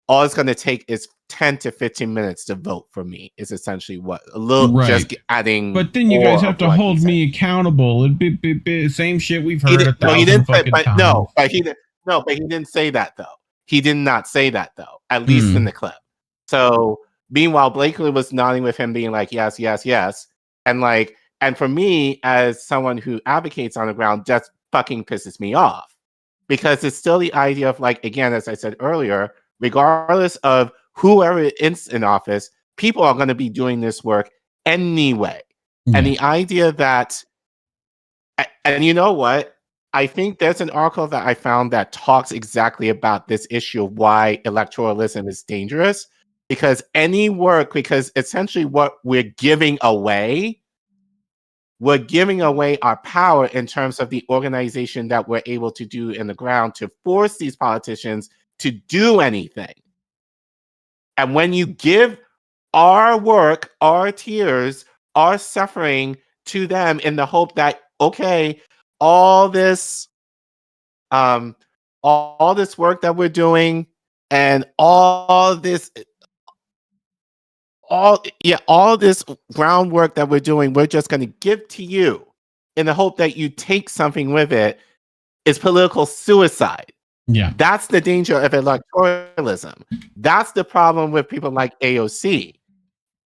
[SPEAKER 9] all it's going to take is 10 to 15 minutes to vote for me." Is essentially what just adding.
[SPEAKER 8] But then you guys have to hold me accountable. It'd be same shit we've heard a thousand fucking times.
[SPEAKER 9] But he didn't say that though. He did not say that though. At least in the clip. So meanwhile, Blakely was nodding with him, being like, "Yes, yes, yes," and for me as someone who advocates on the ground, that fucking pisses me off, because it's still the idea of, like, again, as I said earlier, regardless of whoever is in office, people are going to be doing this work anyway. And the idea that, and you know what? I think there's an article that I found that talks exactly about this issue of why electoralism is dangerous. Because essentially what we're giving away our power in terms of the organization that we're able to do in the ground to force these politicians to do anything. And when you give our work, our tears, our suffering to them in the hope that, okay, all this work that we're doing and all this groundwork that we're doing, we're just going to give to you in the hope that you take something with it, is political suicide.
[SPEAKER 8] Yeah.
[SPEAKER 9] That's the danger of electoralism. That's the problem with people like AOC.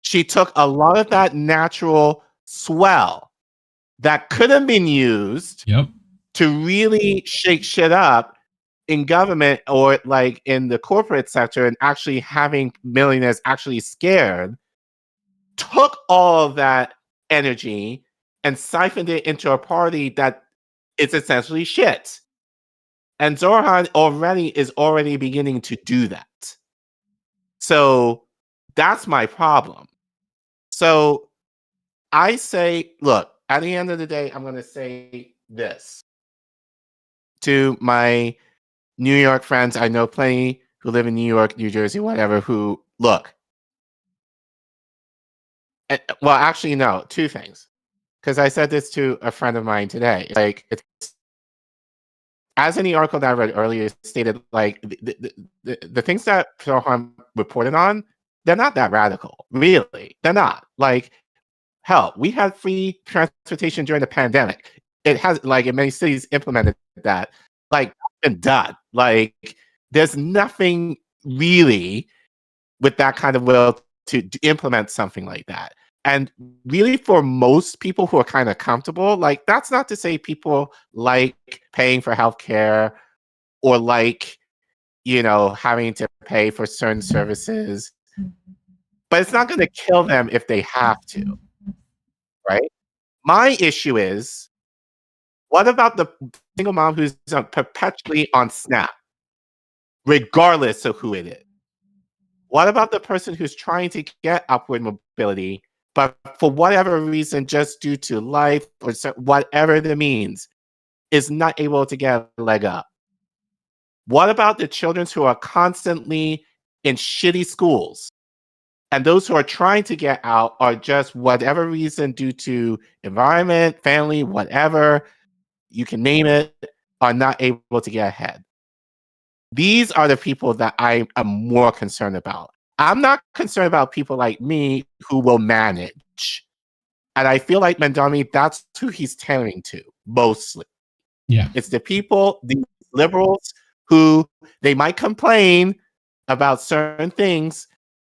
[SPEAKER 9] She took a lot of that natural swell that could have been used to really shake shit up in government or like in the corporate sector, and actually having millionaires actually scared, took all of that energy and siphoned it into a party that is essentially shit. And Zohran is already beginning to do that. So that's my problem. So I say, look, at the end of the day, I'm going to say this to my New York friends. I know plenty who live in New York, New Jersey, whatever, who look. Well, actually, no, two things. Because I said this to a friend of mine today. Like, as in the article that I read earlier stated, like, the things that Zohran reported on, they're not that radical. Really. They're not. Like, hell, we had free transportation during the pandemic. It has, like, in many cities implemented that. Like, been done. Like, there's nothing really with that kind of will to implement something like that. And really, for most people who are kind of comfortable, like, that's not to say people like paying for healthcare or like, having to pay for certain services, but it's not going to kill them if they have to, right? My issue is, what about the single mom who's perpetually on SNAP, regardless of who it is? What about the person who's trying to get upward mobility, but for whatever reason, just due to life or whatever the means, is not able to get a leg up? What about the children who are constantly in shitty schools, and those who are trying to get out are just whatever reason, due to environment, family, whatever, you can name it, are not able to get ahead. These are the people that I am more concerned about. I'm not concerned about people like me who will manage. And I feel like Mamdani, that's who he's tending to mostly.
[SPEAKER 8] Yeah.
[SPEAKER 9] It's the people, the liberals, who they might complain about certain things,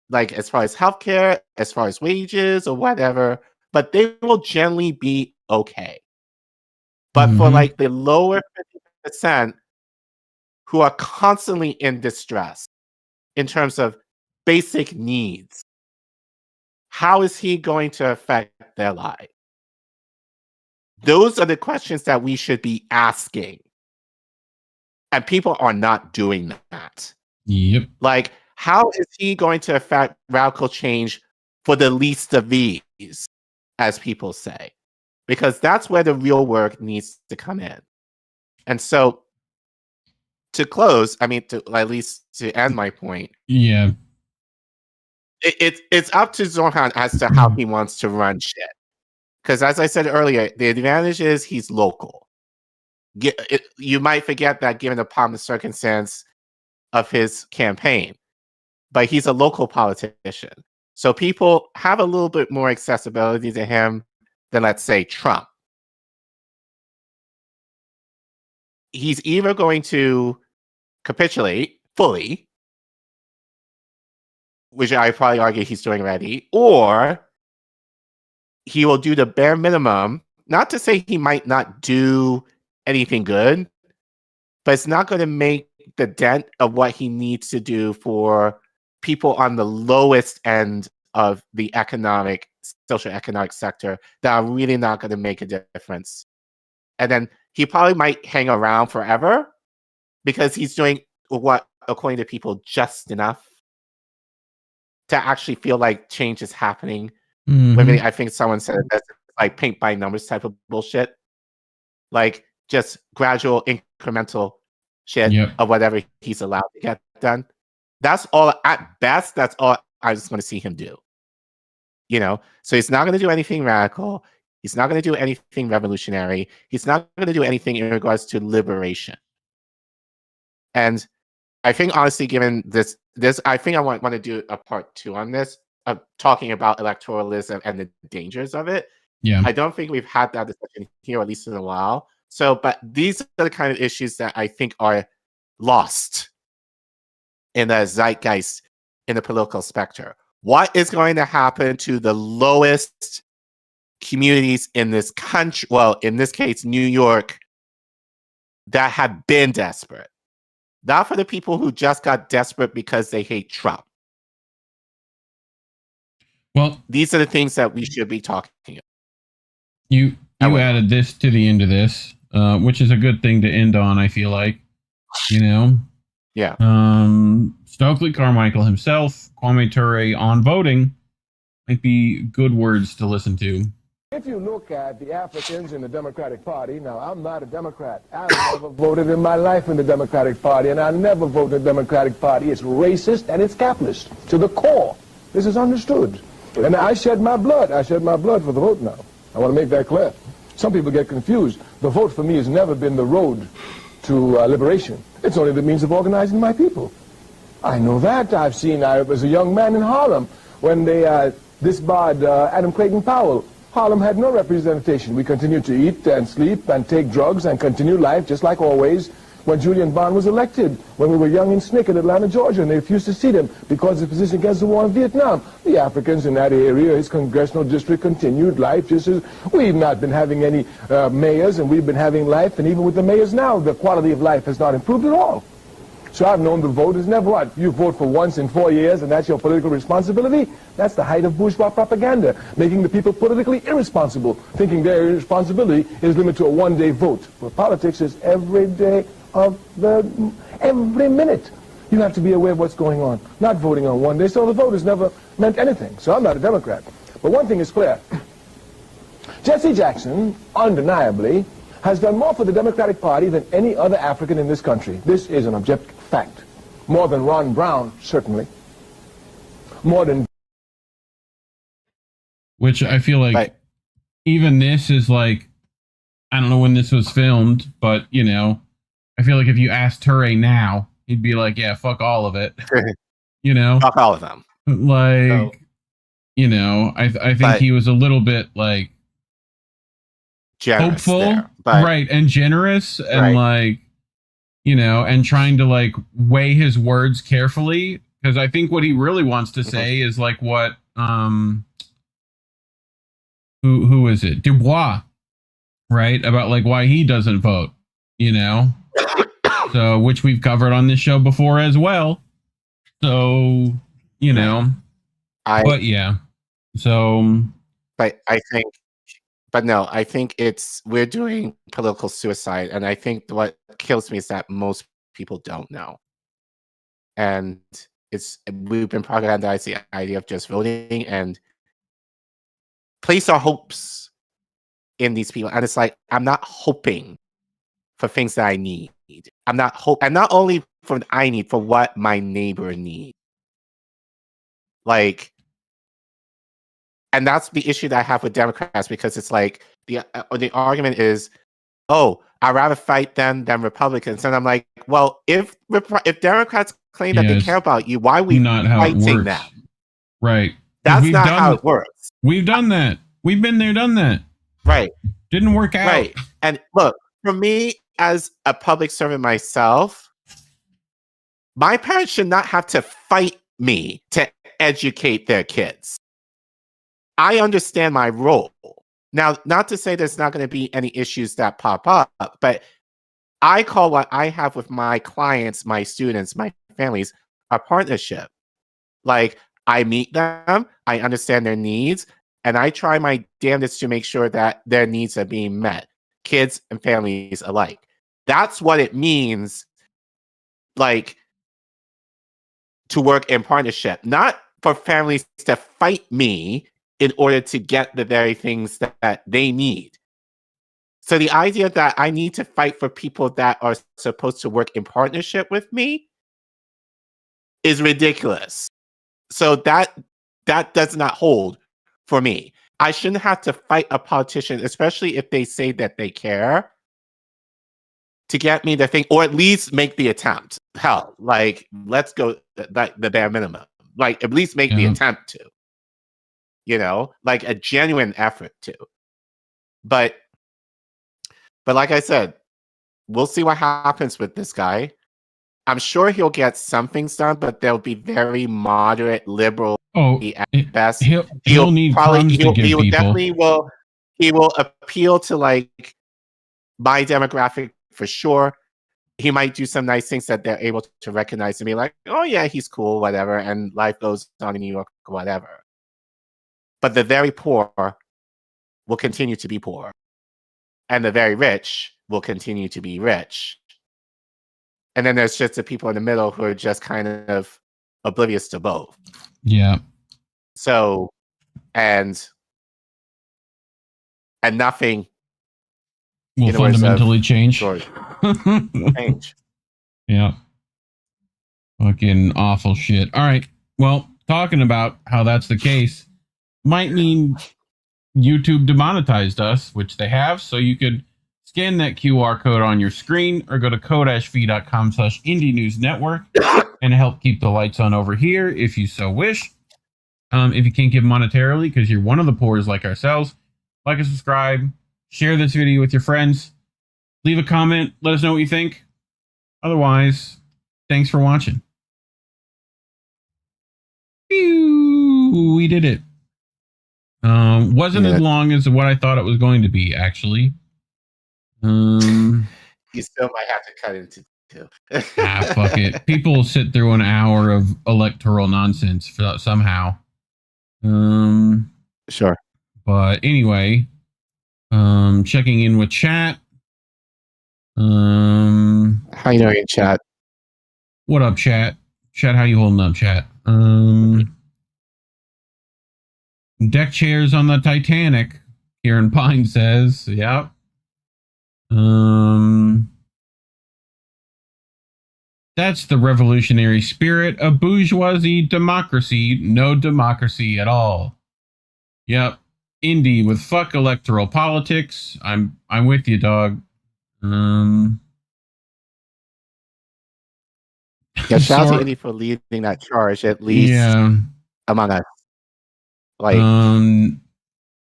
[SPEAKER 9] like as far as healthcare, as far as wages or whatever, but they will generally be okay. But for like the lower 50% who are constantly in distress in terms of basic needs, how is he going to affect their lives? Those are the questions that we should be asking. And people are not doing that.
[SPEAKER 8] Yep.
[SPEAKER 9] Like, how is he going to affect radical change for the least of these, as people say? Because that's where the real work needs to come in. And so, to close, I mean, to at least to end my point,
[SPEAKER 8] Yeah.
[SPEAKER 9] It's up to Zohran as to how he wants to run shit. Because as I said earlier, the advantage is he's local. You might forget that given upon the circumstance of his campaign, but he's a local politician. So people have a little bit more accessibility to him than, let's say, Trump. He's either going to capitulate fully, which I probably argue he's doing already, or he will do the bare minimum. Not to say he might not do anything good, but it's not going to make the dent of what he needs to do for people on the lowest end of the social economic sector that are really not going to make a difference. And then he probably might hang around forever because he's doing what, according to people, just enough to actually feel like change is happening. I think someone said that's like paint by numbers type of bullshit. Like just gradual incremental shit of whatever he's allowed to get done. That's all, at best, that's all I just want to see him do. So he's not going to do anything radical. He's not going to do anything revolutionary. He's not going to do anything in regards to liberation. And I think, honestly, given this, I think I want to do a part 2 on this, talking about electoralism and the dangers of it.
[SPEAKER 8] Yeah.
[SPEAKER 9] I don't think we've had that discussion here, at least in a while. So, but these are the kind of issues that I think are lost in the zeitgeist in the political spectrum. What is going to happen to the lowest communities in this country? Well, in this case, New York, that have been desperate. Not for the people who just got desperate because they hate Trump.
[SPEAKER 8] Well,
[SPEAKER 9] these are the things that we should be talking about.
[SPEAKER 8] You added this to the end of this, which is a good thing to end on, I feel like.
[SPEAKER 9] Yeah.
[SPEAKER 8] Stokely Carmichael himself, Kwame Ture on voting might be good words to listen to.
[SPEAKER 18] If you look at the Africans in the Democratic Party, now I'm not a Democrat. I've never voted in my life in the Democratic Party, and I never voted in the Democratic Party. It's racist and it's capitalist to the core. This is understood. And I shed my blood. I shed my blood for the vote now. I want to make that clear. Some people get confused. The vote for me has never been the road to liberation. It's only the means of organizing my people. I know that. I was a young man in Harlem when they disbarred Adam Clayton Powell. Harlem had no representation. We continued to eat and sleep and take drugs and continue life just like always when Julian Bond was elected, when we were young and snick in Atlanta, Georgia, and they refused to see him because of his position against the war in Vietnam. The Africans in that area, his congressional district, continued life just as we've not been having any mayors, and we've been having life, and even with the mayors now, the quality of life has not improved at all. So I've known the vote is never what? You vote for once in 4 years, and that's your political responsibility? That's the height of bourgeois propaganda, making the people politically irresponsible, thinking their irresponsibility is limited to a one-day vote. But politics is every day of every minute. You have to be aware of what's going on, not voting on one day. So the vote has never meant anything. So I'm not a Democrat. But one thing is clear. Jesse Jackson, undeniably, has done more for the Democratic Party than any other African in this country. This is an objective fact. More than Ron Brown, certainly. More than...
[SPEAKER 8] Which I feel like even this is like I don't know when this was filmed, but, you know, I feel like if you asked Ture now, he'd be like, yeah, fuck all of it. You know?
[SPEAKER 9] Fuck all of them.
[SPEAKER 8] Like, so, you know, I think he was a little bit, like, hopeful.
[SPEAKER 9] There, but,
[SPEAKER 8] right, and generous, and, like, you know, and trying to, like, weigh his words carefully. Because I think what he really wants to say is, like, what, who is it? Dubois. Right? About like why he doesn't vote, you know? So, which we've covered on this show before as well. So, you know, but yeah. So,
[SPEAKER 9] but I think, but no, I think we're doing political suicide. And I think what kills me is that most people don't know. And we've been propagandized the idea of just voting and place our hopes in these people, and it's like I'm not hoping for things that I need. I'm not only for what I need, for what my neighbor needs. Like, and that's the issue that I have with Democrats, because it's like the argument is, oh, I'd rather fight them than Republicans, and I'm like, well, if Democrats claim that they care about you, why are we
[SPEAKER 8] not
[SPEAKER 9] fighting them?
[SPEAKER 8] Right.
[SPEAKER 9] That's not how it works.
[SPEAKER 8] We've done that. We've been there, done that.
[SPEAKER 9] Right.
[SPEAKER 8] Didn't work out.
[SPEAKER 9] Right. And look, for me as a public servant myself, my parents should not have to fight me to educate their kids. I understand my role. Now, not to say there's not going to be any issues that pop up, but I call what I have with my clients, my students, my families, a partnership. Like, I meet them, I understand their needs, and I try my damnedest to make sure that their needs are being met, kids and families alike. That's what it means, like, to work in partnership, not for families to fight me in order to get the very things that they need. So the idea that I need to fight for people that are supposed to work in partnership with me is ridiculous. So that does not hold for me. I shouldn't have to fight a politician, especially if they say that they care, to get me to think, or at least make the attempt. Hell, like, let's go the bare minimum. Like, at least make the attempt to. You know, like a genuine effort to. But like I said, we'll see what happens with this guy. I'm sure he'll get some things done, but they'll be very moderate, liberal at best.
[SPEAKER 8] He'll need crumbs to give people.
[SPEAKER 9] Definitely he will appeal to, like, my demographic for sure. He might do some nice things that they're able to recognize and be like, oh yeah, he's cool, whatever, and life goes on in New York, whatever. But the very poor will continue to be poor. And the very rich will continue to be rich. And then there's just the people in the middle who are just kind of oblivious to both.
[SPEAKER 8] Yeah.
[SPEAKER 9] So, and nothing
[SPEAKER 8] will fundamentally change.
[SPEAKER 9] Change.
[SPEAKER 8] Yeah. Fucking awful shit. All right. Well, talking about how that's the case might mean YouTube demonetized us, which they have. So you could scan that QR code on your screen or go to code-v.com/Indie News Network and help keep the lights on over here if you so wish. If you can't give monetarily because you're one of the poors like ourselves, like and subscribe, share this video with your friends, leave a comment, let us know what you think. Otherwise, thanks for watching. Pew, we did it. Wasn't as long as what I thought it was going to be, actually.
[SPEAKER 9] You still might have to cut into two.
[SPEAKER 8] Fuck it. People will sit through an hour of electoral nonsense somehow.
[SPEAKER 9] Sure.
[SPEAKER 8] But anyway, checking in with chat.
[SPEAKER 9] How you doing, chat?
[SPEAKER 8] What up, chat? Chat, how you holding up, chat? Deck chairs on the Titanic, Kieran Pine says. Yep. That's the revolutionary spirit of bourgeoisie democracy. No democracy at all. Yep. Indy with fuck electoral politics. I'm with you, dog.
[SPEAKER 9] Yeah, shout out to Indy for leading that charge, at least among us. Like,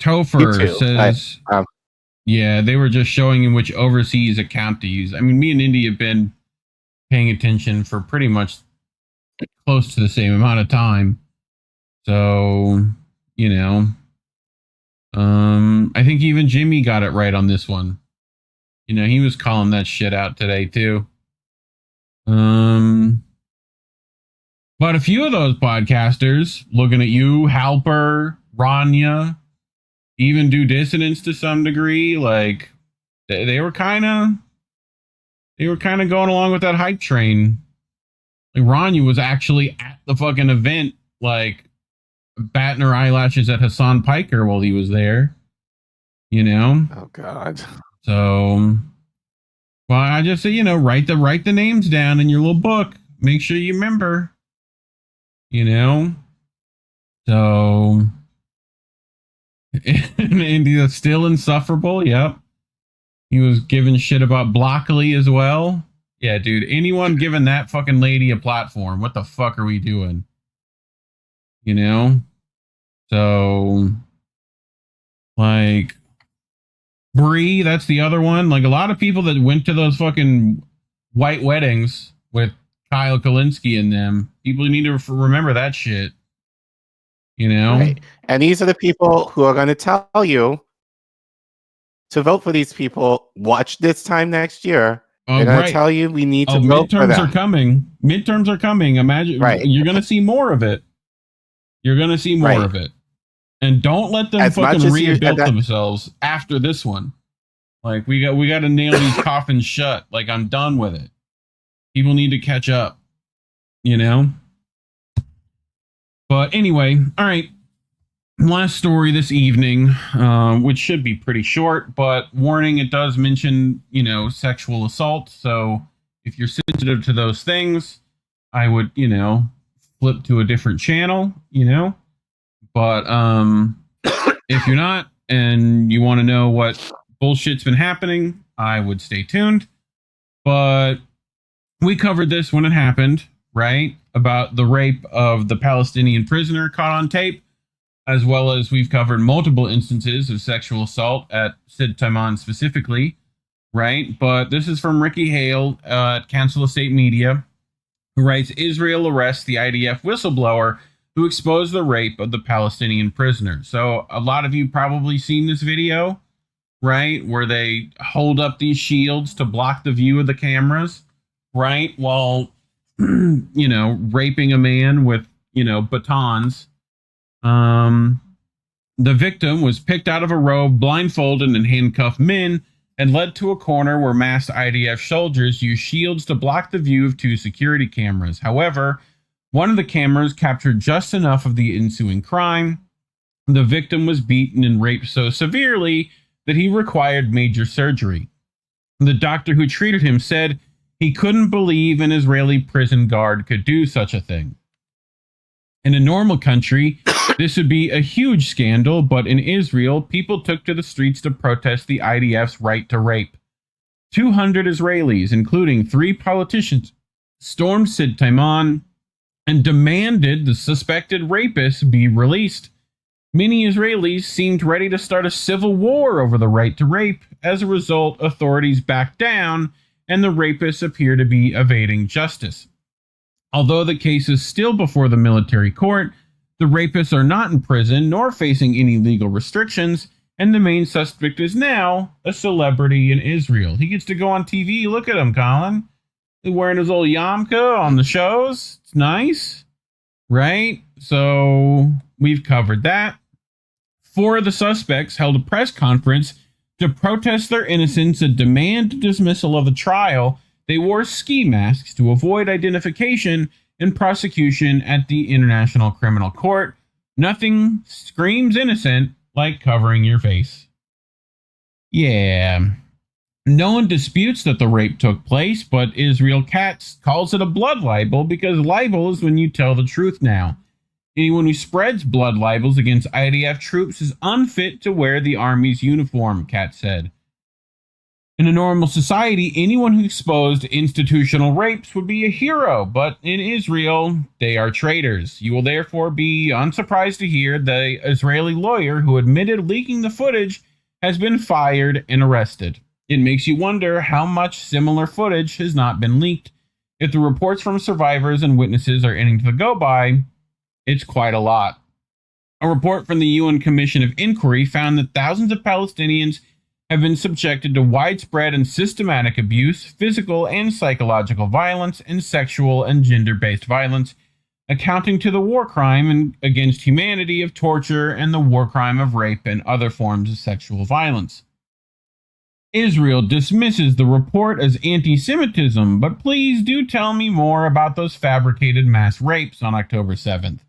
[SPEAKER 8] Topher says, yeah, they were just showing him which overseas account to use. I mean, me and Indy have been paying attention for pretty much close to the same amount of time. So, you know, I think even Jimmy got it right on this one. You know, he was calling that shit out today too. But a few of those podcasters, looking at you, Halper, Rania, even Do Dissonance to some degree, like they were kind of going along with that hype train. Like Rania was actually at the fucking event, like batting her eyelashes at Hassan Piker while he was there. You know?
[SPEAKER 9] Oh God.
[SPEAKER 8] So, well, I just say, you know, write the names down in your little book. Make sure you remember. You know? So, and Indy's still insufferable. Yep. He was giving shit about Blockley as well. Yeah, dude. Anyone giving that fucking lady a platform, what the fuck are we doing? You know? So, like, Bree, that's the other one. Like, a lot of people that went to those fucking white weddings with Kyle Kalinske and them, people need to remember that shit. You know?
[SPEAKER 9] Right. And these are the people who are going to tell you to vote for these people. Watch this time next year. They're going to tell you we need to vote for them.
[SPEAKER 8] Midterms are coming. Midterms are coming. Imagine, you're going to see more of it. You're going to see more of it. And don't let them fucking rebuild themselves after this one. Like, we got to nail these coffins shut. Like, I'm done with it. People need to catch up. You know? But anyway, all right. Last story this evening, which should be pretty short, but warning, it does mention, you know, sexual assault. So if you're sensitive to those things, I would, you know, flip to a different channel, you know. But if you're not and you want to know what bullshit's been happening, I would stay tuned. But we covered this when it happened, right? About the rape of the Palestinian prisoner caught on tape, as well as we've covered multiple instances of sexual assault at Sid Taiman specifically, right? But this is from Ricky Hale at Council of State Media, who writes, Israel arrests the IDF whistleblower who exposed the rape of the Palestinian prisoner. So a lot of you probably seen this video, right? Where they hold up these shields to block the view of the cameras, right? While, you know, raping a man with, you know, batons. The victim was picked out of a robe, blindfolded and handcuffed men, and led to a corner where masked IDF soldiers used shields to block the view of two security cameras. However, one of the cameras captured just enough of the ensuing crime. The victim was beaten and raped so severely that he required major surgery. The doctor who treated him said he couldn't believe an Israeli prison guard could do such a thing. In a normal country, this would be a huge scandal, but in Israel, people took to the streets to protest the IDF's right to rape. 200 Israelis, including 3 politicians, stormed Sid Taiman and demanded the suspected rapist be released. Many Israelis seemed ready to start a civil war over the right to rape. As a result, authorities backed down, and the rapists appear to be evading justice. Although the case is still before the military court, the rapists are not in prison nor facing any legal restrictions, and the main suspect is now a celebrity in Israel. He gets to go on TV. Look at him, Collin. He's wearing his old yarmulke on the shows. It's nice, right? So we've covered that. 4 of the suspects held a press conference to protest their innocence and demand dismissal of the trial. They wore ski masks to avoid identification and prosecution at the International Criminal Court. Nothing screams innocent like covering your face. Yeah. No one disputes that the rape took place, but Israel Katz calls it a blood libel because libel is when you tell the truth now. Anyone who spreads blood libels against IDF troops is unfit to wear the Army's uniform, Katz said. In a normal society, anyone who exposed institutional rapes would be a hero, but in Israel, they are traitors. You will therefore be unsurprised to hear the Israeli lawyer who admitted leaking the footage has been fired and arrested. It makes you wonder how much similar footage has not been leaked. If the reports from survivors and witnesses are anything to go by, it's quite a lot. A report from the UN Commission of Inquiry found that thousands of Palestinians have been subjected to widespread and systematic abuse, physical and psychological violence, and sexual and gender-based violence, accounting to the war crime against humanity of torture and the war crime of rape and other forms of sexual violence. Israel dismisses the report as anti-Semitism, but please do tell me more about those fabricated mass rapes on October 7th.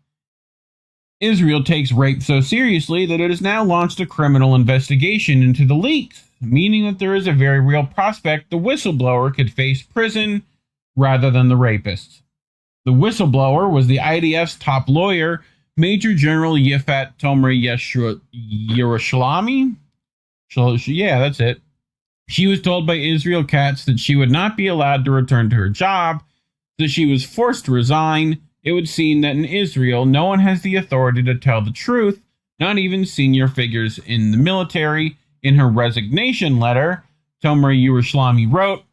[SPEAKER 8] Israel takes rape so seriously that it has now launched a criminal investigation into the leaks, meaning that there is a very real prospect the whistleblower could face prison rather than the rapists. The whistleblower was the IDF's top lawyer, Major General Yifat Tomer Yerushalmi. Yeah, that's it. She was told by Israel Katz that she would not be allowed to return to her job, so she was forced to resign. It would seem that in Israel, no one has the authority to tell the truth, not even senior figures in the military. In her resignation letter, Tomer Yerushalmi wrote,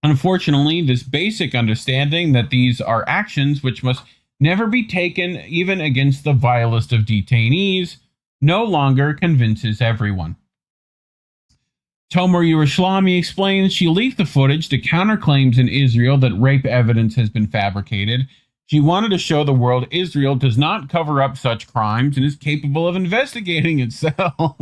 [SPEAKER 8] "Unfortunately, this basic understanding that these are actions which must never be taken even against the vilest of detainees no longer convinces everyone." Tomer Yerushalmi explains she leaked the footage to counter claims in Israel that rape evidence has been fabricated. She wanted to show the world Israel does not cover up such crimes and is capable of investigating itself.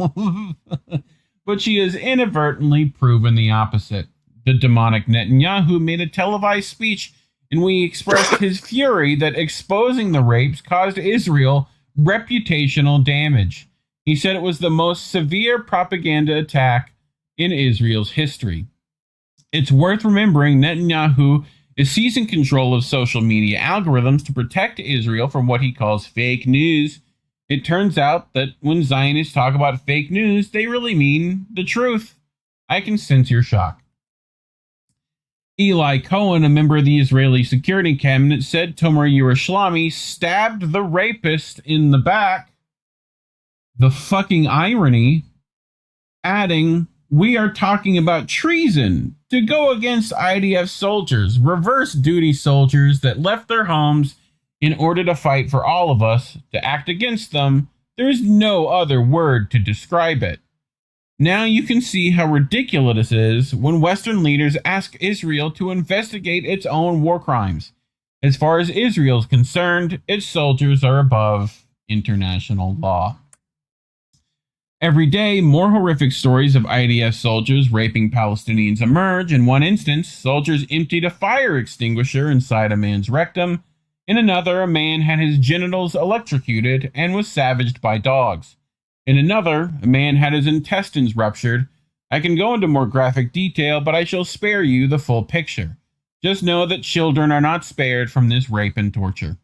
[SPEAKER 8] But she has inadvertently proven the opposite. The demonic Netanyahu made a televised speech in which he expressed his fury that exposing the rapes caused Israel reputational damage. He said it was the most severe propaganda attack in Israel's history. It's worth remembering Netanyahu is seizing control of social media algorithms to protect Israel from what he calls fake news. It turns out that when Zionists talk about fake news, they really mean the truth. I can sense your shock. Eli Cohen, a member of the Israeli security cabinet, said Tomer Yerushalmi stabbed the rapist in the back. The fucking irony, adding, "We are talking about treason to go against IDF soldiers, reverse duty soldiers that left their homes in order to fight for all of us, to act against them. There is no other word to describe it." Now you can see how ridiculous it is when Western leaders ask Israel to investigate its own war crimes. As far as Israel is concerned, its soldiers are above international law. Every day, more horrific stories of IDF soldiers raping Palestinians emerge. In one instance, soldiers emptied a fire extinguisher inside a man's rectum. In another, a man had his genitals electrocuted and was savaged by dogs. In another, a man had his intestines ruptured. I can go into more graphic detail, but I shall spare you the full picture. Just know that children are not spared from this rape and torture.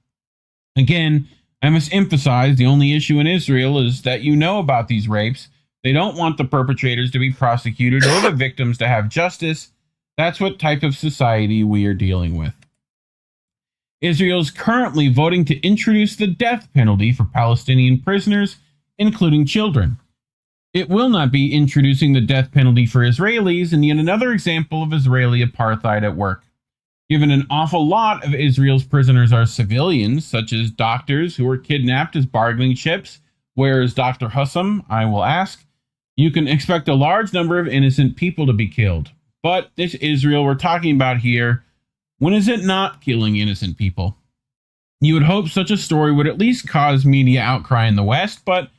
[SPEAKER 8] Again, I must emphasize the only issue in Israel is that you know about these rapes. They don't want the perpetrators to be prosecuted or the victims to have justice. That's what type of society we are dealing with. Israel is currently voting to introduce the death penalty for Palestinian prisoners, including children. It will not be introducing the death penalty for Israelis, and yet another example of Israeli apartheid at work. Given an awful lot of Israel's prisoners are civilians, such as doctors who were kidnapped as bargaining chips, where is Dr. Hussam, I will ask, you can expect a large number of innocent people to be killed. But this Israel we're talking about here, when is it not killing innocent people? You would hope such a story would at least cause media outcry in the West, but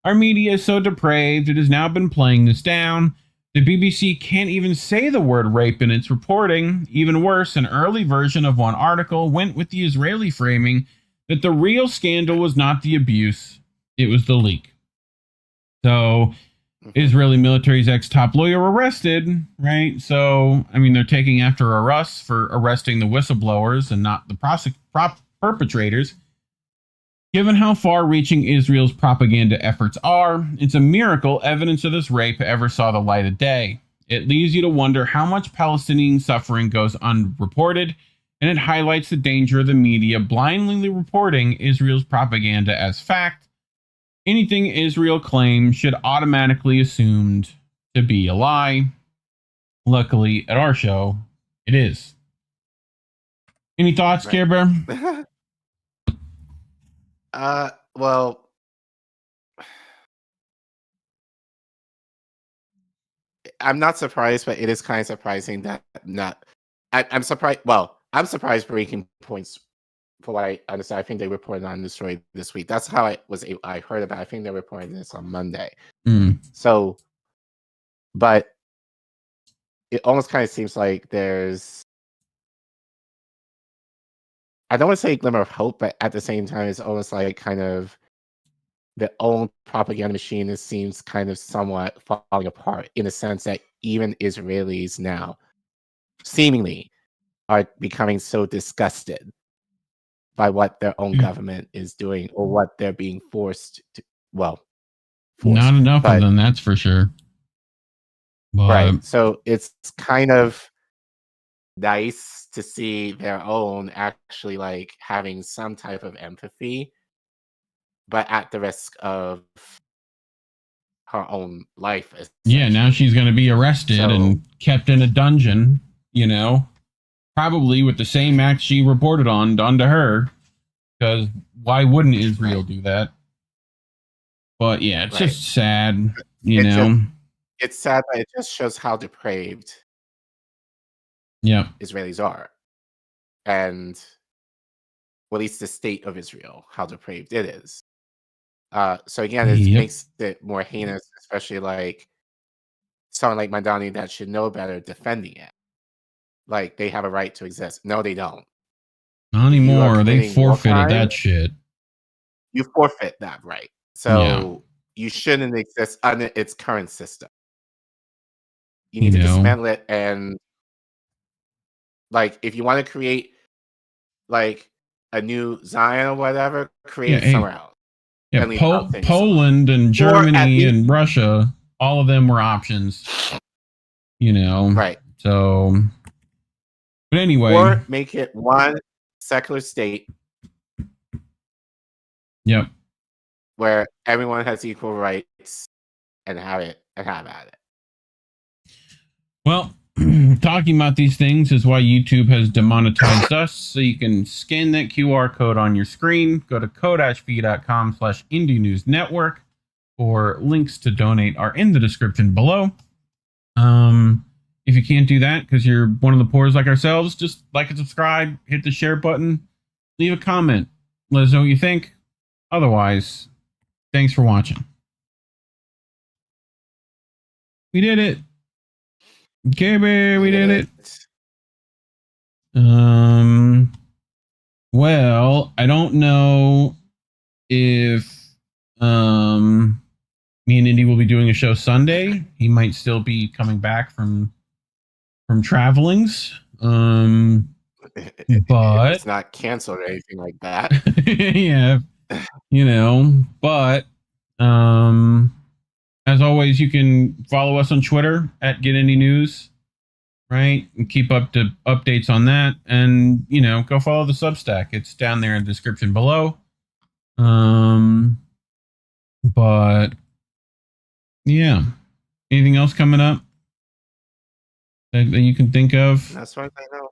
[SPEAKER 8] our media is so depraved it has now been playing this down. The BBC can't even say the word rape in its reporting. Even worse, an early version of one article went with the Israeli framing that the real scandal was not the abuse, it was the leak. So, Israeli military's ex-top lawyer arrested, right? So, I mean, they're taking after us for arresting the whistleblowers and not the perpetrators. Given how far-reaching Israel's propaganda efforts are, it's a miracle evidence of this rape ever saw the light of day. It leaves you to wonder how much Palestinian suffering goes unreported, and it highlights the danger of the media blindly reporting Israel's propaganda as fact. Anything Israel claims should automatically assumed to be a lie. Luckily, at our show, it is. Any thoughts, Care Bear?
[SPEAKER 9] Well, I'm not surprised, but it is kind of surprising that I'm surprised. Well, I'm surprised breaking points for what I understand. I think they reported on the story this week. That's how I heard about it. I think they reported this on Monday. So, but it almost kind of seems like there's, I don't want to say a glimmer of hope, but at the same time, it's almost like kind of the old propaganda machine seems kind of somewhat falling apart in the sense that even Israelis now seemingly are becoming so disgusted by what their own government is doing or what they're being forced to,
[SPEAKER 8] Not enough of them, that's for sure. But,
[SPEAKER 9] right. So it's kind of nice to see their own actually like having some type of empathy, but at the risk of her own life.
[SPEAKER 8] Yeah, now she's going to be arrested and kept in a dungeon, probably with the same act she reported on done to her, because why wouldn't Israel do that? But yeah, it's just sad,
[SPEAKER 9] It's sad, but it just shows how depraved Israelis are. And well, at least the state of Israel, how depraved it is. So again, it makes it more heinous, especially like someone like Mamdani that should know better defending it. Like they have a right to exist. No, they don't.
[SPEAKER 8] Not anymore. They forfeited that shit.
[SPEAKER 9] You forfeit that right. So you shouldn't exist under its current system. You need to dismantle it, and like if you want to create like a new Zion or whatever, create it somewhere else.
[SPEAKER 8] Yeah, Poland and Germany and Russia, all of them were options.
[SPEAKER 9] Right.
[SPEAKER 8] So, but anyway,
[SPEAKER 9] or make it one secular state.
[SPEAKER 8] Yep.
[SPEAKER 9] Where everyone has equal rights and have at it.
[SPEAKER 8] Well, talking about these things is why YouTube has demonetized us. So you can scan that QR code on your screen. Go to ko-fi.com/Indie News Network, or links to donate are in the description below. If you can't do that because you're one of the poors like ourselves, just like and subscribe, hit the share button, leave a comment, let us know what you think. Otherwise, thanks for watching. We did it. Okay, baby, we did it. Well, I don't know if me and Indy will be doing a show Sunday. He might still be coming back from travelings. But
[SPEAKER 9] it's not canceled or anything like that.
[SPEAKER 8] Yeah. But as always, you can follow us on Twitter at Get Indie News, right? And keep up to updates on that. And, go follow the Substack. It's down there in the description below. But yeah. Anything else coming up that you can think of?
[SPEAKER 9] That's what I know.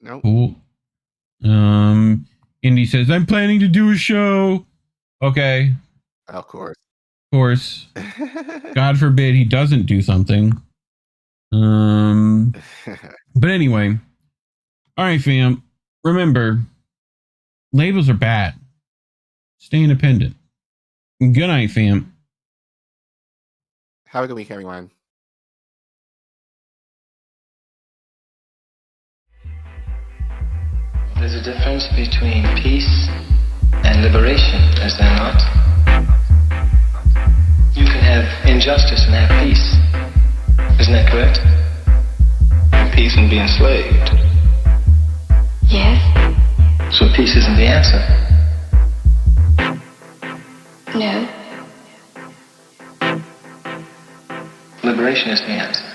[SPEAKER 9] Nope.
[SPEAKER 8] Cool. Indy says, I'm planning to do a show. Okay.
[SPEAKER 9] Of course.
[SPEAKER 8] God forbid he doesn't do something. But anyway. All right, fam. Remember, labels are bad. Stay independent. Good night, fam.
[SPEAKER 9] Have a good week, everyone.
[SPEAKER 6] There's a difference between peace and liberation, is there not? You can have injustice and have peace. Isn't that correct? And peace and be enslaved.
[SPEAKER 7] Yes.
[SPEAKER 6] So peace isn't the answer. segregationist hands.